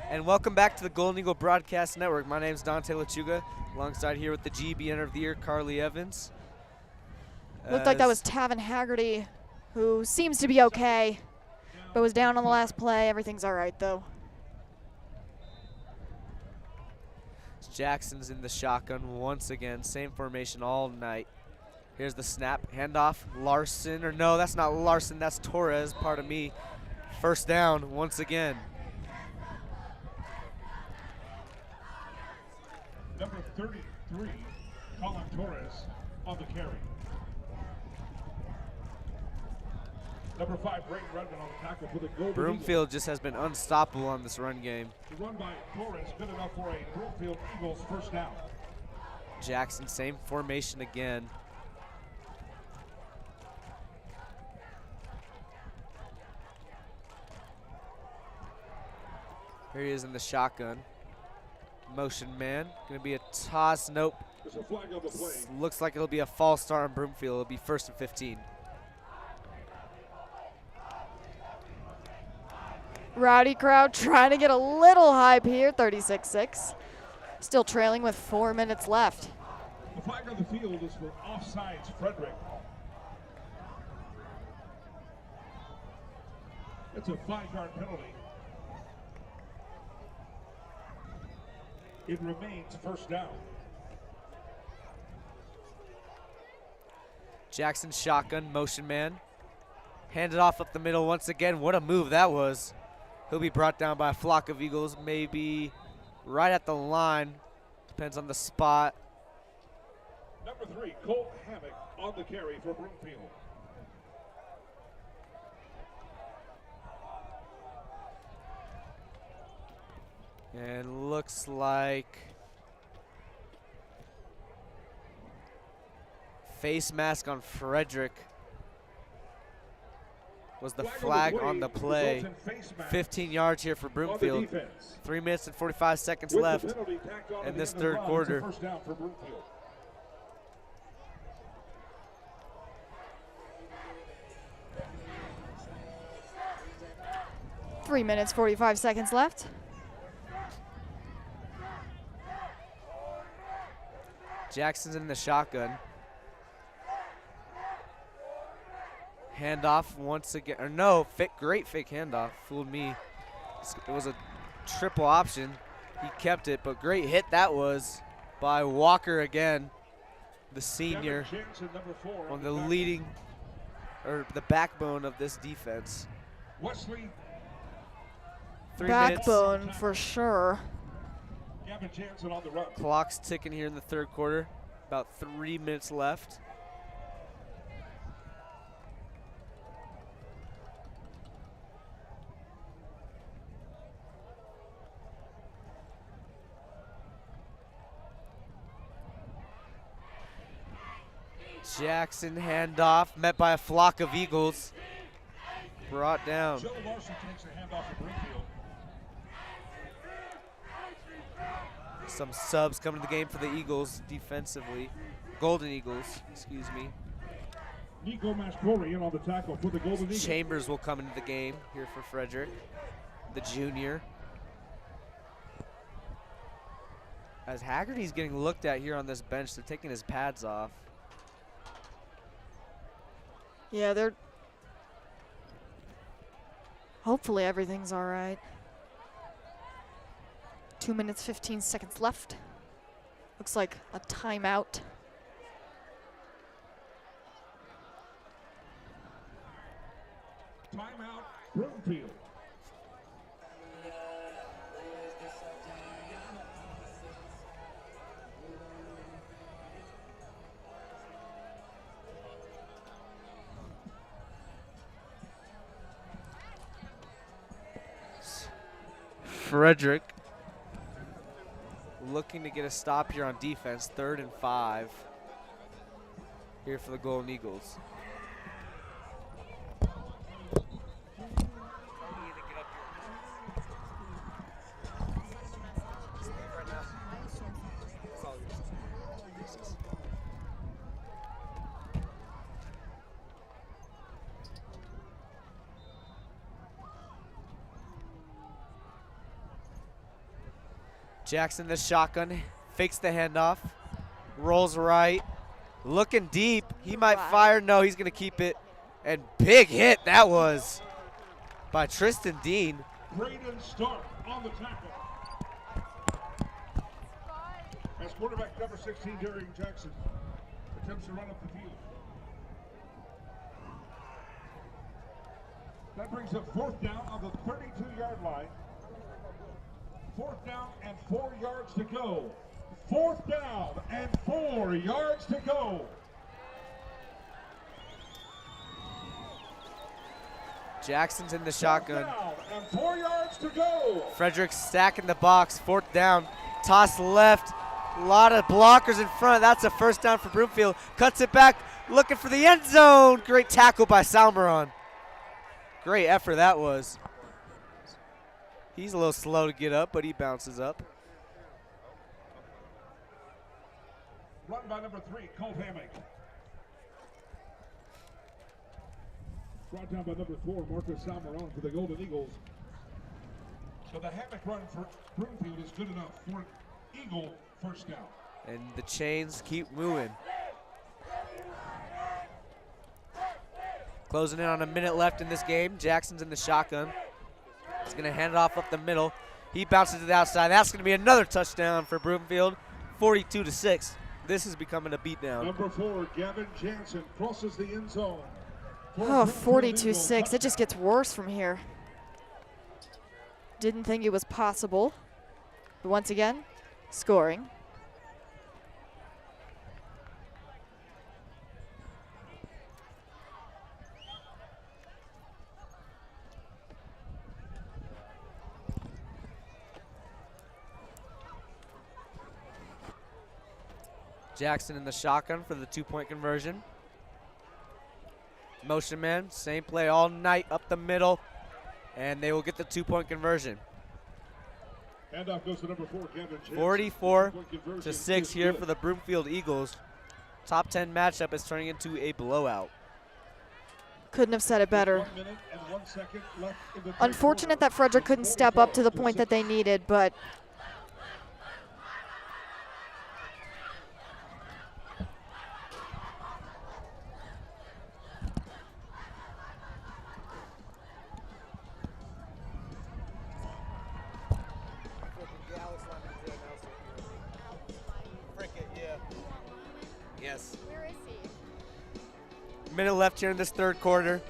And welcome back to the Golden Eagle Broadcast Network. My name is Dante Lechuga, alongside here with the GBN of the Year, Carly Evans. Looked like that was Tavin Haggerty, who seems to be okay, but was down on the last play. Everything's all right, though. Jackson's in the shotgun once again. Same formation all night. Here's the snap. Handoff. Larson. Or no, that's not Larson. That's Torres. Pardon me. First down once again. Number 33, Colin Torres on the carry. Number 5, Brayton Redmond on the tackle for the Golden Broomfield just has been unstoppable on this run game. The run by Torres, good enough for a Broomfield Eagles first down. Jackson, same formation again. Here he is in the shotgun. Motion man, gonna be a toss, nope. There's a flag on the play. Looks like it'll be a false start on Broomfield. It'll be 1st and 15. Rowdy crowd trying to get a little hype here, 36-6. Still trailing with 4 minutes left. The flag on the field is for offsides, Frederick. It's a 5-yard penalty. It remains first down. Jackson shotgun, motion man. Handed off up the middle once again. What a move that was. He'll be brought down by a flock of Eagles, maybe right at the line. Depends on the spot. Number 3, Colt Hammock on the carry for Broomfield. And looks like face mask on Frederick was the flag on the play. 15 yards here for Broomfield. 3 minutes and 45 seconds left in this third quarter. 3 minutes, 45 seconds left. Jackson's in the shotgun. Handoff once again, or no, great fake handoff, fooled me. It was a triple option. He kept it, but great hit that was by Walker again, the senior, on the leading, or the backbone of this defense. Wesley. 3 Backbone minutes. for sure. Gavin Jansen on the run. Clock's ticking here in the third quarter. About 3 minutes left. Jackson handoff, met by a flock of Eagles. Brought down. Joe Larson takes a handoff to Broomfield. Some subs coming to the game for the Eagles defensively. Golden Eagles, excuse me. Nico Mascori in on the tackle for the Golden Eagles. Chambers will come into the game here for Frederick, the junior. As Haggerty's getting looked at here on this bench, they're taking his pads off. Yeah, they're. Hopefully everything's all right. 2 minutes, 15 seconds left. Looks like a timeout. Timeout, Broomfield. Frederick looking to get a stop here on defense, 3rd and 5 here for the Golden Eagles. Jackson the shotgun, fakes the handoff, rolls right, looking deep. He might fire. No, he's going to keep it. And big hit that was by Tristan Dean. Braden Stark on the tackle. As quarterback number 16, Darian Jackson attempts to run up the field. That brings up 4th down on the 32-yard line. 4th down and 4 yards to go. 4th down and 4 yards to go. Jackson's in the shotgun. Down and 4 yards to go. Frederick stacking the box, 4th down. Toss left, a lot of blockers in front. That's a 1st down for Broomfield. Cuts it back, looking for the end zone. Great tackle by Salmeron. Great effort that was. He's a little slow to get up, but he bounces up. Run by number 3, Colt Hammock. Brought down by number 4, Marcus Salmeron for the Golden Eagles. So the Hammock run for Broomfield is good enough for an Eagle 1st down. And the chains keep moving. Closing in on a minute left in this game. Jackson's in the shotgun. He's going to hand it off up the middle. He bounces to the outside. That's going to be another touchdown for Broomfield, 42-6. This is becoming a beatdown. Number 4, Gavin Jansen crosses the end zone. Oh, 42-6. It just gets worse from here. Didn't think it was possible. But once again, scoring. Jackson in the shotgun for the 2-point conversion. Motion man, same play all night up the middle, and they will get the 2-point conversion. Handoff goes to number 4, Gavin Jansen. 44-6 here for the Broomfield Eagles. Top 10 matchup is turning into a blowout. Couldn't have said it better. 1 minute and 1 second left in the third Unfortunate quarter. that Frederick couldn't step up to the point that they needed, but Yes. where is he? Minute left here in this third quarter.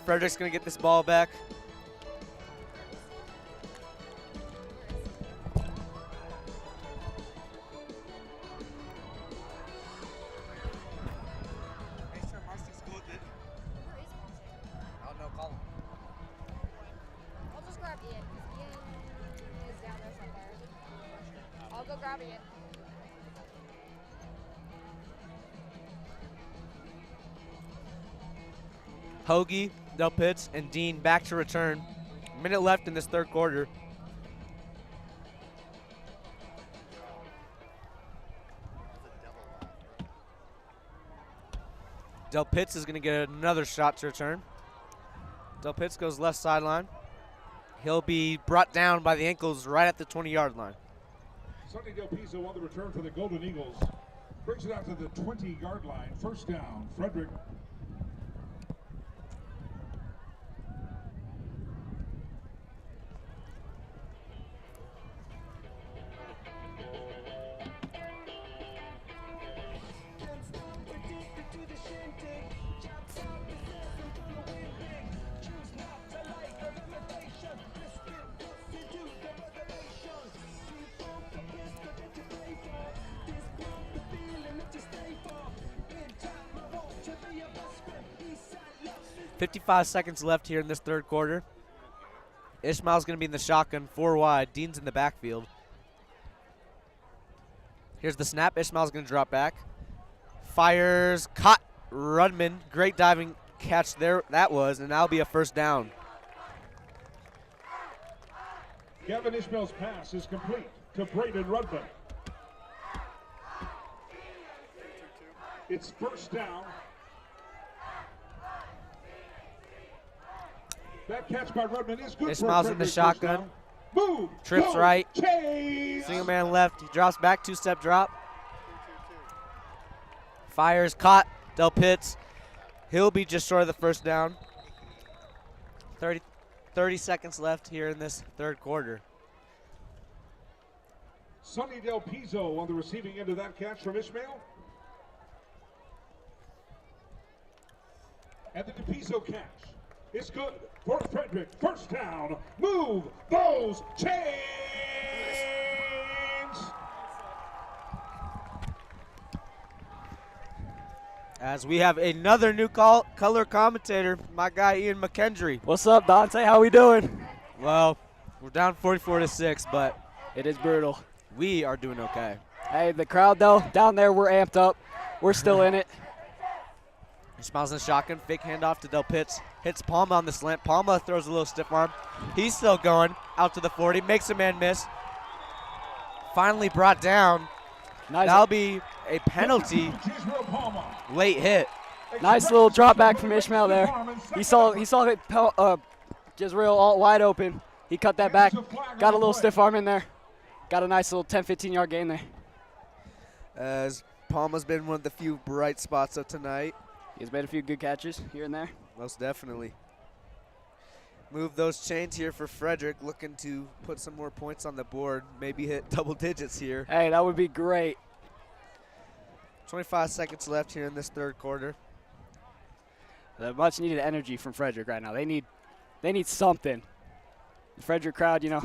Frederick's going to get this ball back. I'll just grab Ian, because Ian is down there somewhere. I'll go grab Ian. Hoagie, Del Pitts, and Dean back to return. Minute left in this third quarter. Del Pitts is going to get another shot to return. Del Pitts goes left sideline. He'll be brought down by the ankles right at the 20-yard line. Sonny Del Pizzo on the return for the Golden Eagles. Brings it out to the 20-yard line. First down, Frederick. .55 seconds left here in this third quarter. Ishmael's going to be in the shotgun, 4 wide. Dean's in the backfield. Here's the snap. Ishmael's going to drop back. Fires, caught, Rudman. Great diving catch there, that was, and that'll be a first down. Gavin Ishmael's pass is complete to Braden Rudman. It's first down. That catch by Rudman is good. Ishmael's in the shotgun. Move. Trips go, right. Chase. Single man left. He drops back, 2-step drop. Fires, caught. Del Pitts. He'll be just short of the first down. 30 seconds left here in this third quarter. Sonny Del Pizzo on the receiving end of that catch from Ishmael. And the Del Pizzo catch. It's good for Frederick. First down. Move those chains. As we have another new color commentator, my guy Ian McKendry. What's up, Dante? How we doing? Well, we're down 44-6, but it is brutal. We are doing okay. Hey, the crowd though, down there, we're amped up. We're still in it. He smiles in the shotgun, fake handoff to Del Pitts. Hits Palma on the slant. Palma throws a little stiff arm. He's still going out to the 40, makes a man miss. Finally brought down. Nice. That'll be a penalty. Late hit. Nice little drop back from Ishmael there. He saw it, Jezreel all wide open. He cut that back, got a little stiff arm in there. Got a nice little 10, 15-yard gain there. As Palma's been one of the few bright spots of tonight. He's made a few good catches here and there. Most definitely. Move those chains here for Frederick, looking to put some more points on the board, maybe hit double digits here. Hey, that would be great. 25 seconds left here in this third quarter. The much needed energy from Frederick right now. They need something. The Frederick crowd, you know,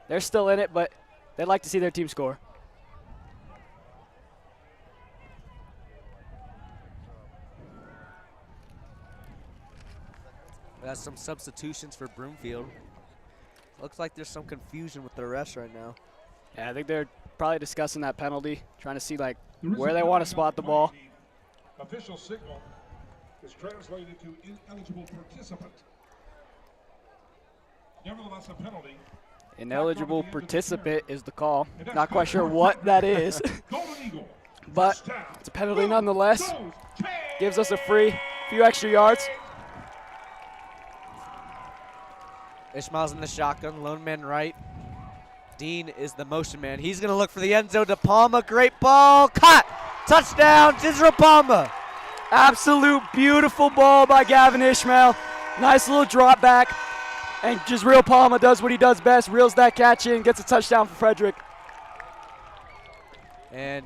they're still in it, but they'd like to see their team score. That's some substitutions for Broomfield. Looks like there's some confusion with the rest right now. Yeah, I think they're probably discussing that penalty, trying to see like where they want to spot the ball. Official signal is translated to ineligible participant. Nevertheless, a penalty. Ineligible participant is the call. Not quite sure what that is, but it's a penalty nonetheless. Gives us a free few extra yards. Ishmael's in the shotgun, lone man right. Dean is the motion man. He's going to look for the end zone to Palma. Great ball. Caught. Touchdown, Israel Palma. Absolute beautiful ball by Gavin Ishmael. Nice little drop back. And Jezreel Palma does what he does best, reels that catch in, gets a touchdown for Frederick. And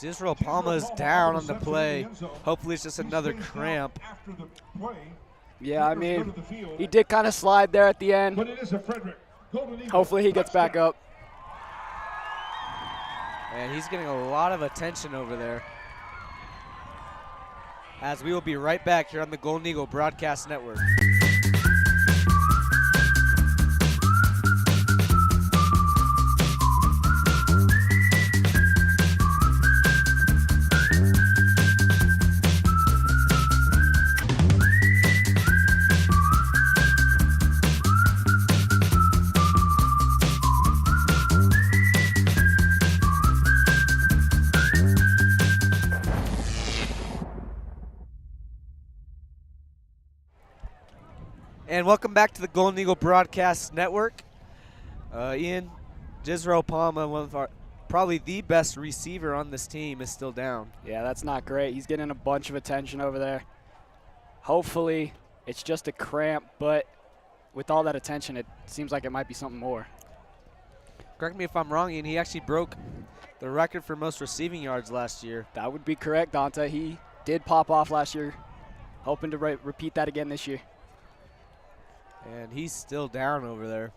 Israel Palma is down on the play. Hopefully it's just another cramp. Yeah, I mean, he did kind of slide there at the end. Hopefully he gets back up. And he's getting a lot of attention over there. As we will be right back here on the Golden Eagle Broadcast Network. And welcome back to the Golden Eagle Broadcast Network. Ian, Jezreel Palma, one of our probably the best receiver on this team, is still down. Yeah, that's not great. He's getting a bunch of attention over there. Hopefully it's just a cramp, but with all that attention, it seems like it might be something more. Correct me if I'm wrong, Ian. He actually broke the record for most receiving yards last year. That would be correct, Dante. He did pop off last year. Hoping to repeat that again this year. And he's still down over there.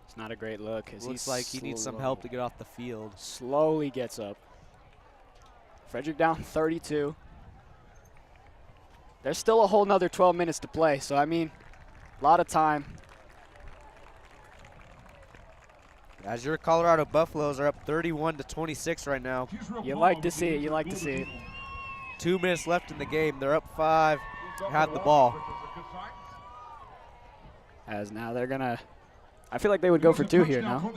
It's not a great look. Looks like he needs some help to get off the field. Slowly gets up. Frederick down 32. There's still a whole nother 12 minutes to play, so I mean, a lot of time. As your Colorado Buffaloes are up 31-26 right now. You like to see it. You like to see it. 2 minutes left in the game. They're up 5. Have the ball. As now they're going to, I feel like they would go for 2 here now.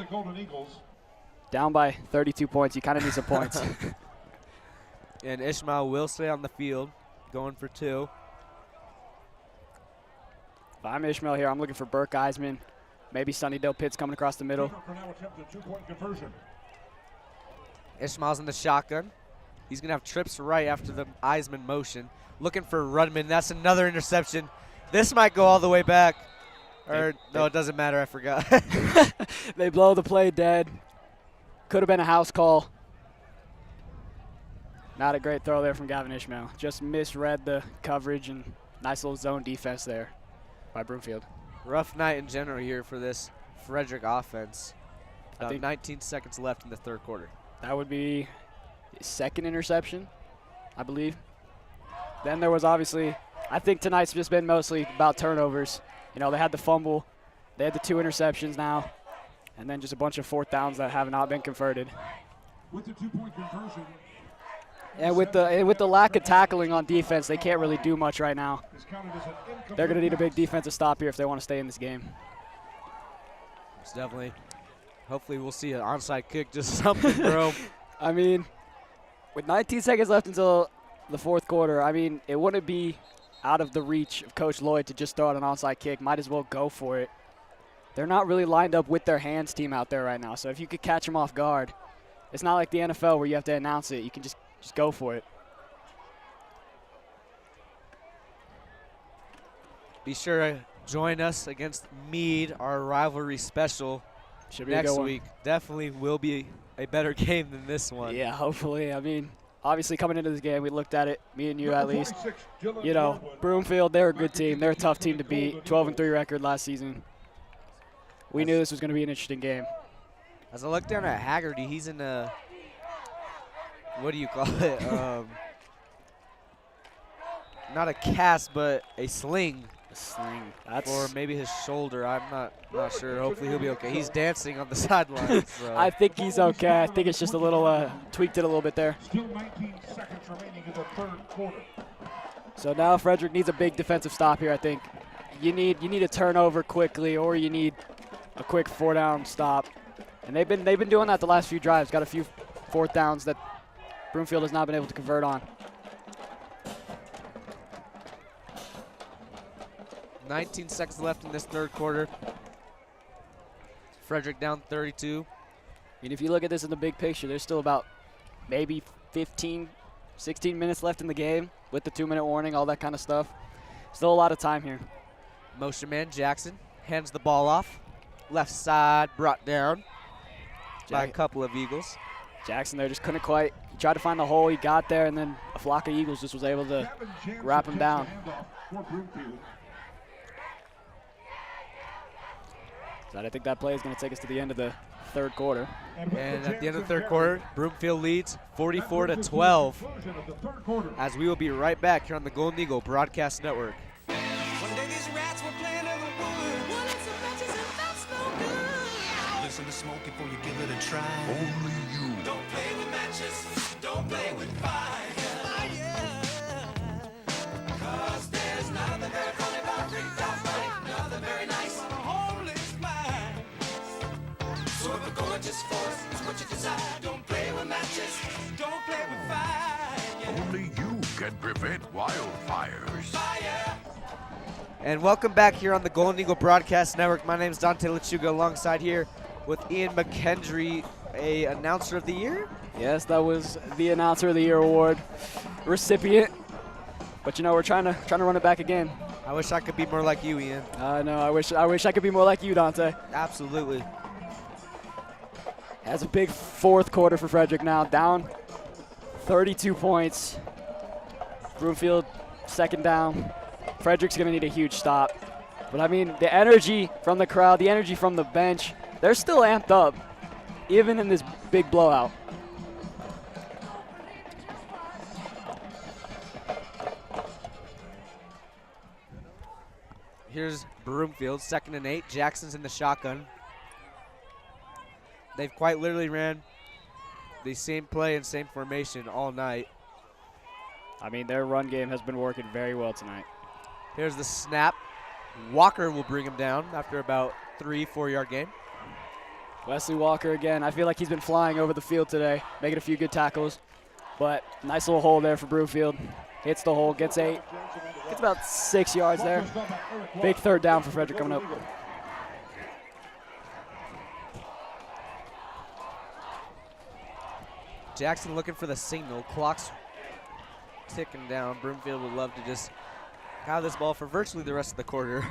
Down by 32 points. You kind of need some points. And Ishmael will stay on the field, going for 2. If I'm Ishmael here, I'm looking for Burke Eisman. Maybe Sunnydale Pitts coming across the middle. Ishmael's in the shotgun. He's going to have trips right after the Eisman motion. Looking for Rudman. That's another interception. This might go all the way back. Or, no, it doesn't matter. I forgot. They blow the play dead. Could have been a house call. Not a great throw there from Gavin Ishmael. Just misread the coverage and nice little zone defense there by Broomfield. Rough night in general here for this Frederick offense. I think 19 seconds left in the third quarter. That would be his second interception, I believe. Then there was obviously, I think tonight's just been mostly about turnovers. You know, they had the fumble, they had the 2 interceptions now, and then just a bunch of 4th downs that have not been converted. With the 2-point conversion. And with the lack of tackling on defense, they can't really do much right now. They're going to need a big defensive stop here if they want to stay in this game. It's definitely. Hopefully we'll see an onside kick, just something, bro. I mean, with 19 seconds left until the 4th quarter, I mean, it wouldn't be out of the reach of Coach Loyd to just throw out an onside kick. Might as well go for it. They're not really lined up with their hands team out there right now, so if you could catch them off guard, it's not like the NFL where you have to announce it. You can just go for it. Be sure to join us against Meade, our rivalry special, next week. Definitely will be a better game than this one. Yeah, hopefully. I mean, obviously coming into this game, we looked at it, me and you at least. You know, Broomfield, they're a good team. They're a tough team to beat. 12-3 record last season. We knew this was going to be an interesting game. As I look down at Haggerty, he's in a, what do you call it? Not a cast, but a sling. A sling. Or maybe his shoulder. I'm not sure. Hopefully he'll be okay. He's dancing on the sideline. So. I think he's okay. I think it's just a little, tweaked it a little bit there. Still 19 seconds remaining in the third quarter. So now Frederick needs a big defensive stop here, I think. You need a turnover quickly, or you need a quick 4-down stop. And they've been doing that the last few drives. Got a few 4th downs that Broomfield has not been able to convert on. 19 seconds left in this third quarter. Frederick down 32. I mean, if you look at this in the big picture, there's still about maybe 15, 16 minutes left in the game with the 2-minute warning, all that kind of stuff. Still a lot of time here. Motion man Jackson hands the ball off. Left side brought down by a couple of Eagles. Jackson there just couldn't quite. He tried to find the hole, he got there, and then a flock of Eagles just was able to wrap him down. So I think that play is going to take us to the end of the third quarter. And at the end of the third quarter, Broomfield leads 44-12. As we will be right back here on the Golden Eagle Broadcast Network. One day these rats were playing in the woods. Wanted some matches and that's no good. Listen to smoke before you give it a try. Only you. Don't play with matches. Don't play with fire. Cause there's nothing very funny about Kickoff, right? Nothing very nice on a homeless mind. So if a gorgeous force is what you desire, don't play with matches. Don't play with fire. Only you can prevent wildfires. Fire. And welcome back here on the Golden Eagle Broadcast Network. My name is Dante Lechuga, alongside here with Ian McKendry, a Announcer of the Year. Yes, that was the Announcer of the Year award recipient. But you know, we're trying to run it back again. I wish I could be more like you, Ian. No, I wish I could be more like you, Dante. Absolutely. That's a big fourth quarter for Frederick now, down 32 points. Broomfield second down. Frederick's going to need a huge stop. But I mean, the energy from the crowd, the energy from the bench, they're still amped up, even in this big blowout. Here's Broomfield, 2nd and 8. Jackson's in the shotgun. They've quite literally ran the same play and same formation all night. I mean, their run game has been working very well tonight. Here's the snap. Walker will bring him down after about 3-4 yard gain. Wesley Walker again. I feel like he's been flying over the field today, making a few good tackles. But nice little hole there for Broomfield. Hits the hole, gets 8. Gets about 6 yards there. Big third down for Frederick coming up. Jackson looking for the signal. Clock's ticking down. Broomfield would love to just have this ball for virtually the rest of the quarter.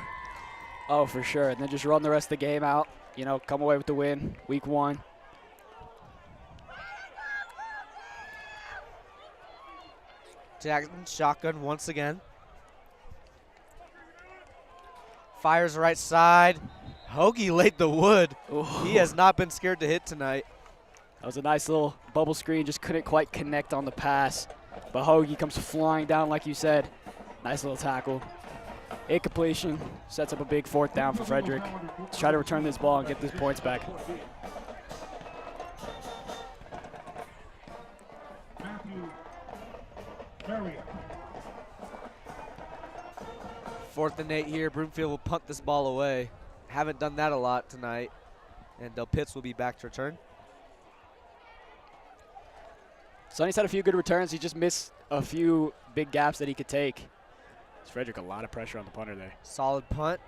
Oh, for sure. And then just run the rest of the game out. You know, come away with the win, week 1. Jackson shotgun once again. Fires right side. Hoagie laid the wood. Ooh. He has not been scared to hit tonight. That was a nice little bubble screen. Just couldn't quite connect on the pass. But Hoagie comes flying down like you said. Nice little tackle. Incompletion. Sets up a big fourth down for Frederick. Let's try to return this ball and get these points back. Fourth and 8 here. Broomfield will punt this ball away. Haven't done that a lot tonight. And Del Pitts will be back to return. Sonny's had a few good returns. He just missed a few big gaps that he could take. Frederick, a lot of pressure on the punter there. Solid punt.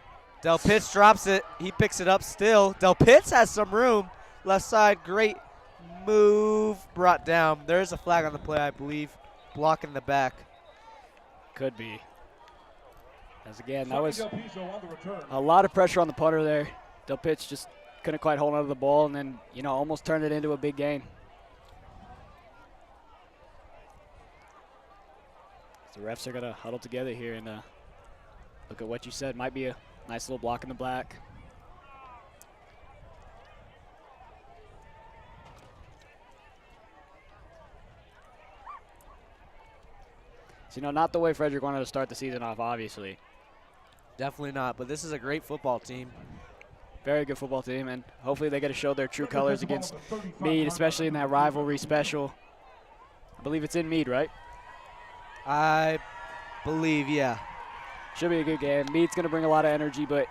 Del Pitts drops it. He picks it up still. Del Pitts has some room. Left side, great move. Brought down. There's a flag on the play, I believe. Blocking the back. Could be. As again, that was a lot of pressure on the punter there. Del Pitts just couldn't quite hold on to the ball and then, you know, almost turned it into a big gain. The refs are going to huddle together here and look at what you said. Might be a nice little block in the black. So, you know, not the way Frederick wanted to start the season off, obviously. Definitely not, but this is a great football team. Very good football team, and hopefully they get to show their true colors against Meade, especially in that rivalry special. I believe it's in Meade, right? I believe, yeah. Should be a good game. Meade's going to bring a lot of energy, but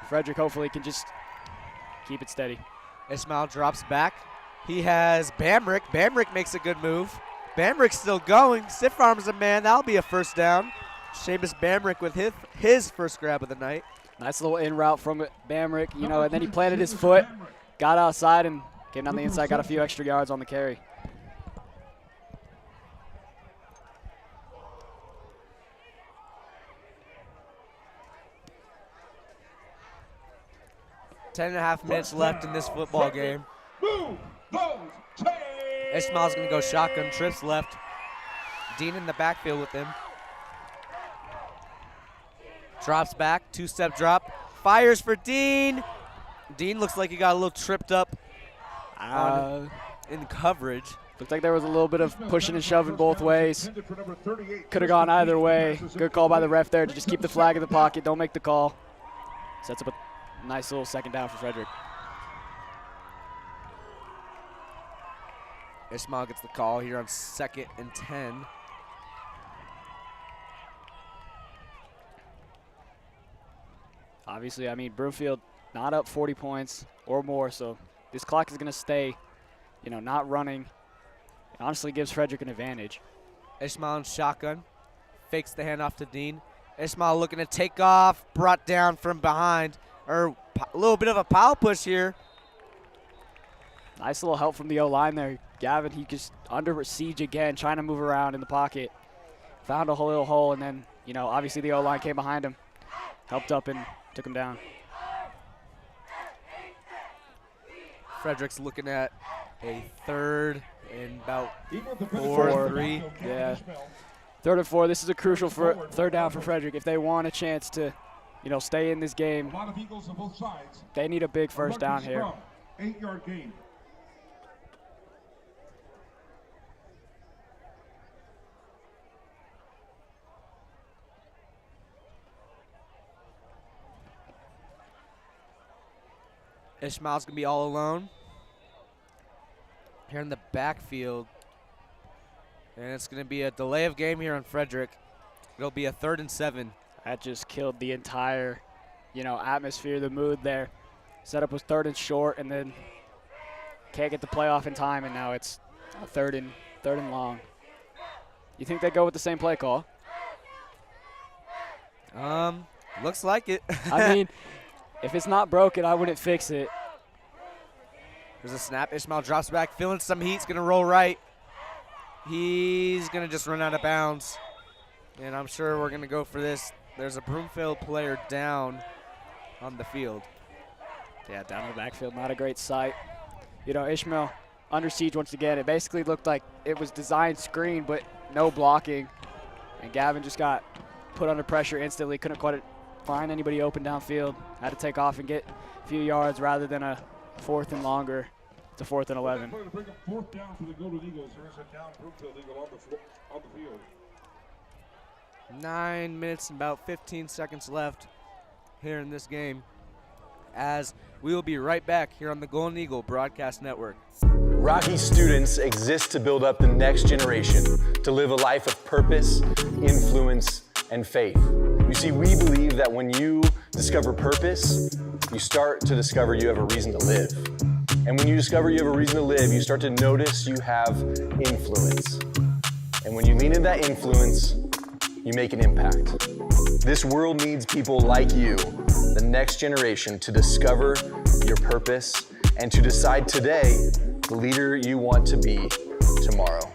Frederick hopefully can just keep it steady. Ishmael drops back. He has Bamrick. Bamrick makes a good move. Bamrick's still going. Stiff arms a man. That'll be a first down. Seamus Bamrick with his first grab of the night. Nice little in route from Bamrick, and then he planted his foot, got outside, and came down the inside, got a few extra yards on the carry. Ten and a half minutes left in this football game. Ishmael's going to go shotgun, trips left. Dean in the backfield with him. Drops back, two-step drop. Fires for Dean. Dean looks like he got a little tripped up in coverage. Looked like there was a little bit of pushing and shoving both ways. Could have gone either way. Good call by the ref there to just keep the flag in the pocket, don't make the call. Sets up a nice little second down for Frederick. Ishmael gets the call here on 2nd and 10. Obviously, I mean, Broomfield not up 40 points or more, so this clock is going to stay, not running. It honestly gives Frederick an advantage. Ishmael in shotgun, fakes the handoff to Dean. Ishmael looking to take off, brought down from behind, or a little bit of a power push here. Nice little help from the O-line there. Gavin, he just under siege again, trying to move around in the pocket. Found a little hole, and then, obviously the O-line came behind him, helped up and took him down. Frederick's looking at a 3rd and about 4-3. Yeah. 3rd and 4. This is a crucial third down for Frederick. If they want a chance to, stay in this game, they need a big first down here. 8-yard gain. Ishmael's going to be all alone here in the backfield. And it's going to be a delay of game here on Frederick. It'll be a 3rd and 7. That just killed the entire, atmosphere, the mood there. Setup was 3rd and short, and then can't get the play off in time, and now it's a 3rd and long. You think they go with the same play call? Looks like it. I mean, if it's not broken, I wouldn't fix it. There's a snap. Ishmael drops back, feeling some heat. He's going to roll right. He's going to just run out of bounds. And I'm sure we're going to go for this. There's a Broomfield player down on the field. Yeah, down in the backfield. Not a great sight. Ishmael under siege once again. It basically looked like it was designed screen, but no blocking. And Gavin just got put under pressure instantly. Couldn't quite find anybody open downfield. Had to take off and get a few yards rather than a 4th and longer. It's a 4th and 11. Bring a 4th down for the Golden Eagles. There is a down Broomfield Eagle on the field. 9 minutes and about 15 seconds left here in this game, as we will be right back here on the Golden Eagle Broadcast Network. Rocky students exist to build up the next generation, to live a life of purpose, influence, and faith. You see, we believe that when you discover purpose, you start to discover you have a reason to live. And when you discover you have a reason to live, you start to notice you have influence. And when you lean into that influence, you make an impact. This world needs people like you, the next generation, to discover your purpose and to decide today the leader you want to be tomorrow.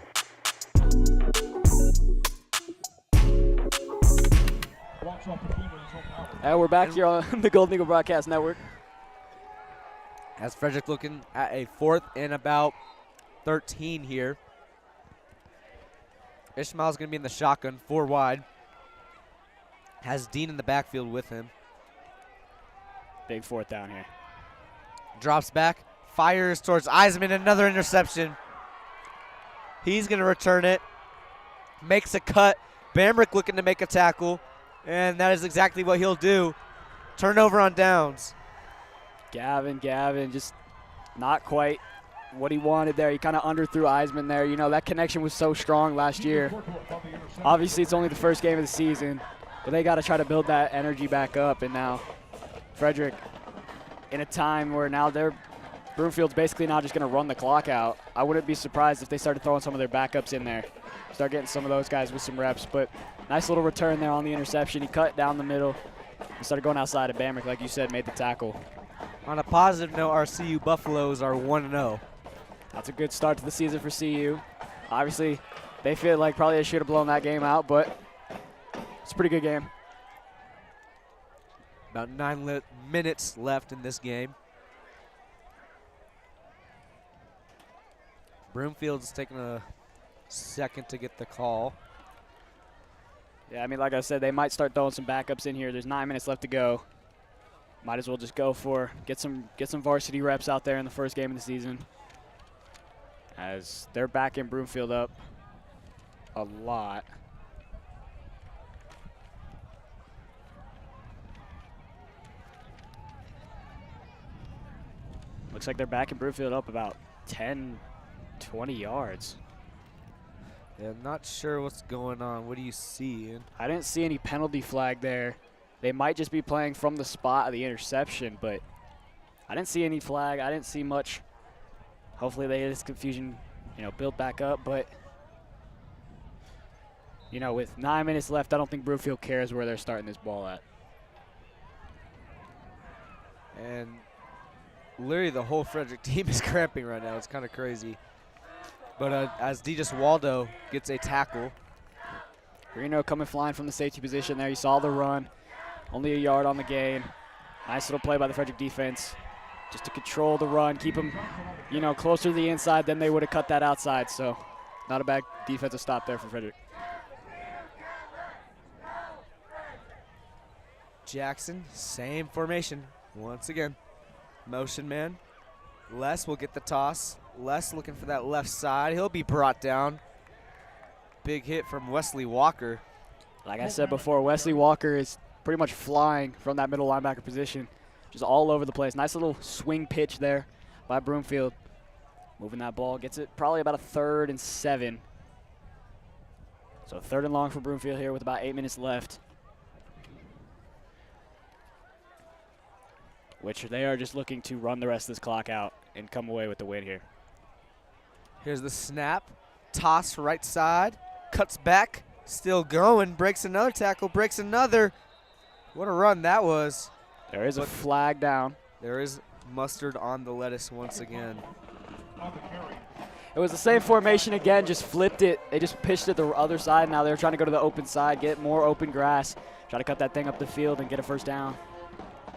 And we're back here on the Golden Eagle Broadcast Network. As Frederick looking at a 4th and about 13 here. Ishmael's going to be in the shotgun, 4 wide. Has Dean in the backfield with him. Big 4th down here. Drops back, fires towards Eisman, another interception. He's going to return it. Makes a cut. Bamrick looking to make a tackle, and that is exactly what he'll do. Turnover on downs. Gavin just not quite what he wanted there. He kind of underthrew Eisman there. That connection was so strong last year. Obviously, it's only the first game of the season, but they got to try to build that energy back up. And now Frederick, in a time where now Broomfield's basically now just going to run the clock out. I wouldn't be surprised if they started throwing some of their backups in there. Start getting some of those guys with some reps. But Nice little return there on the interception. He cut down the middle and started going outside, and Bamrick, like you said, made the tackle. On a positive note, our CU Buffaloes are 1-0. That's a good start to the season for CU. Obviously, they feel like probably they should have blown that game out, but it's a pretty good game. About 9 minutes left in this game. Broomfield's taking a second to get the call. Yeah, I mean, like I said, they might start throwing some backups in here. There's 9 minutes left to go. Might as well just go for get some varsity reps out there in the first game of the season, as they're backing Broomfield up a lot. Looks like they're backing Broomfield up about 10, 20 yards. Yeah, I'm not sure what's going on. What do you see, Ian? I didn't see any penalty flag there. They might just be playing from the spot of the interception, but I didn't see any flag. I didn't see much. Hopefully they get this confusion, built back up, but with 9 minutes left, I don't think Broomfield cares where they're starting this ball at. And literally the whole Frederick team is cramping right now. It's kind of crazy. But as Dejas Waldo gets a tackle. Reno coming flying from the safety position there. You saw the run. Only a yard on the gain. Nice little play by the Frederick defense just to control the run, keep them, closer to the inside than they would have cut that outside. So not a bad defensive stop there for Frederick. Jackson, same formation once again. Motion man. Les will get the toss. Les looking for that left side. He'll be brought down. Big hit from Wesley Walker. Like I said before, Wesley Walker is pretty much flying from that middle linebacker position, just all over the place. Nice little swing pitch there by Broomfield. Moving that ball, gets it probably about a 3rd and 7. So 3rd and long for Broomfield here with about 8 minutes left, which they are just looking to run the rest of this clock out and come away with the win here. Here's the snap. Toss right side. Cuts back. Still going. Breaks another tackle. Breaks another. What a run that was. There is a flag down. There is mustard on the lettuce once again. It was the same formation again, just flipped it. They just pitched it the other side. Now they're trying to go to the open side, get more open grass, try to cut that thing up the field and get a first down.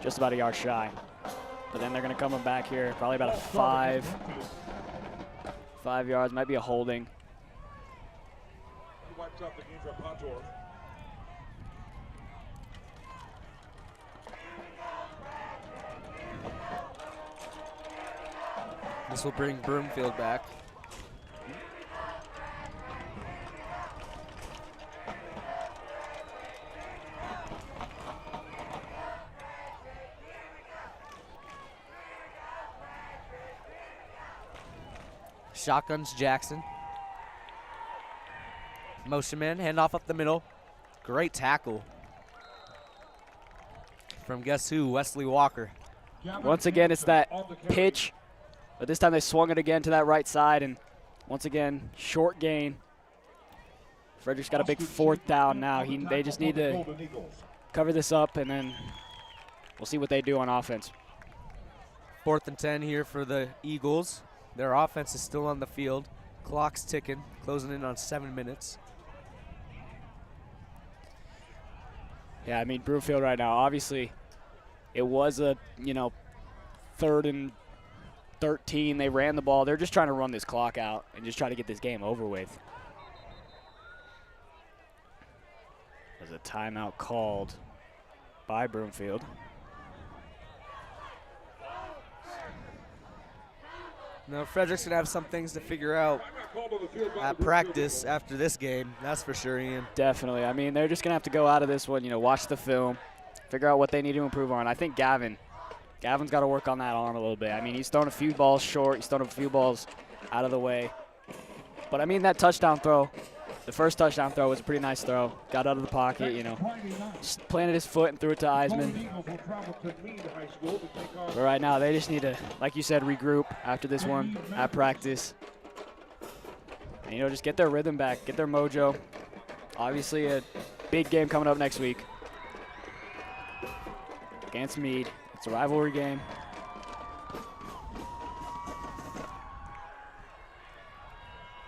Just about a yard shy. But then they're going to come back here, probably about a 5 yards. Might be a holding. Wipes out the game for Pontor. This will bring Broomfield back. Shotguns Jackson. Motion man, handoff up the middle. Great tackle from guess who? Wesley Walker. Once again, it's that pitch, but this time they swung it again to that right side, and once again, short gain. Frederick's got a big 4th down now. They just need to cover this up, and then we'll see what they do on offense. 4th and 10 here for the Eagles. Their offense is still on the field. Clock's ticking, closing in on 7 minutes. Yeah, I mean, Broomfield right now, obviously, it was a, 3rd and 13. They ran the ball. They're just trying to run this clock out and just try to get this game over with. There's a timeout called by Broomfield. Now, Frederick's going to have some things to figure out at practice after this game. That's for sure, Ian. Definitely. I mean, they're just going to have to go out of this one, watch the film, figure out what they need to improve on. I think Gavin's got to work on that arm a little bit. I mean, he's thrown a few balls short. He's thrown a few balls out of the way. But, I mean, that touchdown throw, the first touchdown throw was a pretty nice throw. Got out of the pocket, just planted his foot and threw it to Eisman. But right now, they just need to, like you said, regroup after this one at practice. And, just get their rhythm back, get their mojo. Obviously a big game coming up next week against Meade. It's a rivalry game.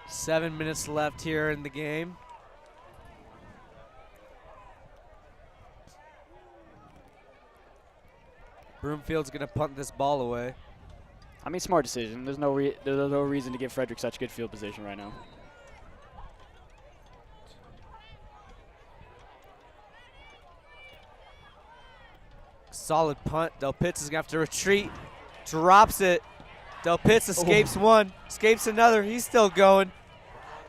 Seven minutes left here in the game. Broomfield's going to punt this ball away. I mean, smart decision. There's no reason to give Frederick such good field position right now. Solid punt. Del Pitts is going to have to retreat. Drops it. Del Pitts escapes one, escapes another. He's still going.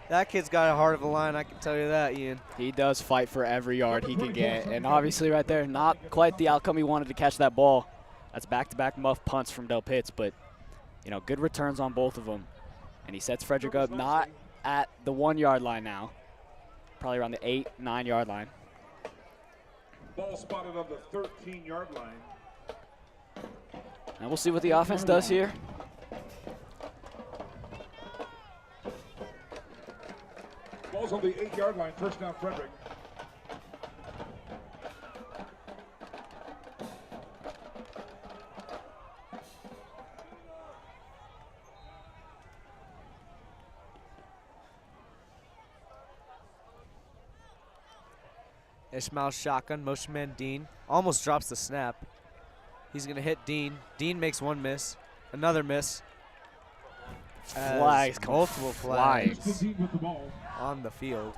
That kid's got a heart of a lion, I can tell you that, Ian. He does fight for every yard he can get. And obviously right there, not quite the outcome he wanted to catch that ball. That's back-to-back muff punts from Del Pitts, but, you know, good returns on both of them. And he sets Frederick up not at the 1 yard line now, probably around the 8, 9 yard line. Ball spotted on the 13-yard line. And we'll see what the offense does here. Ball's on the 8-yard line, first down Frederick. Ishmael shotgun, motion man Dean. Almost drops the snap. He's going to hit Dean. Dean makes one miss, another miss. Flags, multiple flags on the field.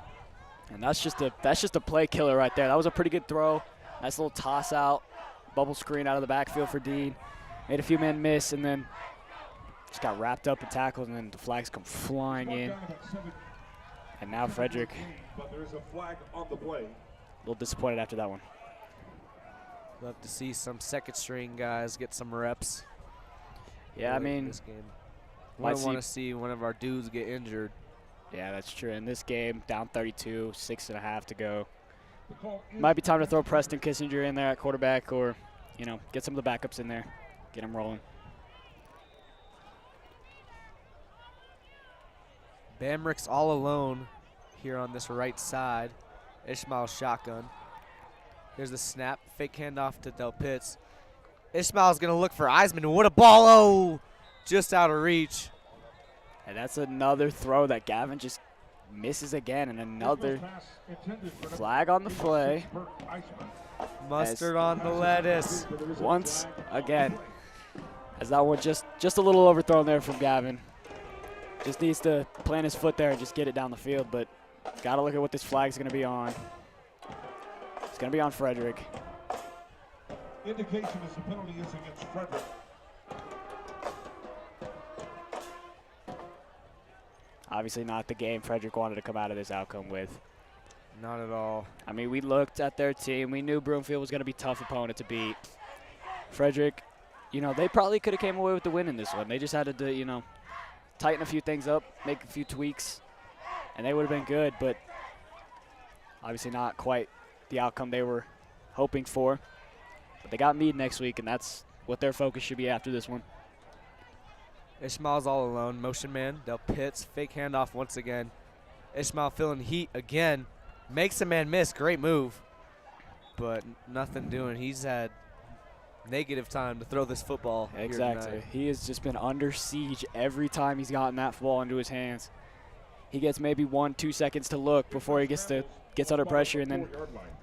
And that's just a play killer right there. That was a pretty good throw. Nice little toss out, bubble screen out of the backfield for Dean. Made a few men miss and then just got wrapped up and tackled, and then the flags come flying in. And now Frederick. But there is a flag on the play. A little disappointed after that one. Love to see some second string guys get some reps. Yeah, I mean, this game. I want to see one of our dudes get injured. Yeah, that's true. In this game, down 32, 6.5 to go. Might be time to throw Preston Kissinger in there at quarterback, or, you know, get some of the backups in there, get them rolling. Bamrick's all alone here on this right side. Ishmael shotgun. Here's the snap. Fake handoff to Del Pitts. Ishmael's going to look for Eisman. What a ball. Oh, just out of reach. And that's another throw that Gavin just misses again, and another flag on the play. Mustard on the lettuce. Once again, as that one just a little overthrown there from Gavin. Just needs to plant his foot there and just get it down the field, but got to look at what this flag's going to be on. It's going to be on Frederick. Indication is the penalty is against Frederick. Obviously not the game Frederick wanted to come out of this outcome with. Not at all. I mean, we looked at their team. We knew Broomfield was going to be a tough opponent to beat. Frederick, you know, they probably could have came away with the win in this one. They just had to, you know, tighten a few things up, make a few tweaks, and they would have been good, but obviously not quite the outcome they were hoping for. But they got Meade next week, and that's what their focus should be after this one. Ishmael's all alone. Motion man, Del Pitts, fake handoff once again. Ishmael feeling heat again. Makes a man miss. Great move. But nothing doing. He's had negative time to throw this football. Exactly. He has just been under siege every time he's gotten that ball into his hands. He gets maybe 1-2 seconds to look before he gets under pressure, and then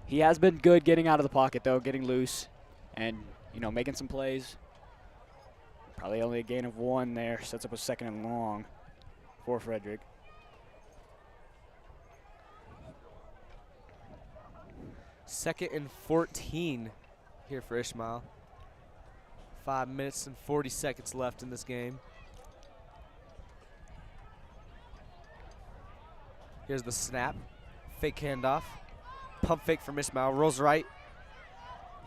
he has been good getting out of the pocket, though, getting loose and, you know, making some plays. Probably only a gain of 1 there. Sets up a 2nd and long for Frederick. Second and 14 here for Ishmael. 5 minutes and 40 seconds left in this game. Here's the snap. Fake handoff. Pump fake from Ishmael. Rolls right.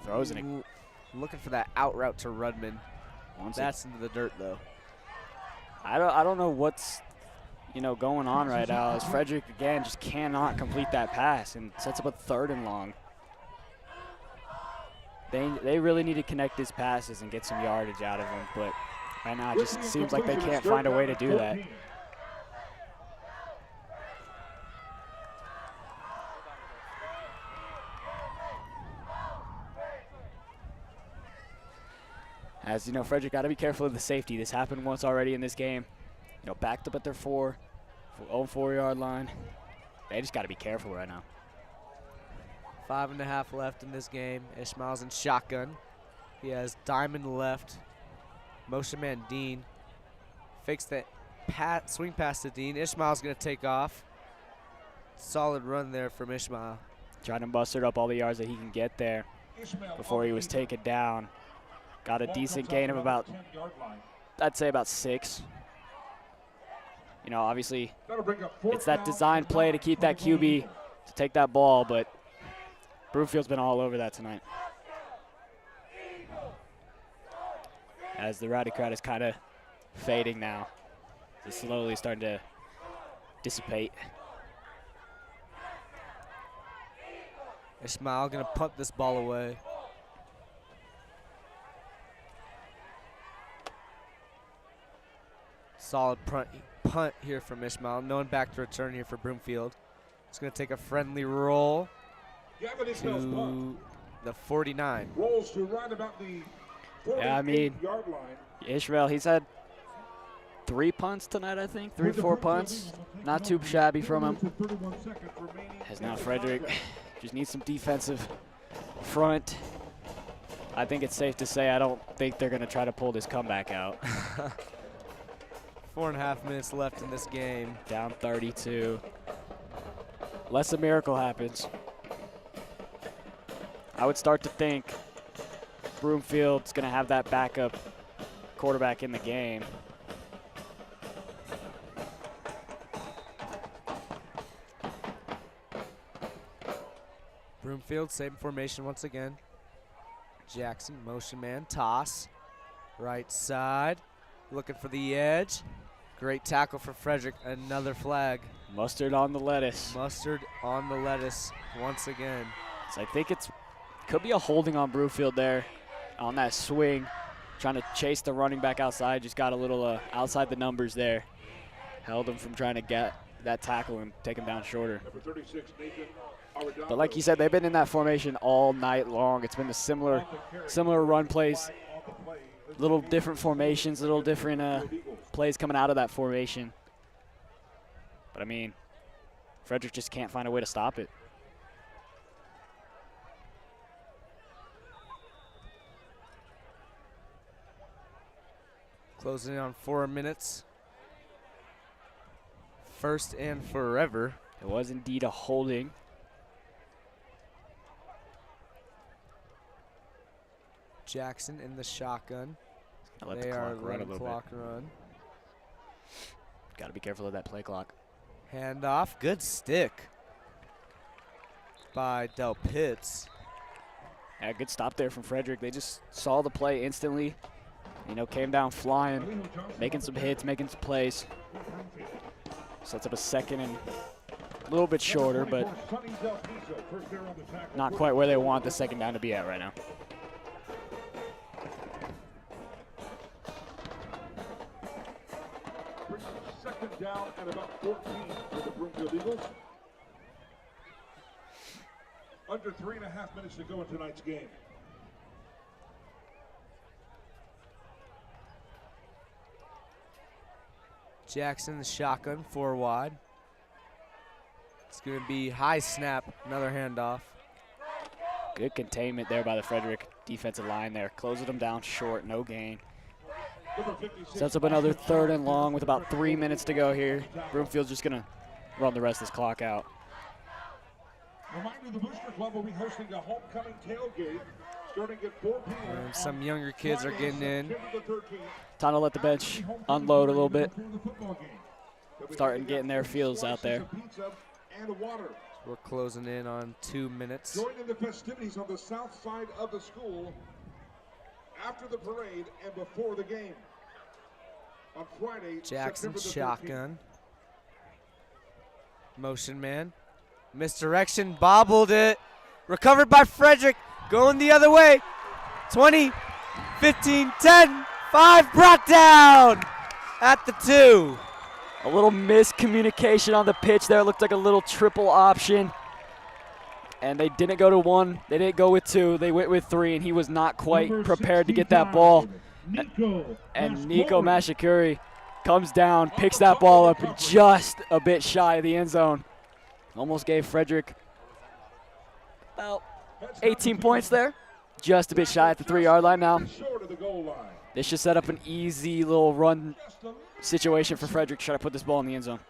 Throws it. Looking for that out route to Rudman. That's into the dirt, though. I don't know what's, you know, going on right now. As Frederick again just cannot complete that pass and sets up a 3rd and long. They really need to connect his passes and get some yardage out of him, but right now it just seems like they can't find a way to do that. As you know, Frederick got to be careful of the safety. This happened once already in this game. You know, backed up at their own 4-yard line. They just got to be careful right now. 5.5 left in this game. Ishmael's in shotgun. He has diamond left. Motion man Dean. Fakes that swing pass to Dean. Ishmael's going to take off. Solid run there from Ishmael. Trying to muster up all the yards that he can get there before he was taken down. Got a decent gain of about, I'd say about 6. You know, obviously, it's that design play to keep that QB to take that ball, but Broomfield's been all over that tonight. As the rowdy crowd is kind of fading now. It's slowly starting to dissipate. Ishmael going to punt this ball away. Solid punt here from Ishmael. No one back to return here for Broomfield. It's going to take a friendly roll to the 49. Rolls to right about the 48-yard line. Ishmael, he's had 3 punts tonight, I think. 3 or 4 punts. Not too shabby from him. As now Frederick just needs some defensive front. I think it's safe to say I don't think they're going to try to pull this comeback out. 4.5 minutes left in this game. Down 32. Unless a miracle happens, I would start to think Broomfield's going to have that backup quarterback in the game. Broomfield, same formation once again. Jackson, motion man, toss. Right side, looking for the edge. Great tackle for Frederick, another flag. Mustard on the lettuce. Mustard on the lettuce once again. So I think could be a holding on Broomfield there on that swing. Trying to chase the running back outside, just got a little outside the numbers there. Held him from trying to get that tackle and take him down shorter. But like you said, they've been in that formation all night long. It's been a similar run plays, little different formations, little different plays coming out of that formation. But I mean, Frederick just can't find a way to stop it. Closing in on 4 minutes. First and forever. It was indeed a holding. Jackson in the shotgun. Let they the are clock run a letting little clock bit. run. Got to be careful of that play clock. Handoff, good stick by Del Pitts. Yeah, good stop there from Frederick. They just saw the play instantly. You know, came down flying, making some hits, making some plays. Sets up a second and a little bit shorter, but not quite where they want the second down to be at right now. Second down at about 14 for the Broomfield Eagles. Under 3.5 minutes to go in tonight's game. Jackson, the shotgun, 4 wide. It's going to be high snap, another handoff. Good containment there by the Frederick defensive line there. Closing them down short, no gain. Sets up another 3rd and long with about 3 minutes to go here. Broomfield's just going to run the rest of this clock out. Reminder, the Booster Club will be hosting a homecoming tailgate starting at 4 p.m. And some younger kids are getting in. Time to let the bench unload a little bit. Starting getting their feels out there. We're closing in on 2 minutes. Join in the festivities on the south side of the school after the parade and before the game. On Friday, Jackson, September the 13th. shotgun. Motion man. Misdirection, bobbled it. Recovered by Frederick. Going the other way. 20, 15, 10, 5, brought down at the 2. A little miscommunication on the pitch there. Looked like a little triple option. And they didn't go to 1. They didn't go with 2. They went with 3, and he was not quite prepared to get that ball. And Nico Mashikuri comes down, picks that ball up, and just a bit shy of the end zone. Almost gave Frederick about 18 points there. Just a bit shy at the 3-yard line now. This should set up an easy little run situation for Frederick to try to put this ball in the end zone.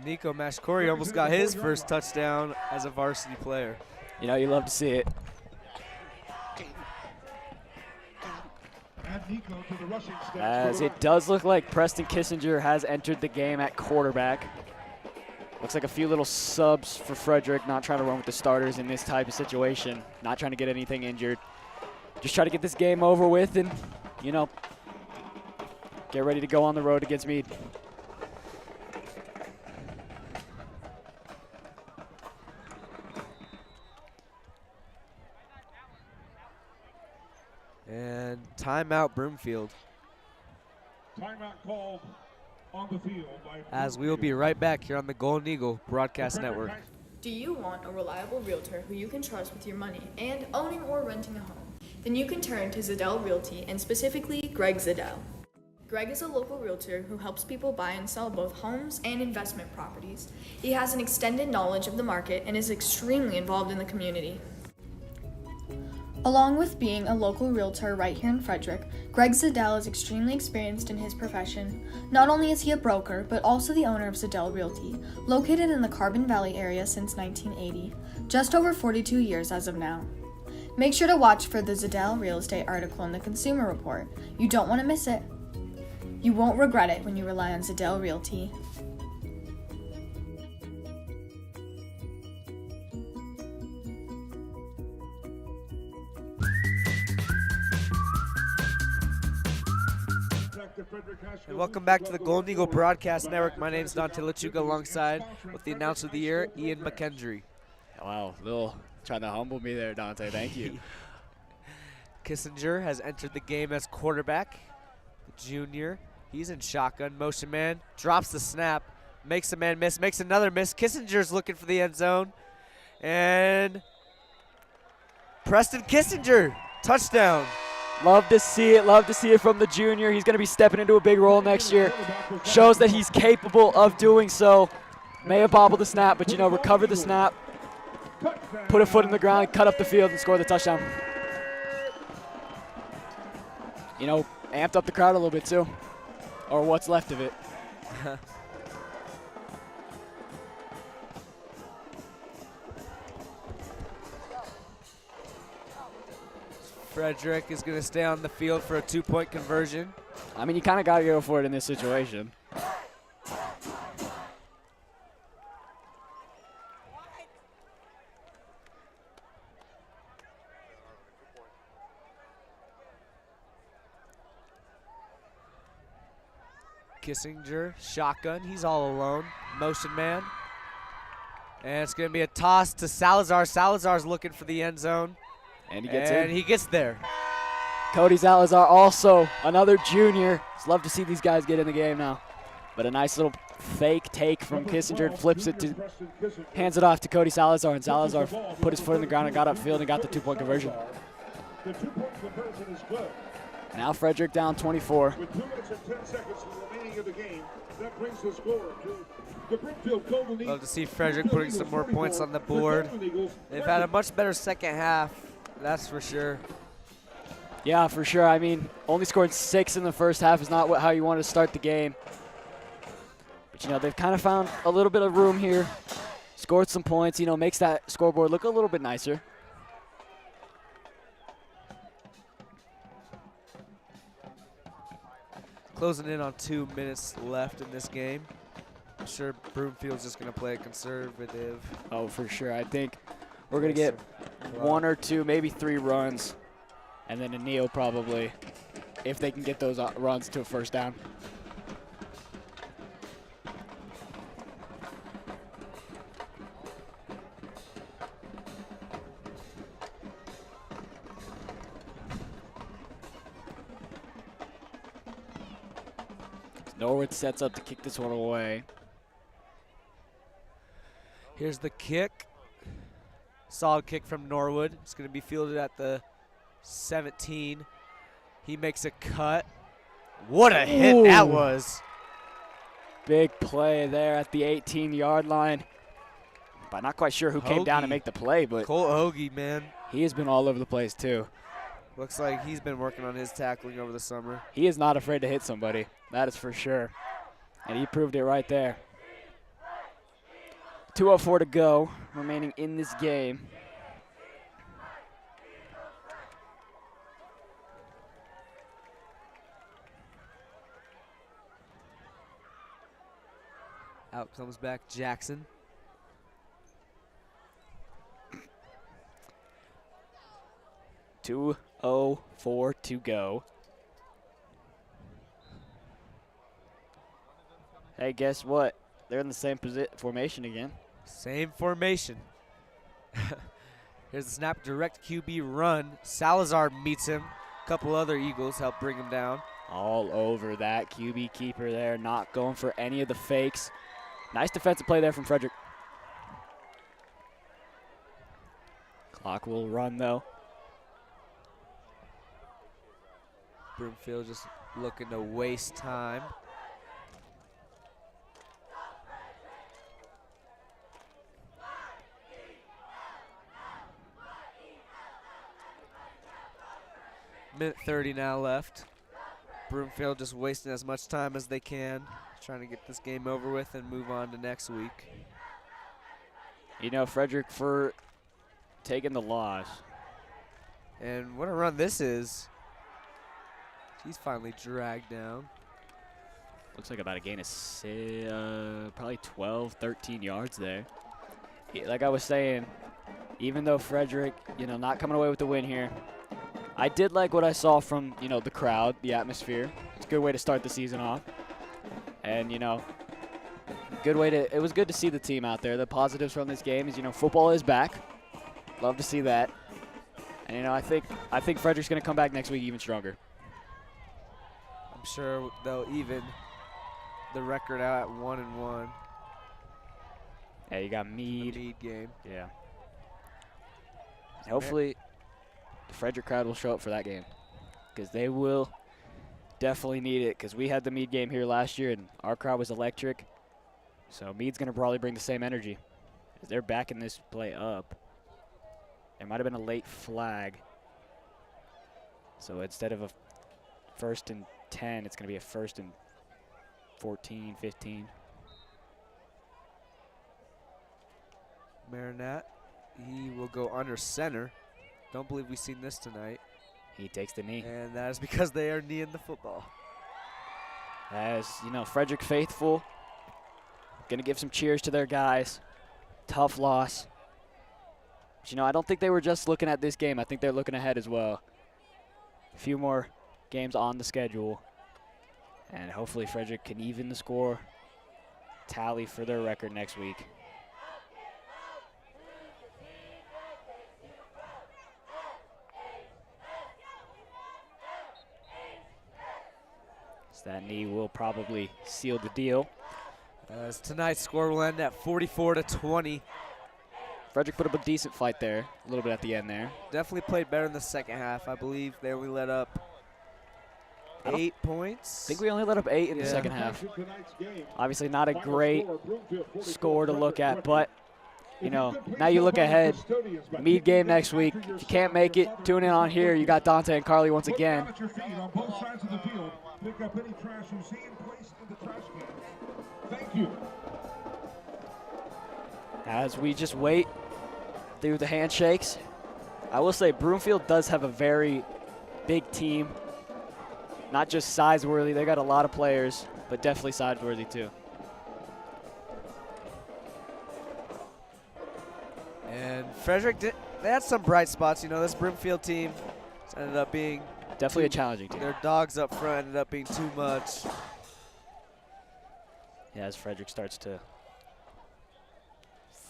Nico Mashkori almost got his first touchdown as a varsity player. You know, you love to see it. As it does look like Preston Kissinger has entered the game at quarterback. Looks like a few little subs for Frederick, not trying to run with the starters in this type of situation, not trying to get anything injured. Just try to get this game over with and, you know, get ready to go on the road against Meade. And timeout Broomfield. Timeout called on the field by As we will be right back here on the Golden Eagle Broadcast Network. Do you want a reliable realtor who you can trust with your money and owning or renting a home? Then you can turn to Zadell Realty and specifically Greg Zadell. Greg is a local realtor who helps people buy and sell both homes and investment properties. He has an extended knowledge of the market and is extremely involved in the community. Along with being a local realtor right here in Frederick, Greg Zadell is extremely experienced in his profession. Not only is he a broker, but also the owner of Zadell Realty, located in the Carbon Valley area since 1980, just over 42 years as of now. Make sure to watch for the Zadell Real Estate article in the Consumer Report. You don't want to miss it. You won't regret it when you rely on Zadell Realty. And welcome back to the Golden Eagle Broadcast Network. My name is Dante Lechuga alongside with the announcer of the year, Ian McKendry. Wow, little trying to humble me there, Dante. Thank you. Kissinger has entered the game as quarterback. The junior, he's in shotgun. Motion man, drops the snap, makes a man miss, makes another miss. Kissinger's looking for the end zone. And Preston Kissinger, touchdown. Love to see it from the junior. He's going to be stepping into a big role next year. Shows that he's capable of doing so. May have bobbled the snap, but, you know, recovered the snap, put a foot in the ground, cut up the field, and score the touchdown. You know, amped up the crowd a little bit, too, or what's left of it. Frederick is going to stay on the field for a 2-point conversion. I mean, you kind of got to go for it in this situation. Kissinger, shotgun. He's all alone. Motion man. And it's going to be a toss to Salazar. Salazar's looking for the end zone. And he gets in. And he gets there. Cody Salazar, also another junior. Just love to see these guys get in the game now. But a nice little fake take from Kissinger, flips it to, hands it off to Cody Salazar, and Salazar put his foot in the ground and got upfield and got the 2-point conversion. The 2-point conversion is good. Now Frederick down 24. With 2 minutes and 10 seconds remaining of the game, that brings the score to the Broomfield Golden Eagles. Love to see Frederick putting some more points on the board. They've had a much better second half, that's for sure. Yeah, for sure. I mean, only scored 6 in the first half is not how you want to start the game. But, you know, they've kind of found a little bit of room here. Scored some points, you know, makes that scoreboard look a little bit nicer. Closing in on 2 minutes left in this game. I'm sure Broomfield's just going to play conservative. Oh, for sure. I think we're going to get 1 or 2, maybe 3 runs. And then a kneel probably, if they can get those runs to a first down. Norwood sets up to kick this one away. Here's the kick. Solid kick from Norwood. It's going to be fielded at the 17. He makes a cut. What a hit that was. Big play there at the 18-yard line. But not quite sure who came down to make the play, but Cole Hoagie, man. He has been all over the place, too. Looks like he's been working on his tackling over the summer. He is not afraid to hit somebody. That is for sure. And he proved it right there. 2:04 to go, remaining in this game. Out comes back Jackson. .204 to go. Hey, guess what? They're in the same formation again. Same formation. Here's the snap, direct QB run. Salazar meets him. A couple other Eagles help bring him down. All over that QB keeper there, not going for any of the fakes. Nice defensive play there from Frederick. Clock will run, though. Broomfield just looking to waste time. Minute 30 now left. Broomfield just wasting as much time as they can, trying to get this game over with and move on to next week. You know, Frederick for taking the loss. And what a run this is. He's finally dragged down. Looks like about a gain of probably 12, 13 yards there. Like I was saying, even though Frederick, not coming away with the win here, I did like what I saw from, the crowd, the atmosphere. It's a good way to start the season off. And, it was good to see the team out there. The positives from this game is, football is back. Love to see that. And, I think Frederick's going to come back next week even stronger. I'm sure they'll even the record out at 1-1. Yeah, you got Meade. The Meade game. Yeah. Hopefully the Frederick crowd will show up for that game, because they will definitely need it, because we had the Meade game here last year and our crowd was electric. So Meade's going to probably bring the same energy. They're backing this play up. There might have been a late flag. So instead of a 1st and 10, it's going to be a 1st and 14, 15. Marinette, he will go under center. Don't believe we've seen this tonight. He takes the knee. And that is because they are kneeing the football. As, Frederick faithful. Going to give some cheers to their guys. Tough loss. But, I don't think they were just looking at this game. I think they're looking ahead as well. A few more games on the schedule. And hopefully Frederick can even the score tally for their record next week. So that knee will probably seal the deal. As tonight's score will end at 44-20. Frederick put up a decent fight there, a little bit at the end there. Definitely played better in the second half. I believe they only let up 8 points. I think we only let up 8 in the second half. Obviously not a great score to look at, but, now you look ahead. Meade game next week. If you can't make it, tune in on here. You got Dante and Carly once again. Pick up any trash you see and place in the trash can. Thank you. As we just wait through the handshakes, I will say Broomfield does have a very big team. Not just size-worthy, they got a lot of players, but definitely size-worthy too. And Frederick, they had some bright spots. This Broomfield team ended up being definitely a challenging team. Their dogs up front ended up being too much. Yeah, as Frederick starts to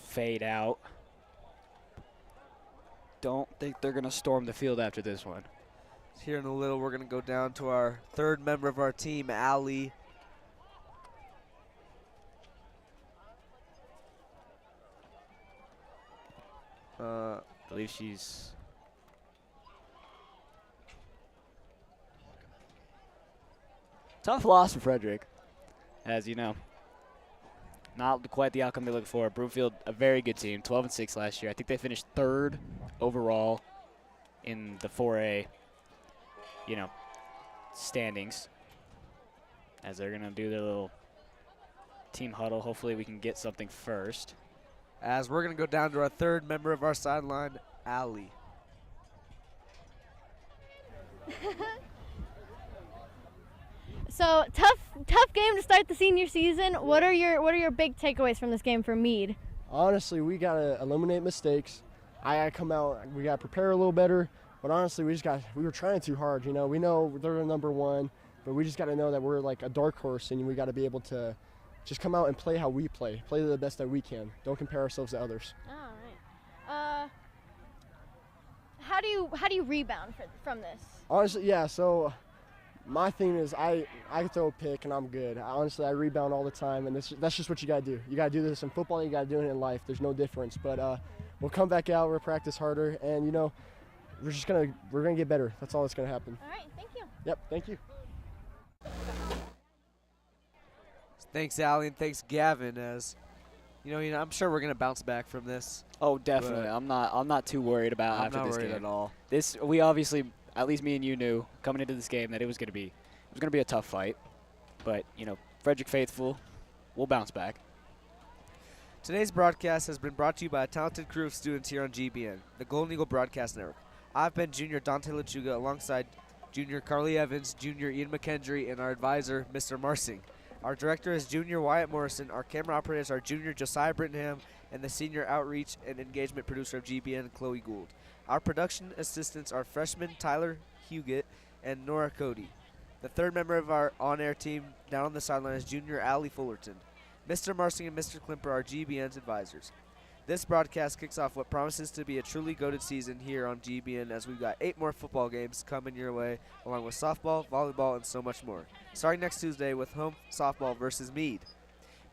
fade out. Don't think they're going to storm the field after this one. Here in a little, we're going to go down to our third member of our team, Allie. I believe she's Tough loss for Frederick, as you know. Not quite the outcome they looked for. Broomfield, a very good team, 12-6 last year. I think they finished 3rd overall in the 4A, standings. As they're gonna do their little team huddle. Hopefully we can get something first. As we're gonna go down to our 3rd member of our sideline, Allie. So tough game to start the senior season. What are your big takeaways from this game for Meade? Honestly, we gotta eliminate mistakes. I gotta come out. We gotta prepare a little better. But honestly, we were trying too hard. We know they're number 1, but we just gotta know that we're like a dark horse, and we gotta be able to just come out and play how we play the best that we can. Don't compare ourselves to others. All right. How do you rebound from this? Honestly, yeah. So my thing is I throw a pick and I'm good. Honestly, I rebound all the time, and that's just what you gotta do. You gotta do this in football. You gotta do it in life. There's no difference. But we'll come back out. We'll practice harder, and we're gonna get better. That's all that's gonna happen. All right. Thank you. Yep. Thank you. Thanks, Allie, and thanks, Gavin. As I'm sure we're gonna bounce back from this. Oh, definitely. I'm not too worried about I'm after not this worried game at all. We obviously, at least me and you knew coming into this game that it was gonna be a tough fight. But Frederick faithful, we'll bounce back. Today's broadcast has been brought to you by a talented crew of students here on GBN, the Golden Eagle Broadcast Network. I've been Junior Dante Lechuga alongside Junior Carly Evans, Junior Ian McKendry, and our advisor, Mr. Marsing. Our director is Junior Wyatt Morrison. Our camera operators are Junior Josiah Brittenham and the Senior Outreach and Engagement Producer of GBN, Chloe Gould. Our production assistants are freshman Tyler Huguet and Nora Cody. The 3rd member of our on-air team down on the sideline is Junior Allie Fullerton. Mr. Marsing and Mr. Klimper are GBN's advisors. This broadcast kicks off what promises to be a truly goated season here on GBN, as we've got 8 more football games coming your way, along with softball, volleyball, and so much more. Starting next Tuesday with home softball versus Meade.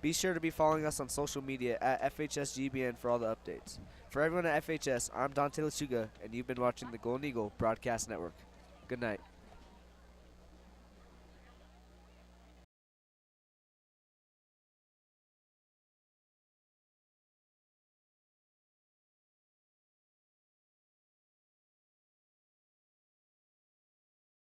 Be sure to be following us on social media at FHSGBN for all the updates. For everyone at FHS, I'm Dante Lechuga, and you've been watching the Golden Eagle Broadcast Network. Good night.